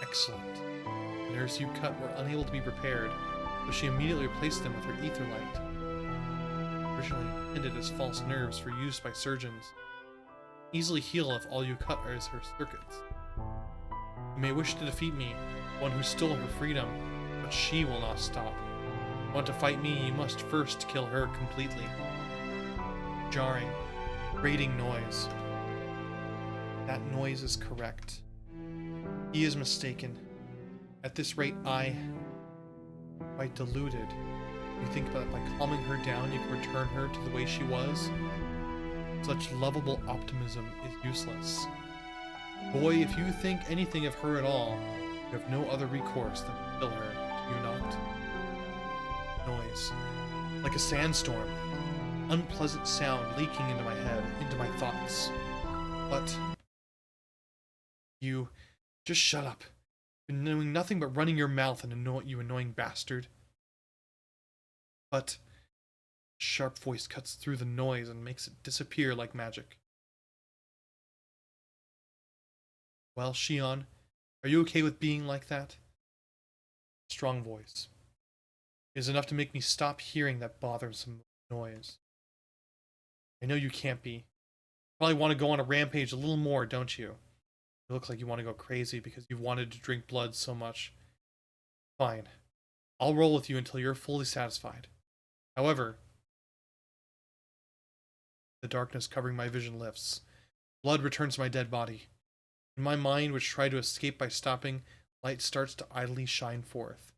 Excellent. The nerves you cut were unable to be repaired, so she immediately replaced them with her ether light. Originally intended as false nerves for use by surgeons. Easily heal if all you cut is her circuits. You may wish to defeat me, one who stole her freedom, but she will not stop. If you want to fight me, you must first kill her completely. Jarring, grating noise. That noise is correct. He is mistaken. At this rate, I... quite deluded. You think that by calming her down, you can return her to the way she was? Such lovable optimism is useless. Boy, if you think anything of her at all, you have no other recourse than to kill her, do you not? Noise. Like a sandstorm. Unpleasant sound leaking into my head, into my thoughts. But... you... just shut up. You've been doing nothing but running your mouth and you annoying bastard. But... a sharp voice cuts through the noise and makes it disappear like magic. Well, Shion, are you okay with being like that? Strong voice. It is enough to make me stop hearing that bothersome noise. I know you can't be. You probably want to go on a rampage a little more, don't you? You look like you want to go crazy because you've wanted to drink blood so much. Fine. I'll roll with you until you're fully satisfied. However, the darkness covering my vision lifts. Blood returns to my dead body. In my mind, which tried to escape by stopping, light starts to idly shine forth.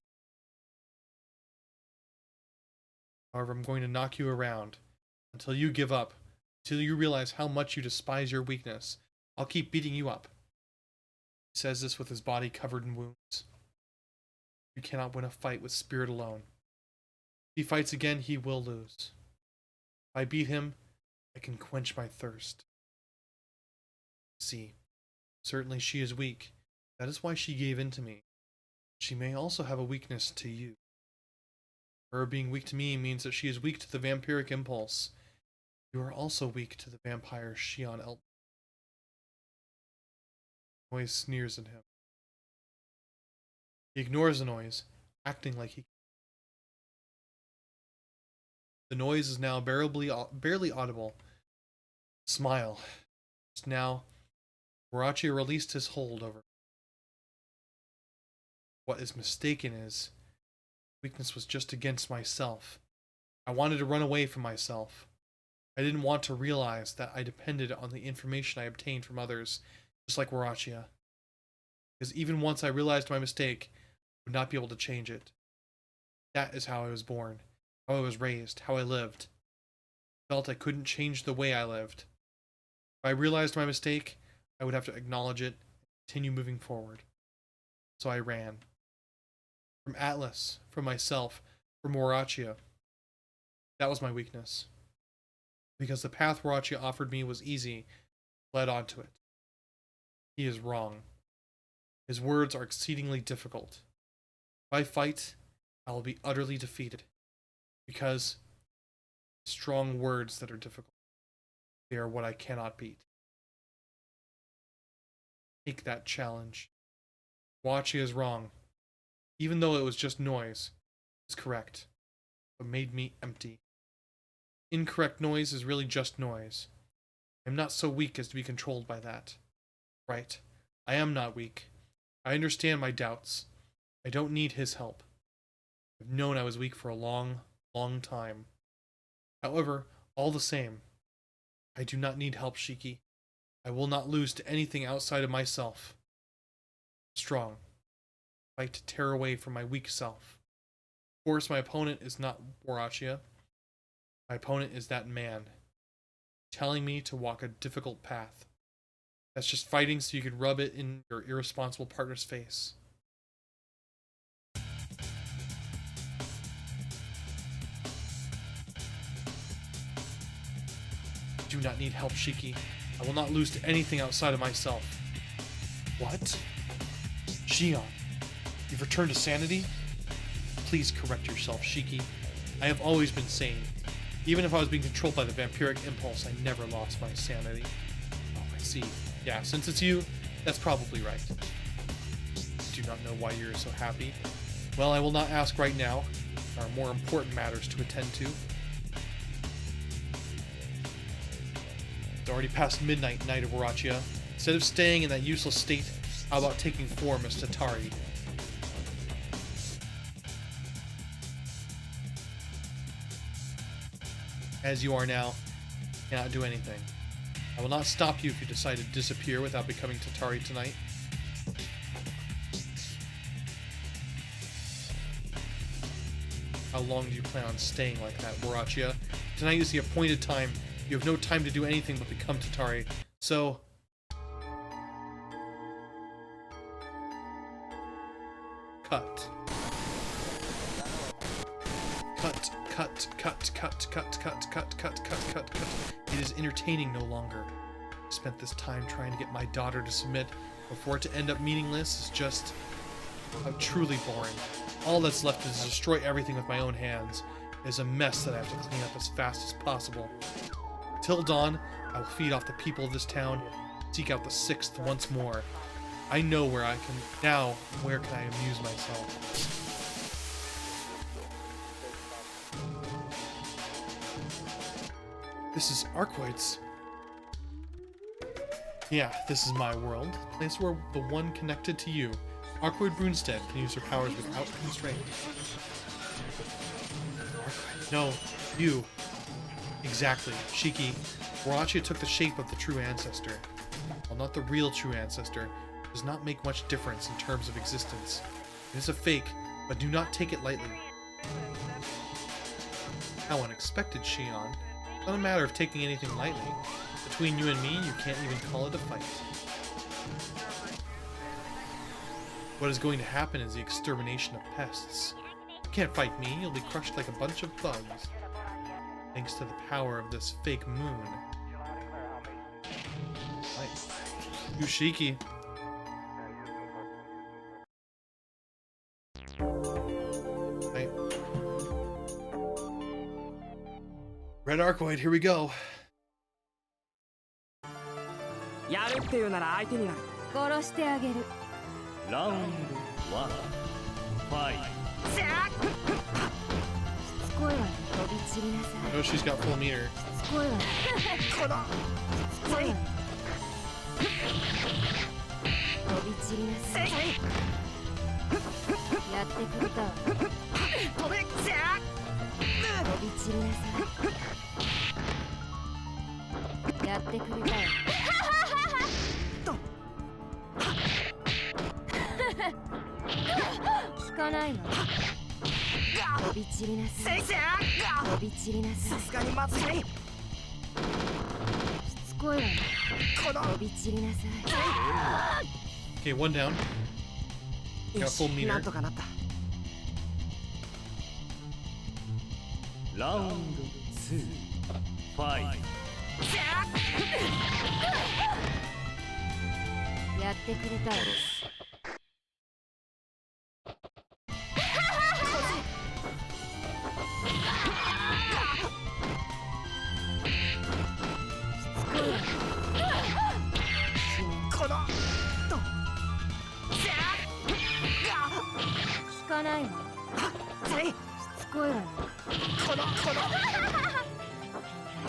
However, I'm going to knock you around until you give up, until you realize how much you despise your weakness. I'll keep beating you up. He says this with his body covered in wounds. You cannot win a fight with spirit alone. If he fights again, he will lose. If I beat him, I can quench my thirst. See, certainly she is weak. That is why she gave in to me. She may also have a weakness to you. Her being weak to me means that she is weak to the vampiric impulse. You are also weak to the vampire Shion Elton. Noise sneers at him. He ignores the noise, acting like he... The noise is now barely audible. Smile. Just now, Warachi released his hold over. What is mistaken is, weakness was just against myself. I wanted to run away from myself. I didn't want to realize that I depended on the information I obtained from others, just like Warachia. Because even once I realized my mistake, I would not be able to change it. That is how I was born, how I was raised, how I lived. I felt I couldn't change the way I lived. If I realized my mistake, I would have to acknowledge it and continue moving forward. So I ran. From Atlas, from myself, from Warachia. That was my weakness. Because the path Warachia offered me was easy, I led onto it. He is wrong. His words are exceedingly difficult. If I fight, I will be utterly defeated. Because strong words that are difficult, they are what I cannot beat. Take that challenge. Warachia is wrong. Even though it was just noise, it's correct. But made me empty. Incorrect noise is really just noise. I am not so weak as to be controlled by that. Right. I am not weak. I understand my doubts. I don't need his help. I've known I was weak for a long, long time. However, all the same, I do not need help, Shiki. I will not lose to anything outside of myself. Strong. Fight to tear away from my weak self. Of course, my opponent is not Warachia. My opponent is that man, telling me to walk a difficult path. That's just fighting so you could rub it in your irresponsible partner's face. Do not need help, Shiki. I will not lose to anything outside of myself. What? Shion, you've returned to sanity? Please correct yourself, Shiki. I have always been sane. Even if I was being controlled by the vampiric impulse, I never lost my sanity. Oh, I see. Yeah, since it's you, that's probably right. I do not know why you're so happy. Well, I will not ask right now. There are more important matters to attend to. It's already past midnight, Knight of Warachia. Instead of staying in that useless state, how about taking form as Tatari? As you are now, you cannot do anything. I will not stop you if you decide to disappear without becoming Tatari tonight. How long do you plan on staying like that, Warachia? Tonight is the appointed time. You have no time to do anything but become Tatari. So... cut. Cut, cut, cut, cut, cut, cut, cut, cut, cut, cut, cut. It is entertaining no longer. I spent this time trying to get my daughter to submit before it to end up meaningless is just truly boring. All that's left is to destroy everything with my own hands. It is a mess that I have to clean up as fast as possible. Till dawn, I will feed off the people of this town, seek out the sixth once more. I know where I can now. Where can I amuse myself? This is Arcoid's. Yeah, this is my world. Place where the one connected to you. Arcoid Brunstead can use her powers without constraint. Arcoid. No, you. Exactly. Shiki. Warachi took the shape of the true ancestor. While not the real true ancestor, it does not make much difference in terms of existence. It is a fake, but do not take it lightly. How unexpected, Shion. It's not a matter of taking anything lightly. Between you and me, you can't even call it a fight. What is going to happen is the extermination of pests. You can't fight me, you'll be crushed like a bunch of bugs. Thanks to the power of this fake moon. Nice. Yushiki. Right. Red Arcoid, here we go. やるっていうなら相手になる。殺してあげる。ラウンド1ファイト。シャー。しつこいわね。飛び散りなさ I know she's got full meter. い。しつこいわね。この。しつこいわね。飛び散りなさい。やってくれたわ。飛べ。シャー。飛び散りなさい。やってくれたわ。聞かないの。飛び散りなさい。飛び散りなさい。さすがにまずい。しつこいわね。この。飛び散りなさい。 Okay, one down. よ Got full し、 meter. なんとかなった。ラウンド2ファイト。シャー。やってくれたわ。この。と。シャ聞かないの。しー。せい。つこいわね。この。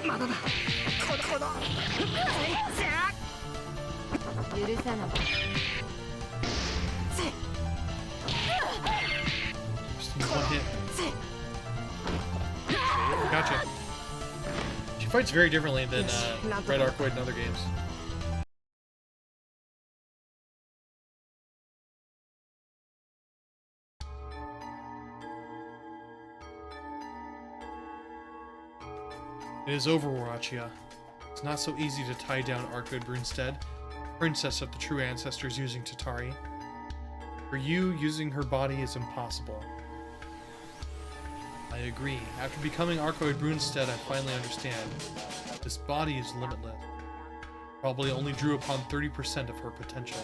まだだ。この。せい。シャー。許さない。せい。 Just need one hit. せい。 Gotcha. She fights very differently than Red Arcoid in other games. It is over, Warachia. It's not so easy to tie down Arcoid Brunstead, princess of the true ancestors using Tatari. For you, using her body is impossible. I agree. After becoming Arcoid Brunstead, I finally understand. This body is limitless. Probably only drew upon 30% of her potential.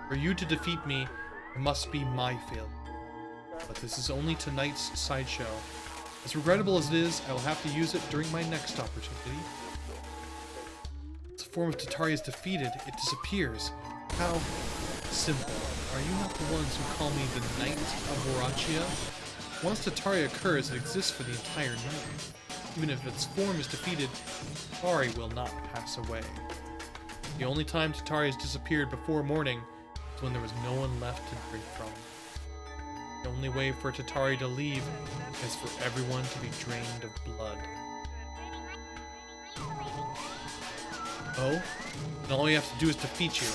For you to defeat me, it must be my failure. But this is only tonight's sideshow. As regrettable as it is, I will have to use it during my next opportunity. Once the form of Tatari is defeated, it disappears. How simple. Are you not the ones who call me the Knight of Warachia? Once Tatari occurs, it exists for the entire night. Even if its form is defeated, Tatari will not pass away. The only time Tatari has disappeared before morning is when there was no one left to drink from. The only way for Tatari to leave is for everyone to be drained of blood. Oh? And all you have to do is defeat you.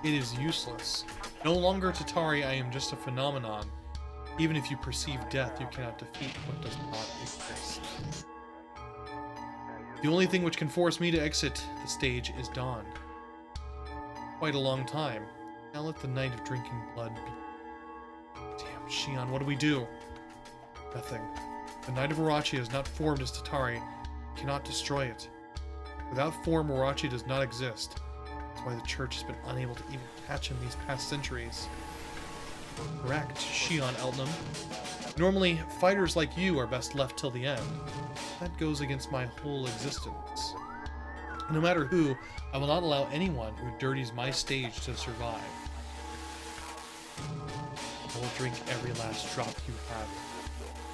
It is useless. No longer Tatari, I am just a phenomenon. Even if you perceive death, you cannot defeat what does not exist. The only thing which can force me to exit the stage is dawn. Quite a long time. Now let the night of drinking blood be. Damn, Shion, what do we do? Nothing. The Knight of Warachi is not formed as Tatari. We cannot destroy it. Without form, Warachi does not exist. That's why the Church has been unable to even catch him these past centuries. Correct, Shion Eltnam. Normally, fighters like you are best left till the end. That goes against my whole existence. No matter who, I will not allow anyone who dirties my stage to survive. will drink every last drop you have.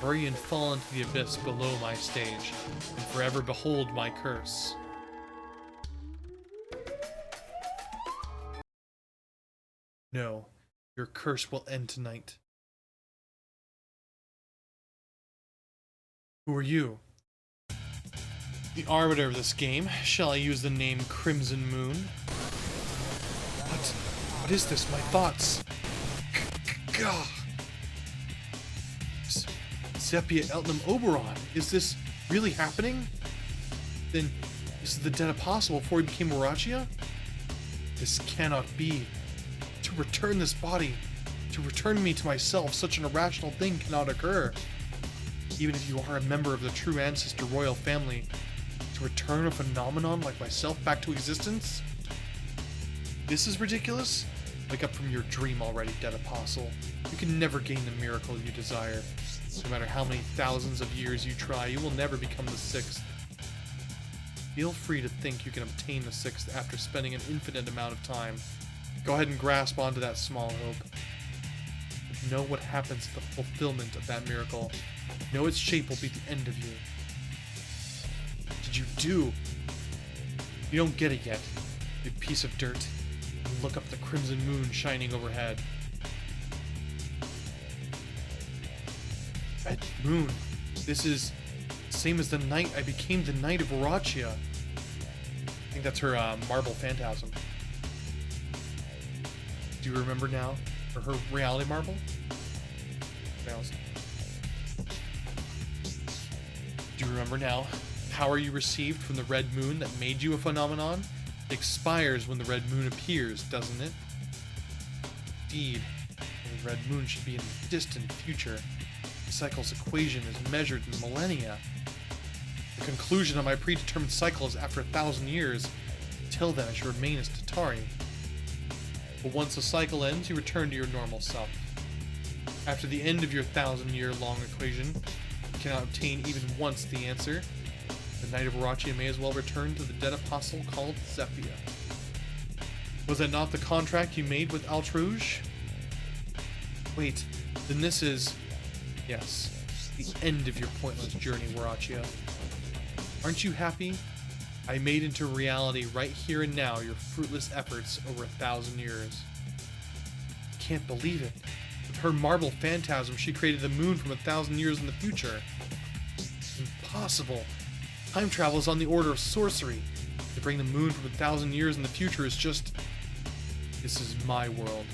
Hurry and fall into the abyss below my stage, and forever behold my curse. No, your curse will end tonight. Who are you? The arbiter of this game. Shall I use the name Crimson Moon? What is this? My thoughts. Gah. Sepia Eltnam Oberon. Is this really happening? Then, is the dead apostle before he became Wyrachia? This cannot be. To return this body, to return me to myself, such an irrational thing cannot occur. Even if you are a member of the true ancestor royal family, to return a phenomenon like myself back to existence? This is ridiculous? Wake up from your dream already, dead apostle. You can never gain the miracle you desire. No matter how many thousands of years you try, you will never become the sixth. Feel free to think you can obtain the sixth after spending an infinite amount of time. Go ahead and grasp onto that small hope. But know what happens at the fulfillment of that miracle. Know its shape will be the end of you. What did you do? You don't get it yet, you piece of dirt. Look up the crimson moon shining overhead. Red moon. This is the same as the night I became the Knight of Wyrachia. I think that's her marble phantasm. Do you remember now? Or her reality marble? Do you remember now? Power you received from the red moon that made you a phenomenon? It expires when the red moon appears, doesn't it? Indeed, the red moon should be in the distant future. The cycle's equation is measured in millennia. The conclusion of my predetermined cycle is after 1,000 years. Until then, I should remain as Tatari. But once the cycle ends, you return to your normal self. After the end of your 1,000-year-long equation, you cannot obtain even once the answer. The Knight of Wyrachia may as well return to the dead apostle called Sepia. Was that not the contract you made with Altrouge? Wait, then this is... Yes, the end of your pointless journey, Wyrachia. Aren't you happy? I made into reality right here and now your fruitless efforts over 1,000 years. Can't believe it. With her marble phantasm, she created the moon from 1,000 years in the future. Impossible. Time travel is on the order of sorcery. To bring the moon from 1,000 years in the future is just... This is my world.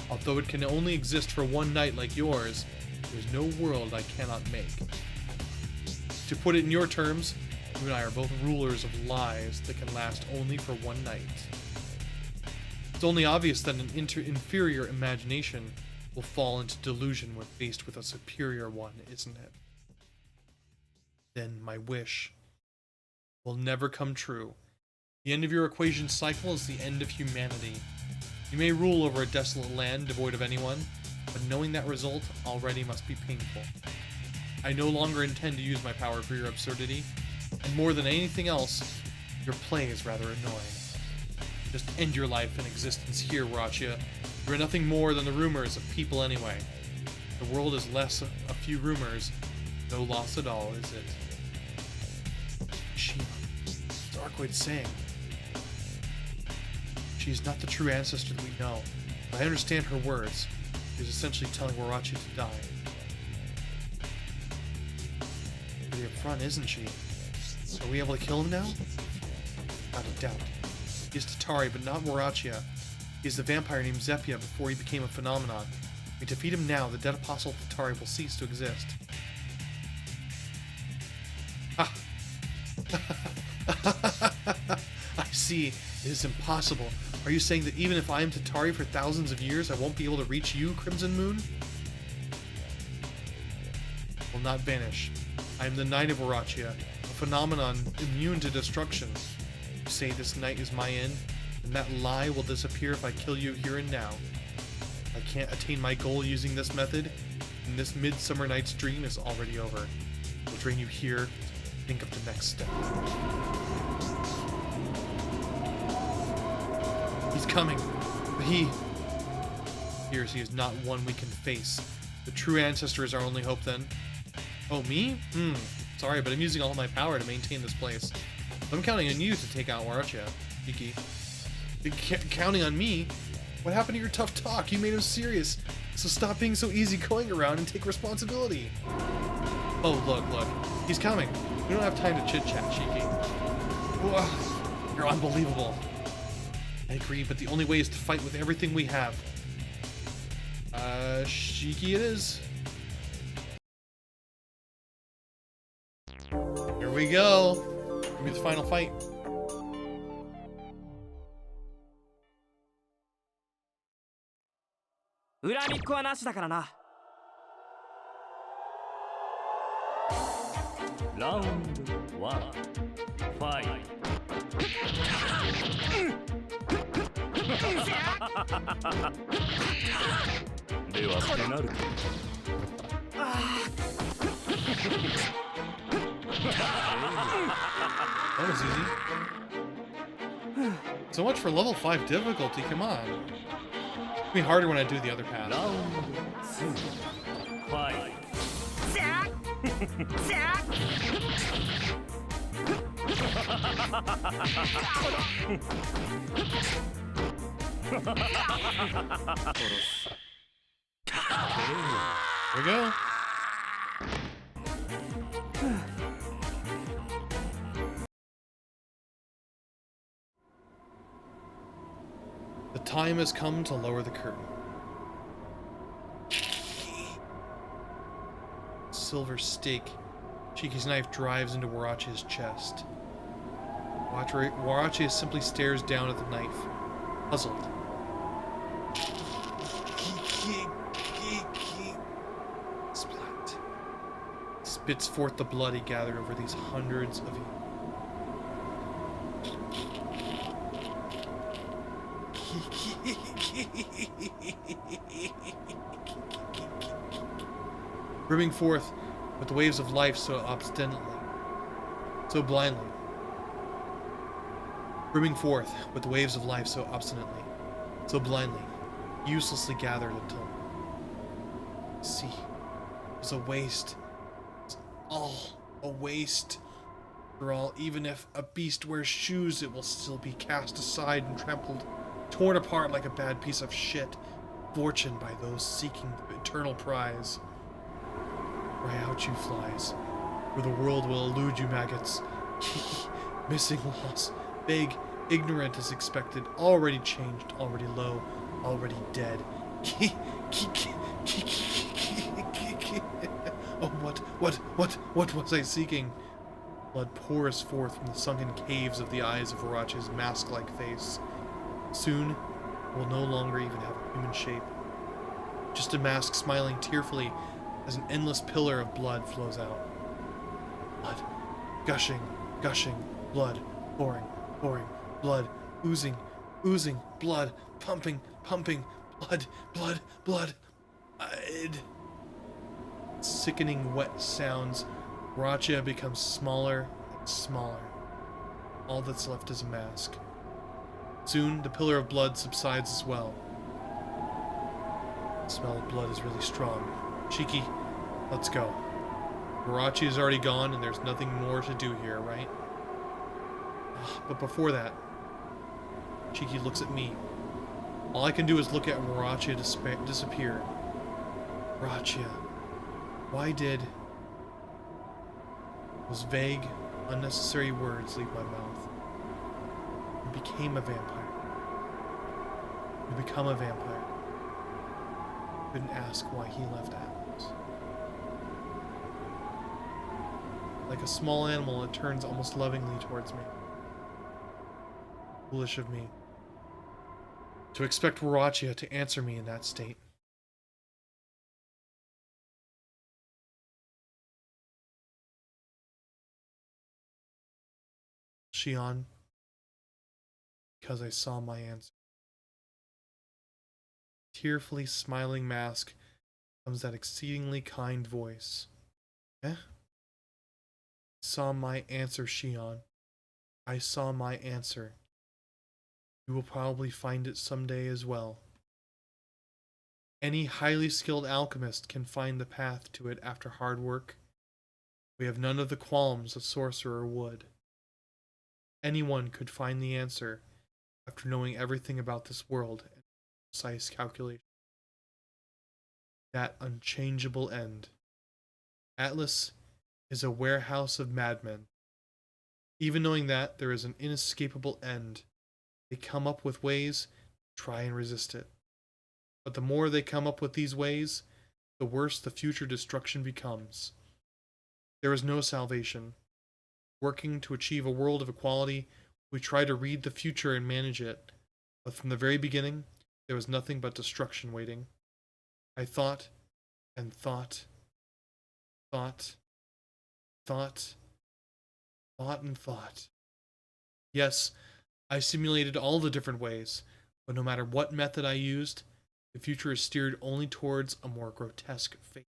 Although it can only exist for one night like yours, there's no world I cannot make. To put it in your terms, you and I are both rulers of lies that can last only for one night. It's only obvious that an inferior imagination will fall into delusion when faced with a superior one, isn't it? Then my wish will never come true. The end of your equation cycle is the end of humanity. You may rule over a desolate land devoid of anyone, but knowing that result already must be painful. I no longer intend to use my power for your absurdity, and more than anything else, your play is rather annoying. Just end your life and existence here, Wyrachia. You are nothing more than the rumors of people anyway. The world is less a few rumors, no loss at all, is it? Shima, what's Arcoid saying? She is not the true ancestor that we know, but I understand her words. She is essentially telling Wyrachia to die. Pretty upfront, isn't she? Are we able to kill him now? Not a doubt. He is Tatari, but not Wyrachia. He is the vampire named Zepia before he became a phenomenon. If we defeat him now, the dead apostle Tatari will cease to exist. Ah! I see. It is impossible. Are you saying that even if I am Tatari for thousands of years, I won't be able to reach you, Crimson Moon? I will not vanish. I am the Knight of Wyrachia, a phenomenon immune to destruction. You say this night is my end, and that lie will disappear if I kill you here and now. If I can't attain my goal using this method, and this midsummer night's dream is already over. I will drain you here. Think of the next step. He's coming, but appears he is not one we can face. The true ancestor is our only hope then. Oh, me? Sorry, but I'm using all my power to maintain this place. I'm counting on you to take out Waracha, Kiki. Counting on me? What happened to your tough talk? You made him serious. So stop being so easygoing around and take responsibility. Oh, look. He's coming. We don't have time to chit-chat, Shiki. Whoa, you're unbelievable. I agree, but the only way is to fight with everything we have. Shiki it is. Here we go. Give me the final fight. Round 1 Fight ではペナルティ That was easy. So much for level 5 difficulty, come on. It'll be harder when I do the other path. Round 2 Fight Here we go. The time has come to lower the curtain. Silver stake. Shiki's knife drives into Warachi's chest. Warachi simply stares down at the knife, puzzled. Splat. Spits forth the blood he gathered over these hundreds of years. Brimming forth with the waves of life so obstinately, so blindly. Brimming forth with the waves of life so obstinately, so blindly, uselessly gathered until... See, it was a waste. It's all a waste. After all, even if a beast wears shoes, it will still be cast aside and trampled, torn apart like a bad piece of shit, fortuned by those seeking the eternal prize. Cry out, you flies, or the world will elude you, maggots. Missing, lost, vague, ignorant as expected, already changed, already low, already dead. Oh, what was I seeking? Blood pours forth from the sunken caves of the eyes of Warachi's mask-like face. Soon, it will no longer even have a human shape. Just a mask smiling tearfully as an endless pillar of blood flows out. Blood. Gushing, blood. Pouring, blood. Oozing, blood. Pumping, blood. Blood. Sickening wet sounds. Warachi becomes smaller and smaller. All that's left is a mask. Soon, the pillar of blood subsides as well. The smell of blood is really strong. Shiki, let's go. Warachi is already gone and there's nothing more to do here, right? But before that, Shiki looks at me. All I can do is look at Warachi disappear. Warachi, why did those vague, unnecessary words leave my mouth? You became a vampire. You become a vampire. Couldn't ask why he left Atlas. Like a small animal, it turns almost lovingly towards me. Foolish of me. To expect Warachi to answer me in that state. Shion, because I saw my answer. Tearfully smiling mask comes that exceedingly kind voice. Eh? Saw my answer, Shion. I saw my answer. You will probably find it someday as well. Any highly skilled alchemist can find the path to it after hard work. We have none of the qualms a sorcerer would. Anyone could find the answer after knowing everything about this world and precise calculation. That unchangeable end. Atlas is a warehouse of madmen. Even knowing that there is an inescapable end, they come up with ways to try and resist it. But the more they come up with these ways, the worse the future destruction becomes. There is no salvation. Working to achieve a world of equality, we try to read the future and manage it. But from the very beginning, there was nothing but destruction waiting. I thought and thought and thought. Yes, I simulated all the different ways, but no matter what method I used, the future is steered only towards a more grotesque fate.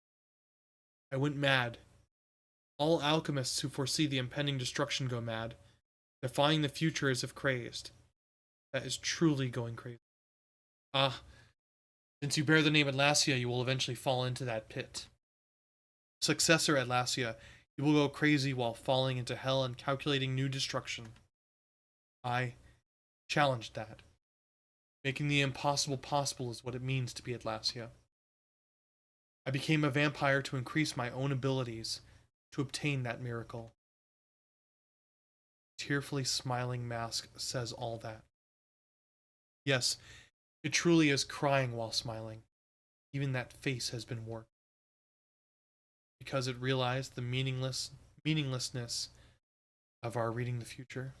I went mad. All alchemists who foresee the impending destruction go mad, defying the future as if crazed. That is truly going crazy. Ah, since you bear the name Atlasia, you will eventually fall into that pit. Successor Atlasia, you will go crazy while falling into hell and calculating new destruction. I challenged that. Making the impossible possible is what it means to be Atlasia. I became a vampire to increase my own abilities, to obtain that miracle. Tearfully smiling mask says all that. Yes, it truly is crying while smiling. Even that face has been warped. Because it realized the meaninglessness of our reading the future.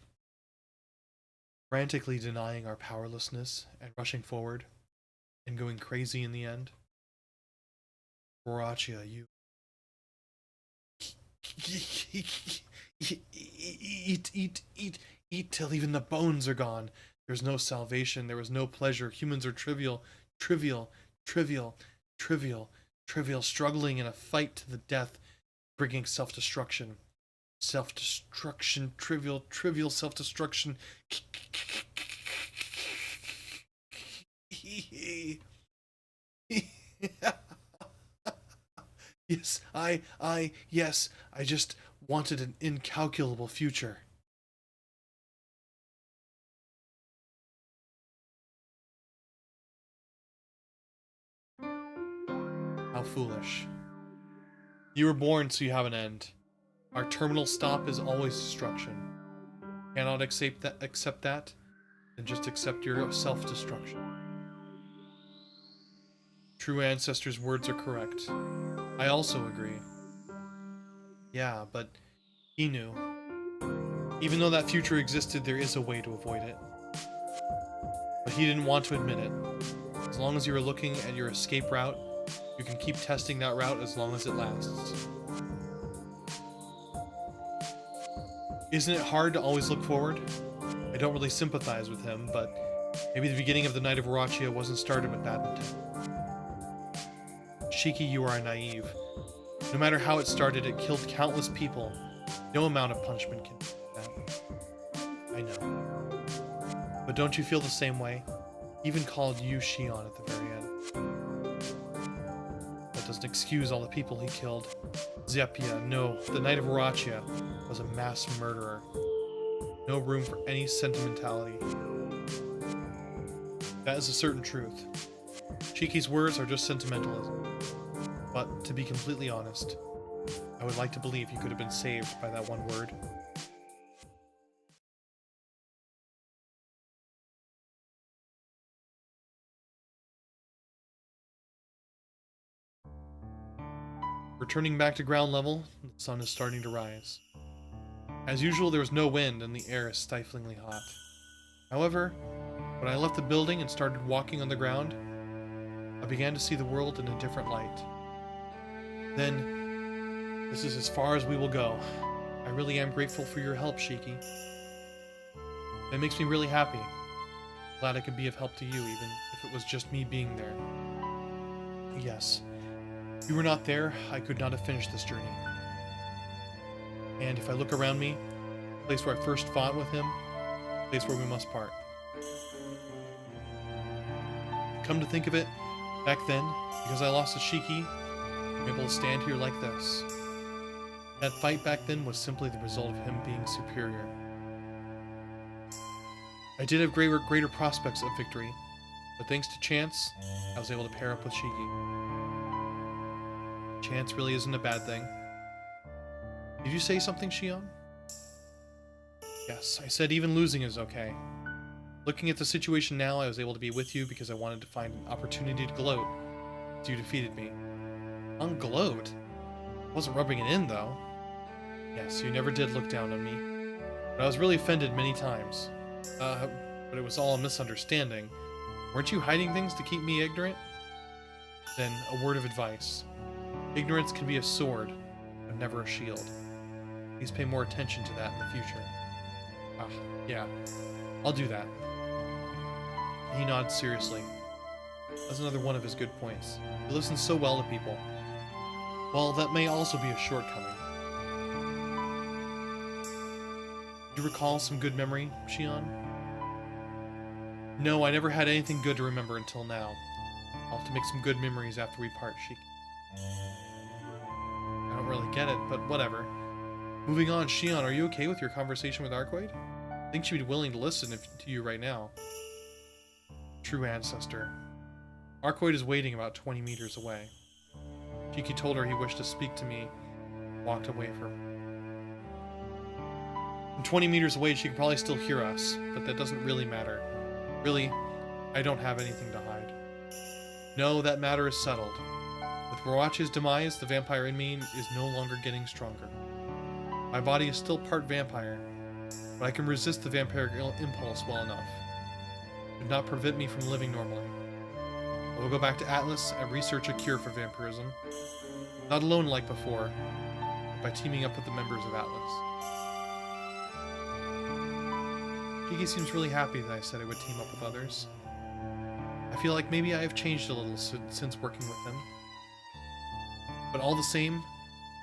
Frantically denying our powerlessness and rushing forward and going crazy in the end. Borachia, you eat till even the bones are gone. There's no salvation, there was no pleasure. Humans are trivial, struggling in a fight to the death, bringing self-destruction. Self-destruction, trivial self-destruction. Yes, yes, I just wanted an incalculable future. How foolish. You were born so you have an end. Our terminal stop is always destruction. Cannot accept that, then just accept your self-destruction. True ancestors' words are correct. I also agree. Yeah, but he knew. Even though that future existed, there is a way to avoid it. But he didn't want to admit it. As long as you are looking at your escape route, you can keep testing that route as long as it lasts. Isn't it hard to always look forward? I don't really sympathize with him, but maybe the beginning of the Night of Warachia wasn't started with that intent. Shiki, you are naive. No matter how it started, it killed countless people. No amount of punishment can do that. I know. But don't you feel the same way? Even called you Shion at the very end. That doesn't excuse all the people he killed. Zephia, no, the Night of Warachia was a mass murderer. No room for any sentimentality. That is a certain truth. Shiki's words are just sentimentalism. But, to be completely honest, I would like to believe he could have been saved by that one word. Returning back to ground level, the sun is starting to rise. As usual, there was no wind and the air is stiflingly hot. However, when I left the building and started walking on the ground, I began to see the world in a different light. Then, this is as far as we will go. I really am grateful for your help, Shiki. It makes me really happy. Glad I could be of help to you, even if it was just me being there. Yes. If you were not there, I could not have finished this journey. And if I look around me, the place where I first fought with him, the place where we must part. Come to think of it, Back then, because I lost to Shiki, I'm able to stand here like this. That fight back then was simply the result of him being superior. I did have greater prospects of victory, but thanks to chance, I was able to pair up with Shiki. Chance really isn't a bad thing. Did you say something, Shion? Yes, I said even losing is okay. Looking at the situation now, I was able to be with you because I wanted to find an opportunity to gloat, as you defeated me. Gloat? Wasn't rubbing it in, though. Yes, you never did look down on me. But I was really offended many times. But it was all a misunderstanding. Weren't you hiding things to keep me ignorant? Then, a word of advice. Ignorance can be a sword, but never a shield. Please pay more attention to that in the future. Yeah. I'll do that. He nodded seriously. That's another one of his good points. He listens so well to people. Well, that may also be a shortcoming. Do you recall some good memory, Shion? No, I never had anything good to remember until now. I'll have to make some good memories after we part, Shiki. I don't really get it, but whatever. Moving on, Shion, are you okay with your conversation with Arcoid? I think she'd be willing to listen to you right now. True ancestor. Arcoid is waiting about 20 meters away. Shiki told her he wished to speak to me, and walked away from her. From 20 meters away, she could probably still hear us, but that doesn't really matter. Really, I don't have anything to hide. No, that matter is settled. With Roachi's demise, the vampire in me is no longer getting stronger. My body is still part vampire, but I can resist the vampiric impulse well enough. It would not prevent me from living normally. I will go back to Atlas and research a cure for vampirism. Not alone like before, but by teaming up with the members of Atlas. Shiki seems really happy that I said I would team up with others. I feel like maybe I have changed a little since working with him. But all the same,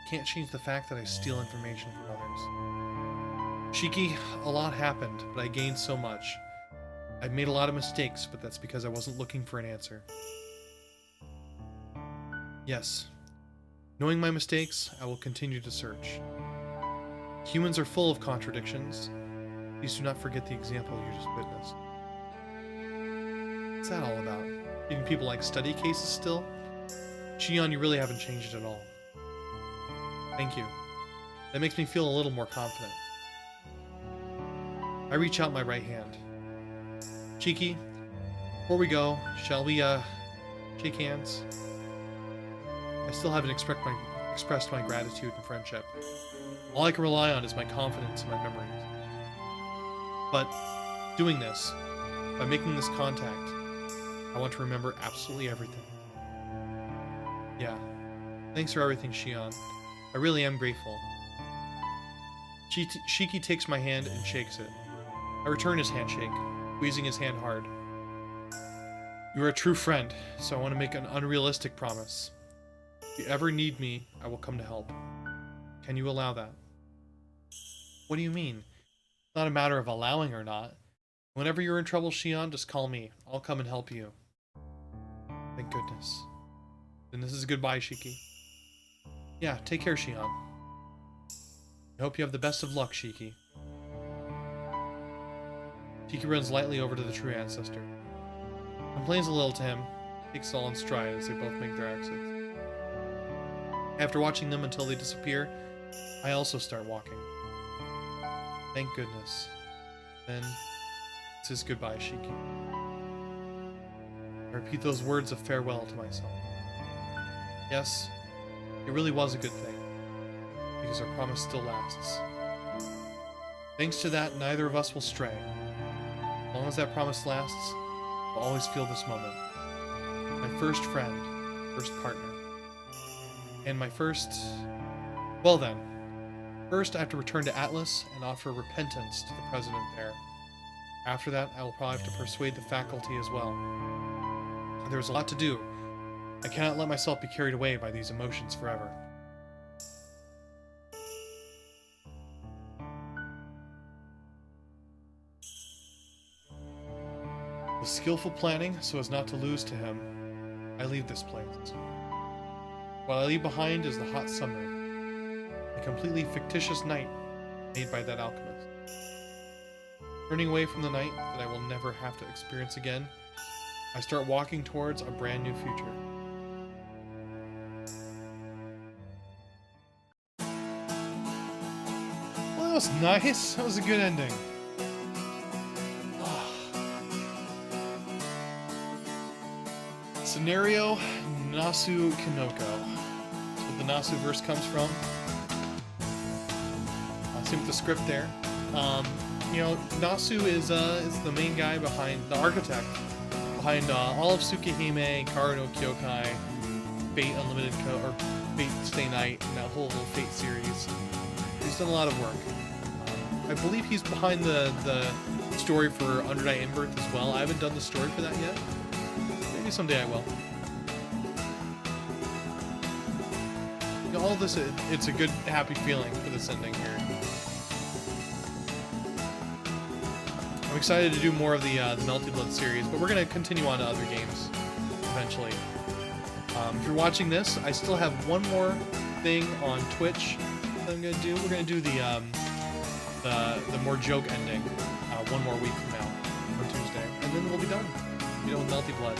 can't change the fact that I steal information from others. Shiki, a lot happened, but I gained so much. I've made a lot of mistakes, but that's because I wasn't looking for an answer. Yes. Knowing my mistakes, I will continue to search. Humans are full of contradictions. Please do not forget the example you just witnessed. What's that all about? Treating people like study cases still? Shion, you really haven't changed at all. Thank you. That makes me feel a little more confident. I reach out my right hand. Shiki, before we go, shall we, shake hands? I still haven't expressed my gratitude and friendship. All I can rely on is my confidence and my memories. But, doing this, by making this contact, I want to remember absolutely everything. Yeah. Thanks for everything, Shion. I really am grateful. Shiki takes my hand and shakes it. I return his handshake, squeezing his hand hard. You are a true friend, so I want to make an unrealistic promise. If you ever need me, I will come to help. Can you allow that? What do you mean? It's not a matter of allowing or not. Whenever you're in trouble, Shion, just call me. I'll come and help you. Thank goodness. Then this is goodbye, Shiki. Yeah, take care, Shion. I hope you have the best of luck, Shiki. Shiki runs lightly over to the true ancestor. Complains a little to him, takes it all in stride as they both make their exits. After watching them until they disappear, I also start walking. Thank goodness. Then, this is goodbye, Shiki. I repeat those words of farewell to myself. Yes, it really was a good thing, because our promise still lasts. Thanks to that, neither of us will stray. As long as that promise lasts, I'll always feel this moment. My first friend, first partner, and my first... Well then, first I have to return to Atlas and offer repentance to the president there. After that, I will probably have to persuade the faculty as well. There's a lot to do. I cannot let myself be carried away by these emotions forever. With skillful planning, so as not to lose to him, I leave this place. What I leave behind is the hot summer, a completely fictitious night made by that alchemist. Turning away from the night that I will never have to experience again, I start walking towards a brand new future. Well, that was nice. That was a good ending. Scenario Nasu Kinoko. That's what the Nasu verse comes from. Same with the script there. You know, Nasu is the main guy behind, the architect behind all of Tsukihime, Kara no Kyokai, Fate Unlimited or Fate Stay Night, and that whole Fate series. He's done a lot of work. I believe he's behind the story for Undernight In-Birth as well. I haven't done the story for that yet. Maybe someday I will. You know, all this, it's a good, happy feeling for this ending here. I'm excited to do more of the Melty Blood series, but we're going to continue on to other games eventually. If you're watching this, I still have one more thing on Twitch that I'm going to do. We're going to do the more joke ending one more week from now on Tuesday, and then we'll be done. You know, with Melty Blood.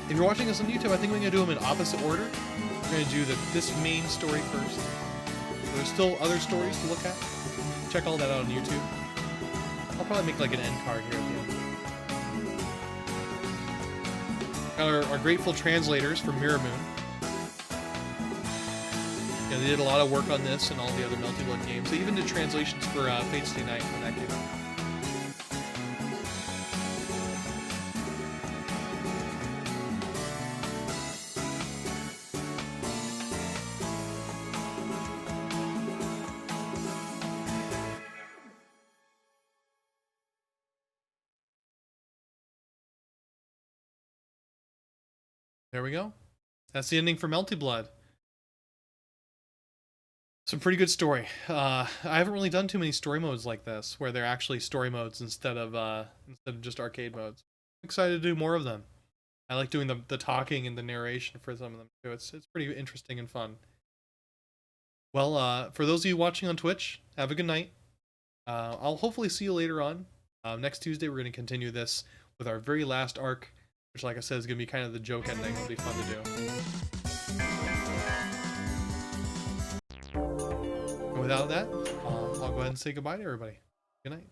If you're watching this on YouTube, I think we're going to do them in opposite order. We're going to do this main story first. There's still other stories to look at. Check all that out on YouTube. I'll probably make like an end card here at the end. Got our grateful translators from Mirror Moon. Yeah, they did a lot of work on this and all the other Melty Blood games. They even did translations for Fate Stay Night when that came out. There we go. That's the ending for Melty Blood. Some pretty good story. I haven't really done too many story modes like this, where they're actually story modes instead of just arcade modes. I'm excited to do more of them. I like doing the talking and the narration for some of them too. It's pretty interesting and fun. Well, for those of you watching on Twitch, have a good night. I'll hopefully see you later on. Next Tuesday, we're going to continue this with our very last arc, which, like I said, is going to be kind of the joke ending. It'll be fun to do. And without that, I'll go ahead and say goodbye to everybody. Good night.